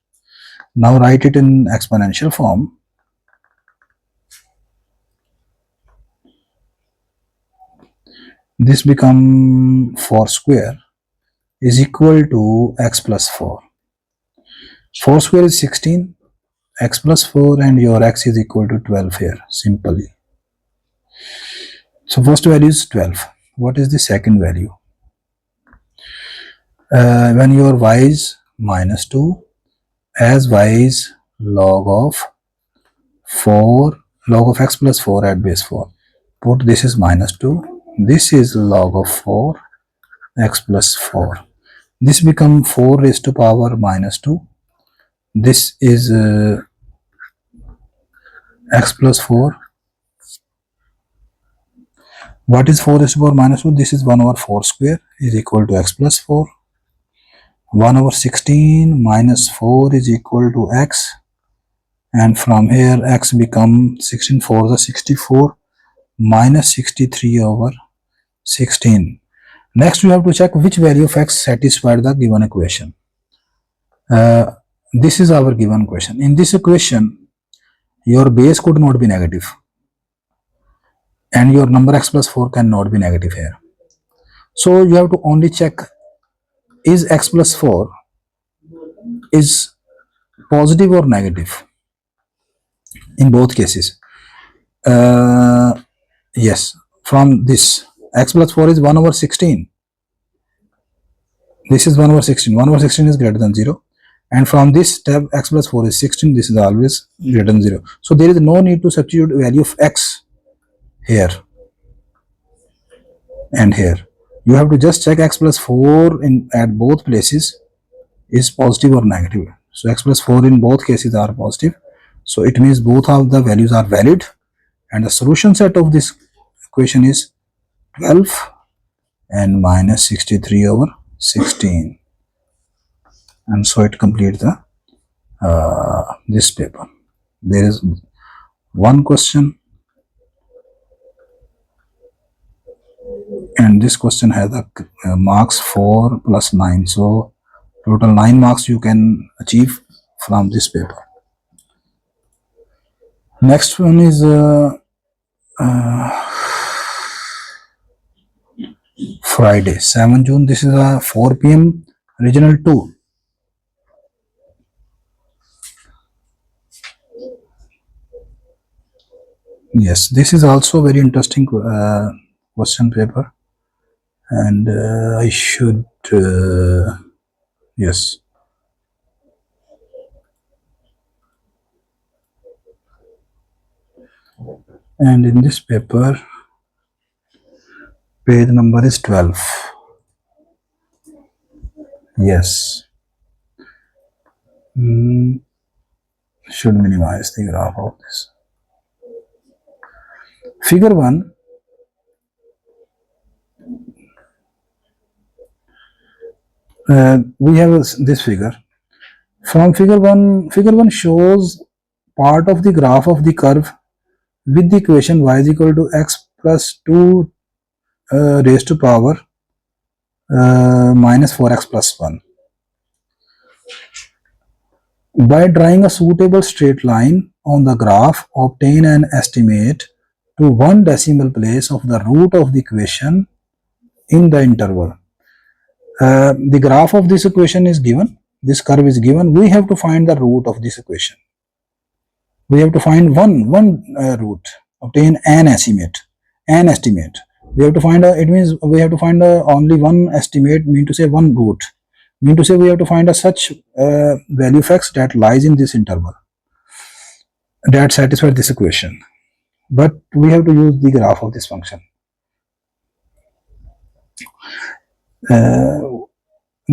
S1: Now write it in exponential form. This become 4 square is equal to x plus 4. 4 square is 16, x plus 4, and your x is equal to 12 here, simply. So first value is 12. What is the second value? When your y is minus 2, as y is log of 4, log of x plus 4 at base 4. Put this is minus 2. This is log of 4 x plus 4. This become 4 raised to power minus 2. This is x plus 4. What is 4 raised to power minus 2? This is 1 over 4 square is equal to x plus 4. 1 over 16 minus 4 is equal to x. And from here x become 16 4 is 64 minus 63 over 16. Next we have to check which value of x satisfied the given equation. This is our given question. In this equation, your base could not be negative, and your number x plus 4 cannot be negative here. So you have to only check, is x plus 4 is positive or negative in both cases. Yes, from this x plus 4 is 1 over 16. This is 1 over 16. 1 over 16 is greater than 0. And from this step, x plus 4 is 16. This is always greater than 0. So there is no need to substitute value of x here and here. You have to just check x plus 4 at both places is positive or negative. So x plus 4 in both cases are positive. So it means both of the values are valid. And the solution set of this equation is 12 and minus 63 over 16. And so it completes the this paper. There is one question, and this question has a marks 4 plus 9. So total 9 marks you can achieve from this paper. Next one is Friday, 7 June. This is a 4 p.m. regional 2. Yes, this is also very interesting question paper, and I should yes. And in this paper, page number is 12. Yes. Should minimize the graph of this. Figure 1. We have this figure. From figure 1 shows part of the graph of the curve with the equation y is equal to x plus 2 raised to power minus 4x plus 1. By drawing a suitable straight line on the graph, obtain an estimate to 1 decimal place of the root of the equation in the interval. The graph of this equation is given. This curve is given. We have to find the root of this equation. We have to find one root. Obtain an estimate. We have to find it means we have to find only one estimate, mean to say one root. Mean to say we have to find such value of x that lies in this interval that satisfies this equation. But we have to use the graph of this function.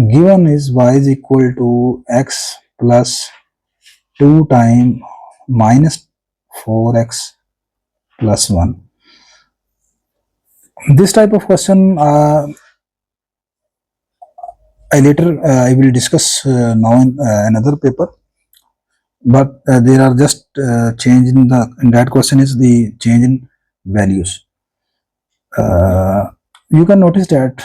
S1: given is y is equal to x plus 2 times minus 4x plus 1. This type of question I will discuss now in another paper, but there are just change in that question is the change in values. You can notice that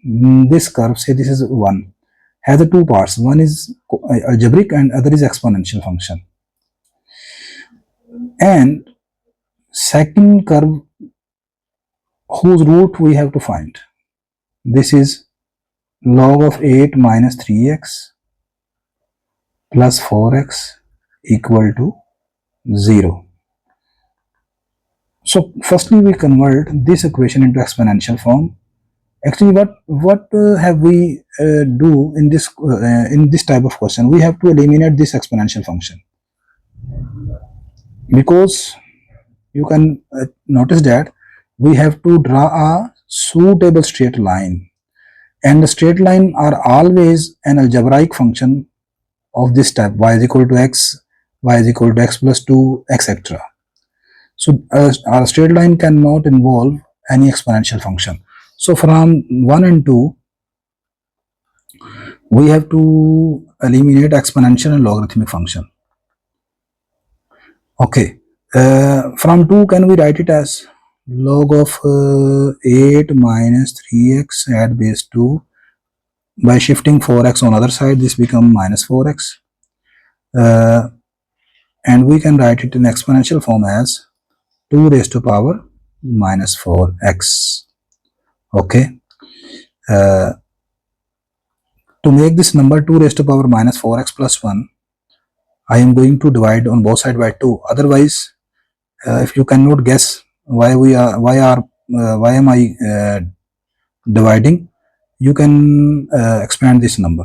S1: this curve, say this is 1, has the two parts. One is algebraic and other is exponential function. And second curve whose root we have to find. This is log of 8 minus 3x plus 4x equal to 0. So firstly we convert this equation into exponential form. Actually what have we do in this type of question? We have to eliminate this exponential function, because you can notice that we have to draw a suitable straight line, and the straight line are always an algebraic function of this type, y is equal to x, y is equal to x plus 2, etc. So our straight line cannot involve any exponential function. So from 1 and 2 we have to eliminate exponential and logarithmic function. Okay, from 2 can we write it as log of 8 minus 3x at base 2. By shifting 4x on other side, this become minus 4x. And we can write it in exponential form as 2 raised to power minus 4x. Okay. To make this number 2 raised to power minus 4x plus 1, I am going to divide on both sides by 2. Otherwise, if you cannot guess why am I dividing, you can expand this number.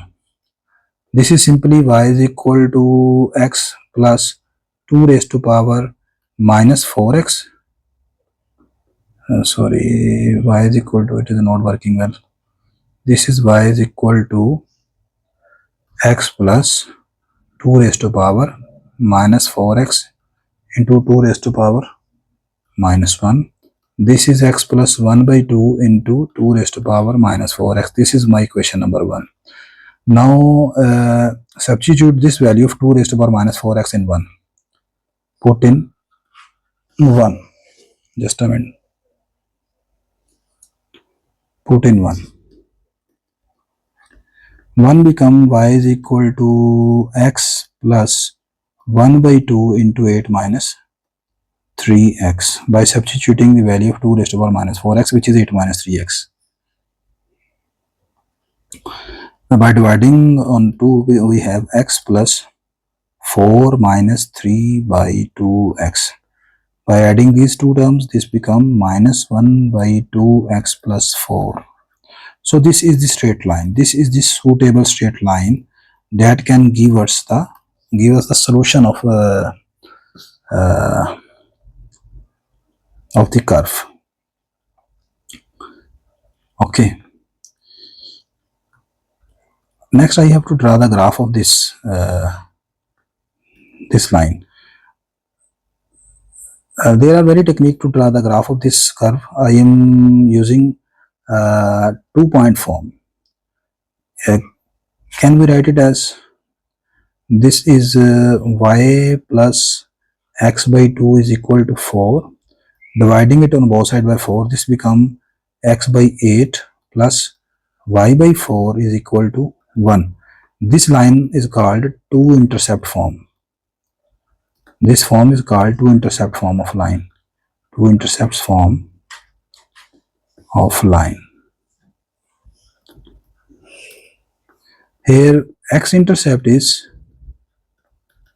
S1: This is simply y is equal to x plus 2 raised to power minus 4x. Sorry, y is equal to, it is not working well. This is y is equal to x plus 2 raised to power minus 4x into 2 raised to power minus 1. This is x plus 1 by 2 into 2 raised to power minus 4x. This is my equation number 1. Now substitute this value of 2 raised to power minus 4x in 1. Put in 1. Just a minute. Put in 1. 1 become y is equal to x plus 1 by 2 into 8 minus 3x by substituting the value of 2 raised to power minus 4x, which is 8 minus 3x. Now by dividing on 2, we have x plus 4 minus 3 by 2x. By adding these two terms, this become minus 1 by 2x plus 4. So this is the straight line. This is the suitable straight line that can give us the solution of the curve. Okay. Next, I have to draw the graph of this this line. There are many techniques to draw the graph of this curve. I am using 2-point form. Can we write it as this is y plus x by 2 is equal to 4. Dividing it on both sides by 4, this become x by 8 plus y by 4 is equal to 1. This line is called two-intercept form. This form is called two-intercept form of line. Two-intercepts form of line. Here x-intercept is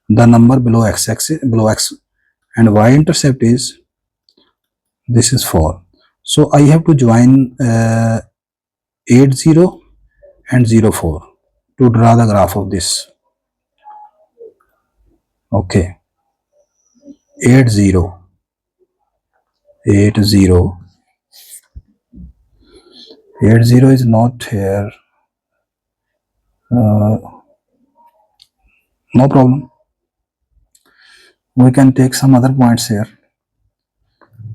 S1: the number below x, and y-intercept is this is 4. So I have to join 8, 0 and 0, 4 to draw the graph of this. Okay. 8, 0. 8, 0. 8, 0 is not here. No problem. We can take some other points here.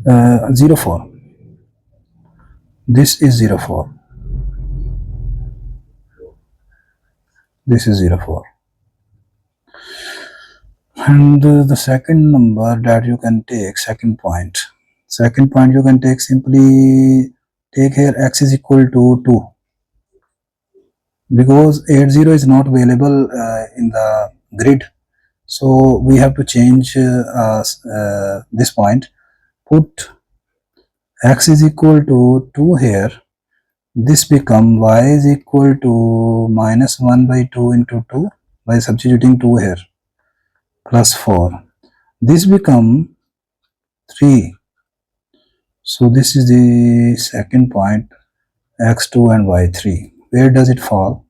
S1: 0, 4. This is 0, 4. This is 0, 4. And the second number that you can take, second point you can take, simply take here x is equal to 2, because 80 is not available in the grid, so we have to change this point. Put x is equal to 2 here. This become y is equal to minus 1 by 2 into 2 by substituting 2 here, plus 4. This become 3. So this is the second point, x2 and y3. Where does it fall?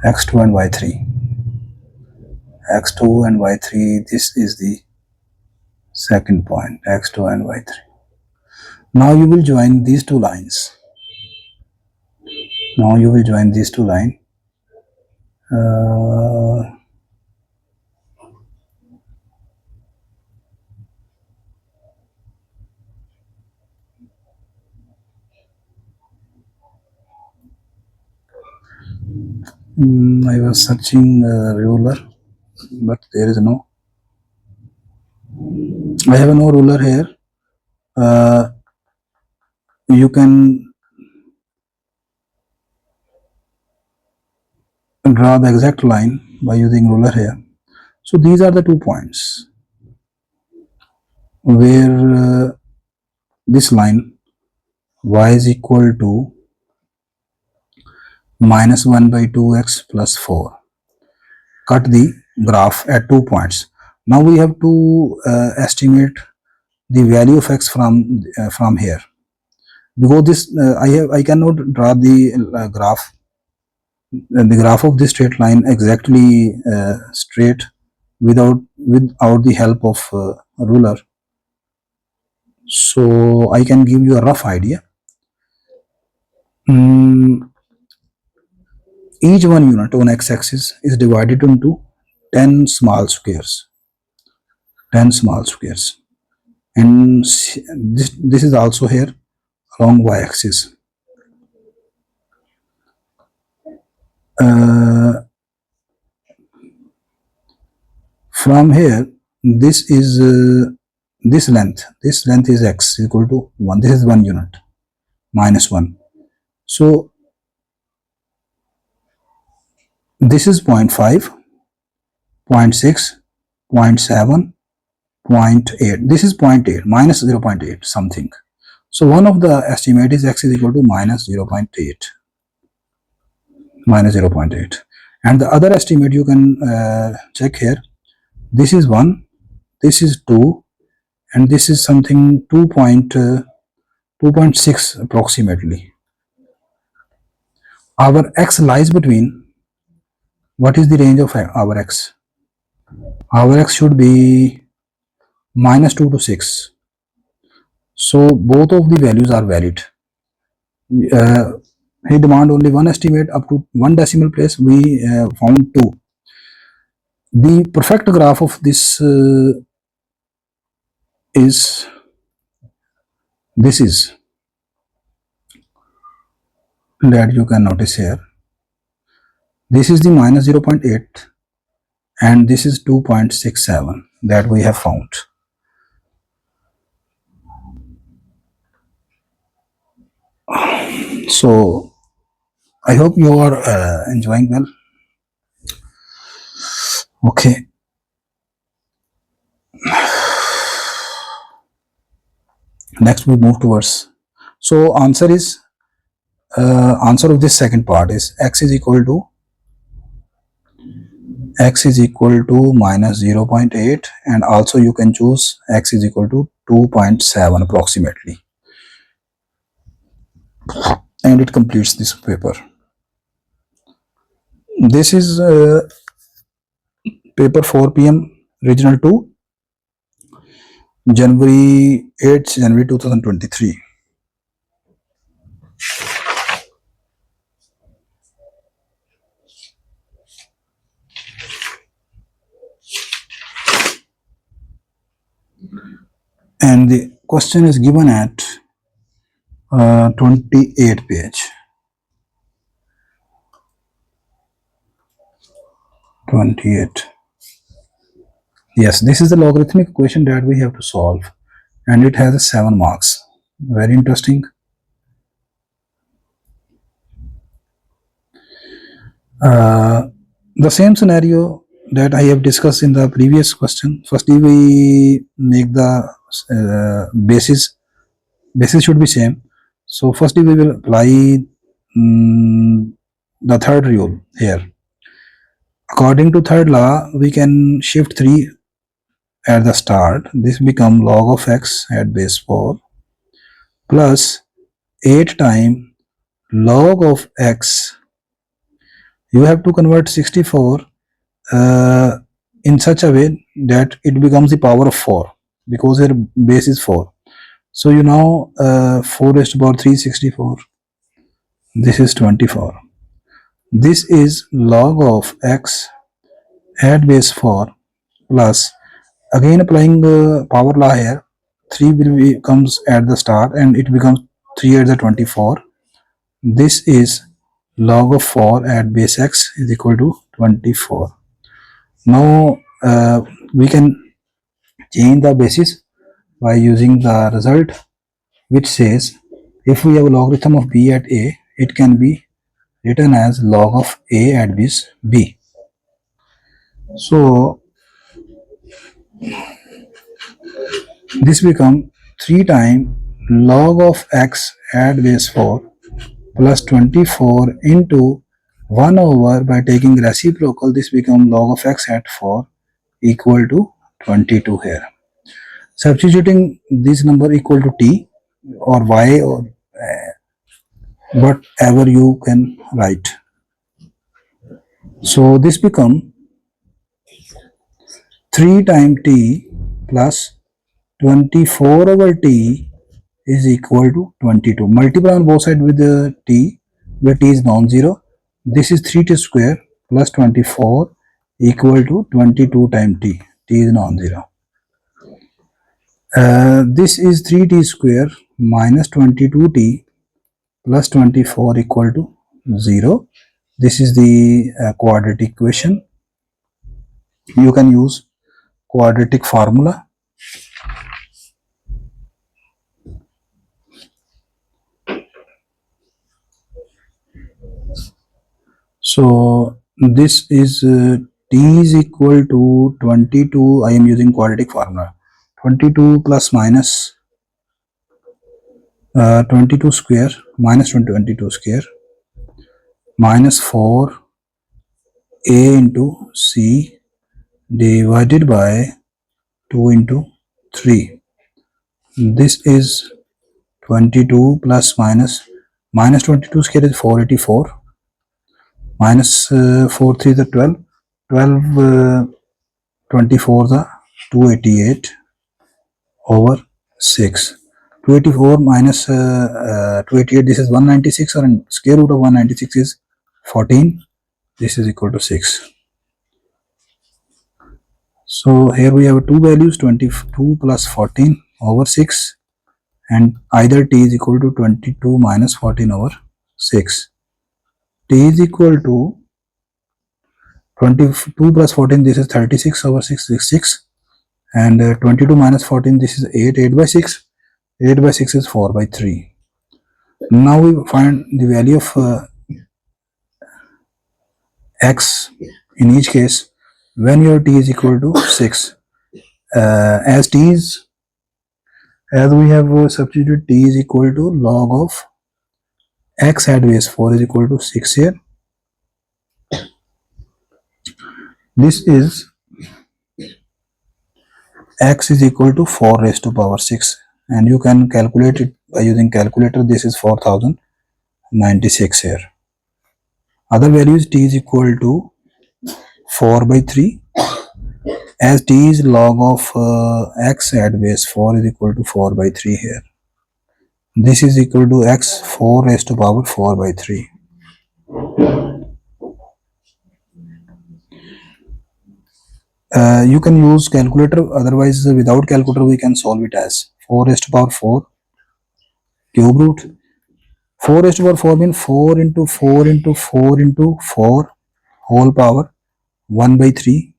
S1: X2 and y3. X2 and y3, this is the second point, x2 and y3. Now you will join these two lines. I was searching a ruler, but there is no. I have no ruler here. You can draw the exact line by using ruler here. So these are the 2 points where this line y is equal to minus 1 by 2x plus 4 cut the graph at 2 points. Now we have to estimate the value of x from here, because this I cannot draw the graph of this straight line exactly straight without the help of a ruler. So I can give you a rough idea. Each one unit on x-axis is divided into 10 small squares. And this is also here along y-axis. From here, this is this length is x equal to 1. This is 1 unit, minus 1. So this is 0.5, 0.6, 0.7, 0.8. This is 0.8, minus 0.8 something. So one of the estimate is x is equal to minus 0.8. And the other estimate you can check here. This is 1, this is 2, and this is something 2.6 approximately. Our x lies between, what is the range of our x? Our x should be minus 2 to 6. So both of the values are valid. He demand only one estimate up to 1 decimal place. We found 2. The perfect graph of this is that you can notice here. This is the minus 0.8 and this is 2.67 that we have found. So I hope you are enjoying well. Okay. Next we move towards. So answer is answer of this second part is x is equal to minus 0.8, and also you can choose x is equal to 2.7 approximately, and it completes this paper. This is paper 4 p.m. regional 2, January 8th, January 2023. and the question is given at 28 page. 28. Yes, this is the logarithmic equation that we have to solve, and it has 7 marks. Very interesting. The same scenario that I have discussed in the previous question. Firstly, we make the basis. Basis should be same. So firstly, we will apply the third rule here. According to third law, we can shift 3 at the start. This become log of x at base 4 plus 8 times log of x. You have to convert 64 in such a way that it becomes the power of 4 because your base is 4. So you know 4 raised to power 364. This is 24. This is log of x at base 4 plus, again applying the power law here, 3 will be comes at the start and it becomes 3 at the 24. This is log of 4 at base x is equal to 24. Now we can change the basis by using the result, which says if we have a logarithm of b at a, it can be written as log of a at base b. So this becomes 3 times log of x at base 4 plus 24 into 1 over, by taking reciprocal, this becomes log of x at 4 equal to 22 here. Substituting this number equal to t or y or whatever you can write. So this becomes 3 times t plus 24 over t is equal to 22. Multiply on both sides with the t, where t is non-zero. This is 3t square plus 24 equal to 22 times t. T is non-zero. This is 3t square minus 22t plus 24 equal to 0. This is the quadratic equation. You can use quadratic formula. So this is t is equal to 22. I am using quadratic formula. 22 plus minus 22 square minus 22 square minus 4 a into c divided by 2 into 3. This is 22 plus minus 22 square is 484 minus 4 3 is 12. 12 24 the 288 over 6. 284 minus 288, this is 196, or in square root of 196 is 14. This is equal to 6. So here we have two values, 22 plus 14 over 6, and either t is equal to 22 minus 14 over 6. T is equal to 22 plus 14, this is 36 over 6, 6, and 22 minus 14, this is 8, 8 by 6, 8 by 6 is 4 by 3. Now we find the value of x in each case when your t is equal to 6. As we have substituted t is equal to log of x at base 4 is equal to 6 here. This is x is equal to 4 raised to power 6, and you can calculate it by using calculator. This is 4096 here. Other values, t is equal to 4 by 3, as t is log of x at base 4 is equal to 4 by 3 here. This is equal to x 4 raised to power 4 by 3. You can use calculator, otherwise without calculator we can solve it as 4 raised to power 4 cube root. 4 raised to power 4 means 4 into 4 into 4 into 4 whole power 1 by 3.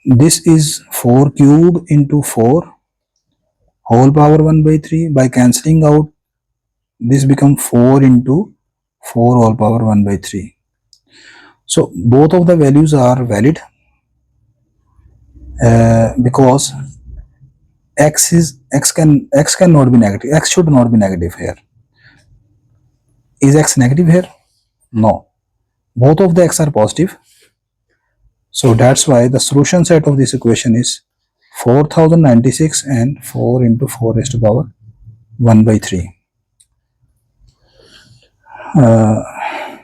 S1: This is 4 cube into 4 whole power 1 by 3. By cancelling out, this becomes 4 into 4 whole power 1 by 3. So both of the values are valid because x cannot be negative. X should not be negative here. Is x negative here? No. Both of the x are positive. So that's why the solution set of this equation is 4096 and 4 into 4 raised to power 1 by 3.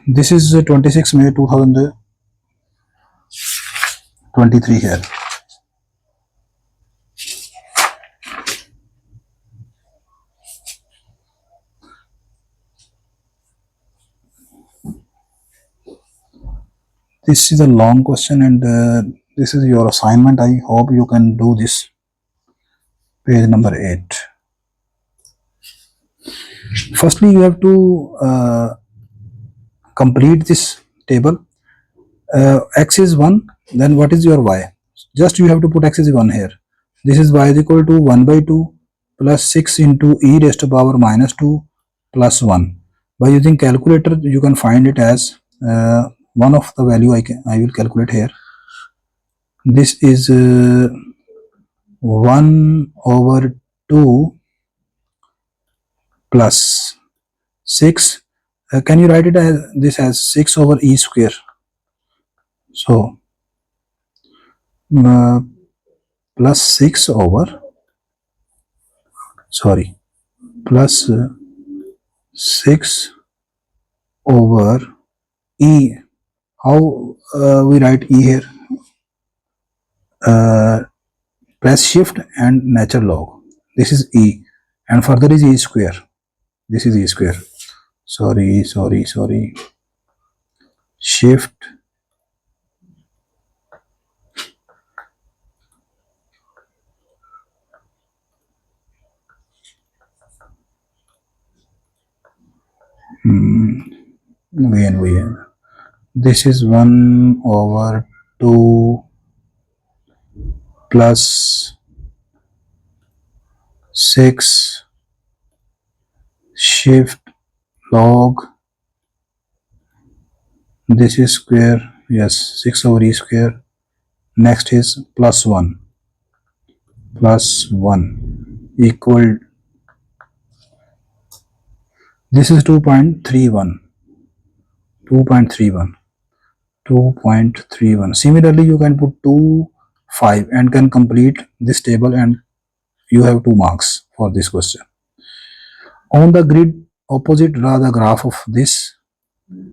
S1: This is 26 May 2023 here. This is a long question and this is your assignment. I hope you can do this. Page number 8. Firstly, you have to complete this table. X is 1, then what is your y? Just you have to put x is 1 here. This is y is equal to 1 by 2 plus 6 into e raised to power minus 2 plus 1. By using calculator, you can find it as one of the value I will calculate here. This is 1 over 2 plus 6. Can you write it as this as 6 over e square? So plus 6 over plus 6 over e. How we write e here? Press shift and natural log. This is e, and further is e square. This is e square. Sorry. Shift again. This is 1 over 2 plus 6 shift log. This is square. Yes, 6 over e square. Next is plus 1 equal. This is 2.31. Similarly, you can put 2, 5 and can complete this table and you have 2 marks for this question. On the grid opposite, draw the graph of this.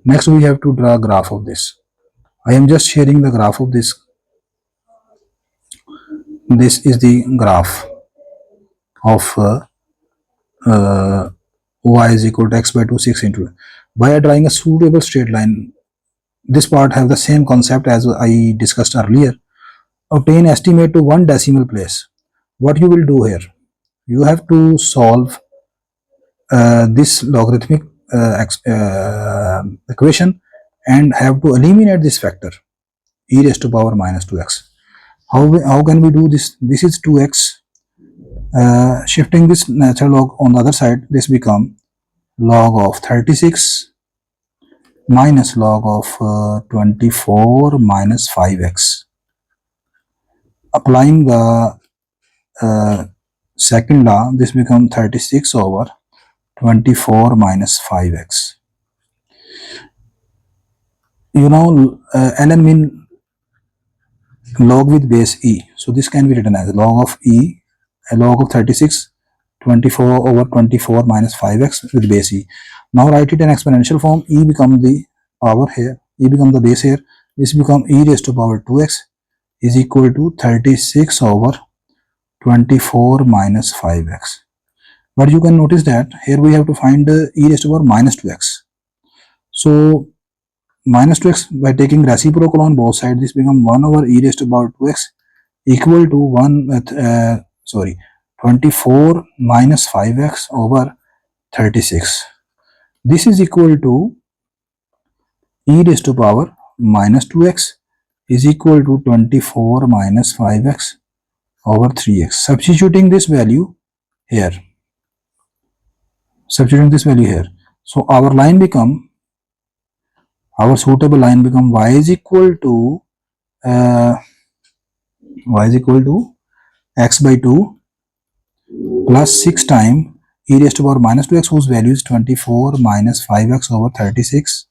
S1: Next we have to draw a graph of this. I am just sharing the graph of this. This is the graph of y is equal to x by 2, 6 into. By drawing a suitable straight line, this part have the same concept as I discussed earlier. Obtain estimate to 1 decimal place. What you will do here? You have to solve this logarithmic equation and have to eliminate this factor e raised to power minus 2x. How can we do this? This is 2x. Shifting this natural log on the other side, this become log of 36 minus log of 24 minus 5x. Applying the second law, this become 36 over 24 minus 5x. You know, ln mean log with base e. So this can be written as log of e, a log of 36, 24 over 24 minus 5x with base e. Now write it in exponential form. E become the power here, e become the base here. This become e raised to power 2x is equal to 36 over 24 minus 5x. But you can notice that here we have to find e raised to power minus 2x. So minus 2x by taking reciprocal on both sides. This becomes 1 over e raised to the power 2x equal to 24 minus 5x over 36. This is equal to e raised to the power minus 2x is equal to 24 minus 5x over 3x. Substituting this value here. So our suitable line become y is equal to x by 2 plus 6 times e raised to the power minus 2x, whose value is 24 minus 5x over 36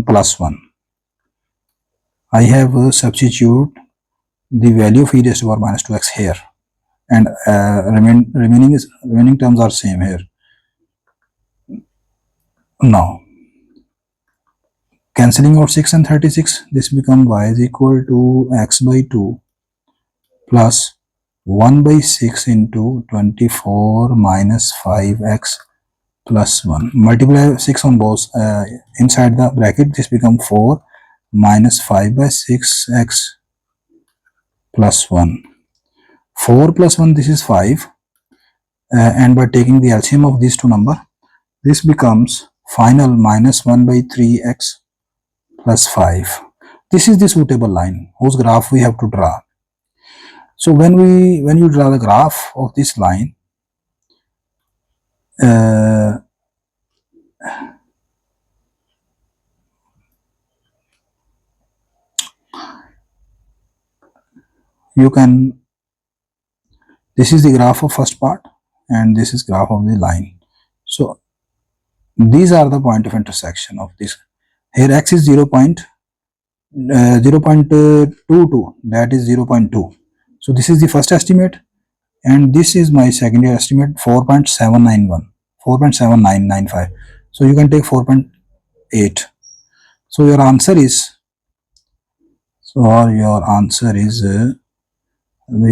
S1: plus 1. I have substitute the value of e raised to the power minus 2x here, and remaining terms are same here. Now cancelling out 6 and 36, this becomes y is equal to x by 2 plus 1 by 6 into 24 minus 5x plus 1. Multiply 6 on both inside the bracket. This becomes 4 minus 5 by 6x plus 1. 4 plus 1, this is 5. And by taking the LCM of these two numbers, this becomes final minus 1 by 3x plus 5. This is the suitable line whose graph we have to draw. So when you draw the graph of this line, you can, this is the graph of first part and this is graph of the line. So these are the point of intersection of this. Here x is 0.22, that is 0.2. So this is the first estimate and this is my secondary estimate, 4.7995. So you can take 4.8. So your answer is, you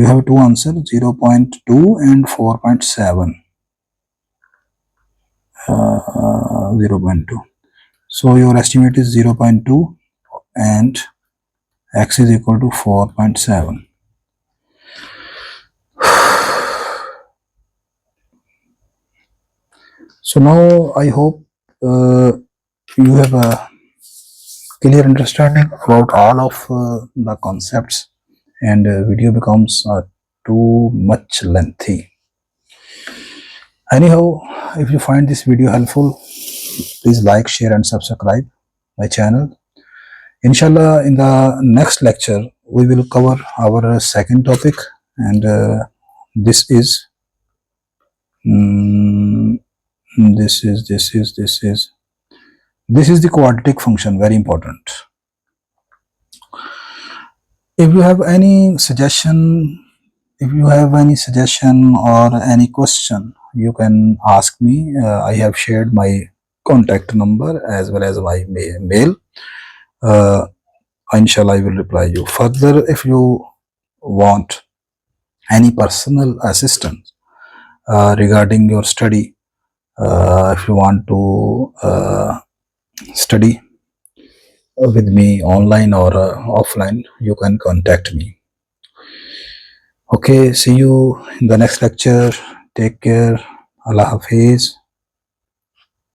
S1: have two answers, 0.2 and 4.7. 0.2. So your estimate is 0.2 and x is equal to 4.7. So now I hope you have a clear understanding about all of the concepts, and video becomes too much lengthy. Anyhow, if you find this video helpful, please like, share and subscribe my channel. Inshallah, in the next lecture we will cover our second topic, and this is the quadratic function, very important. If you have any suggestion or any question, you can ask me. I have shared my contact number as well as my mail. Inshallah, I will reply you. Further, if you want any personal assistance regarding your study, if you want to study with me online or offline, you can contact me. Okay, see you in the next lecture. Take care. Allah Hafiz.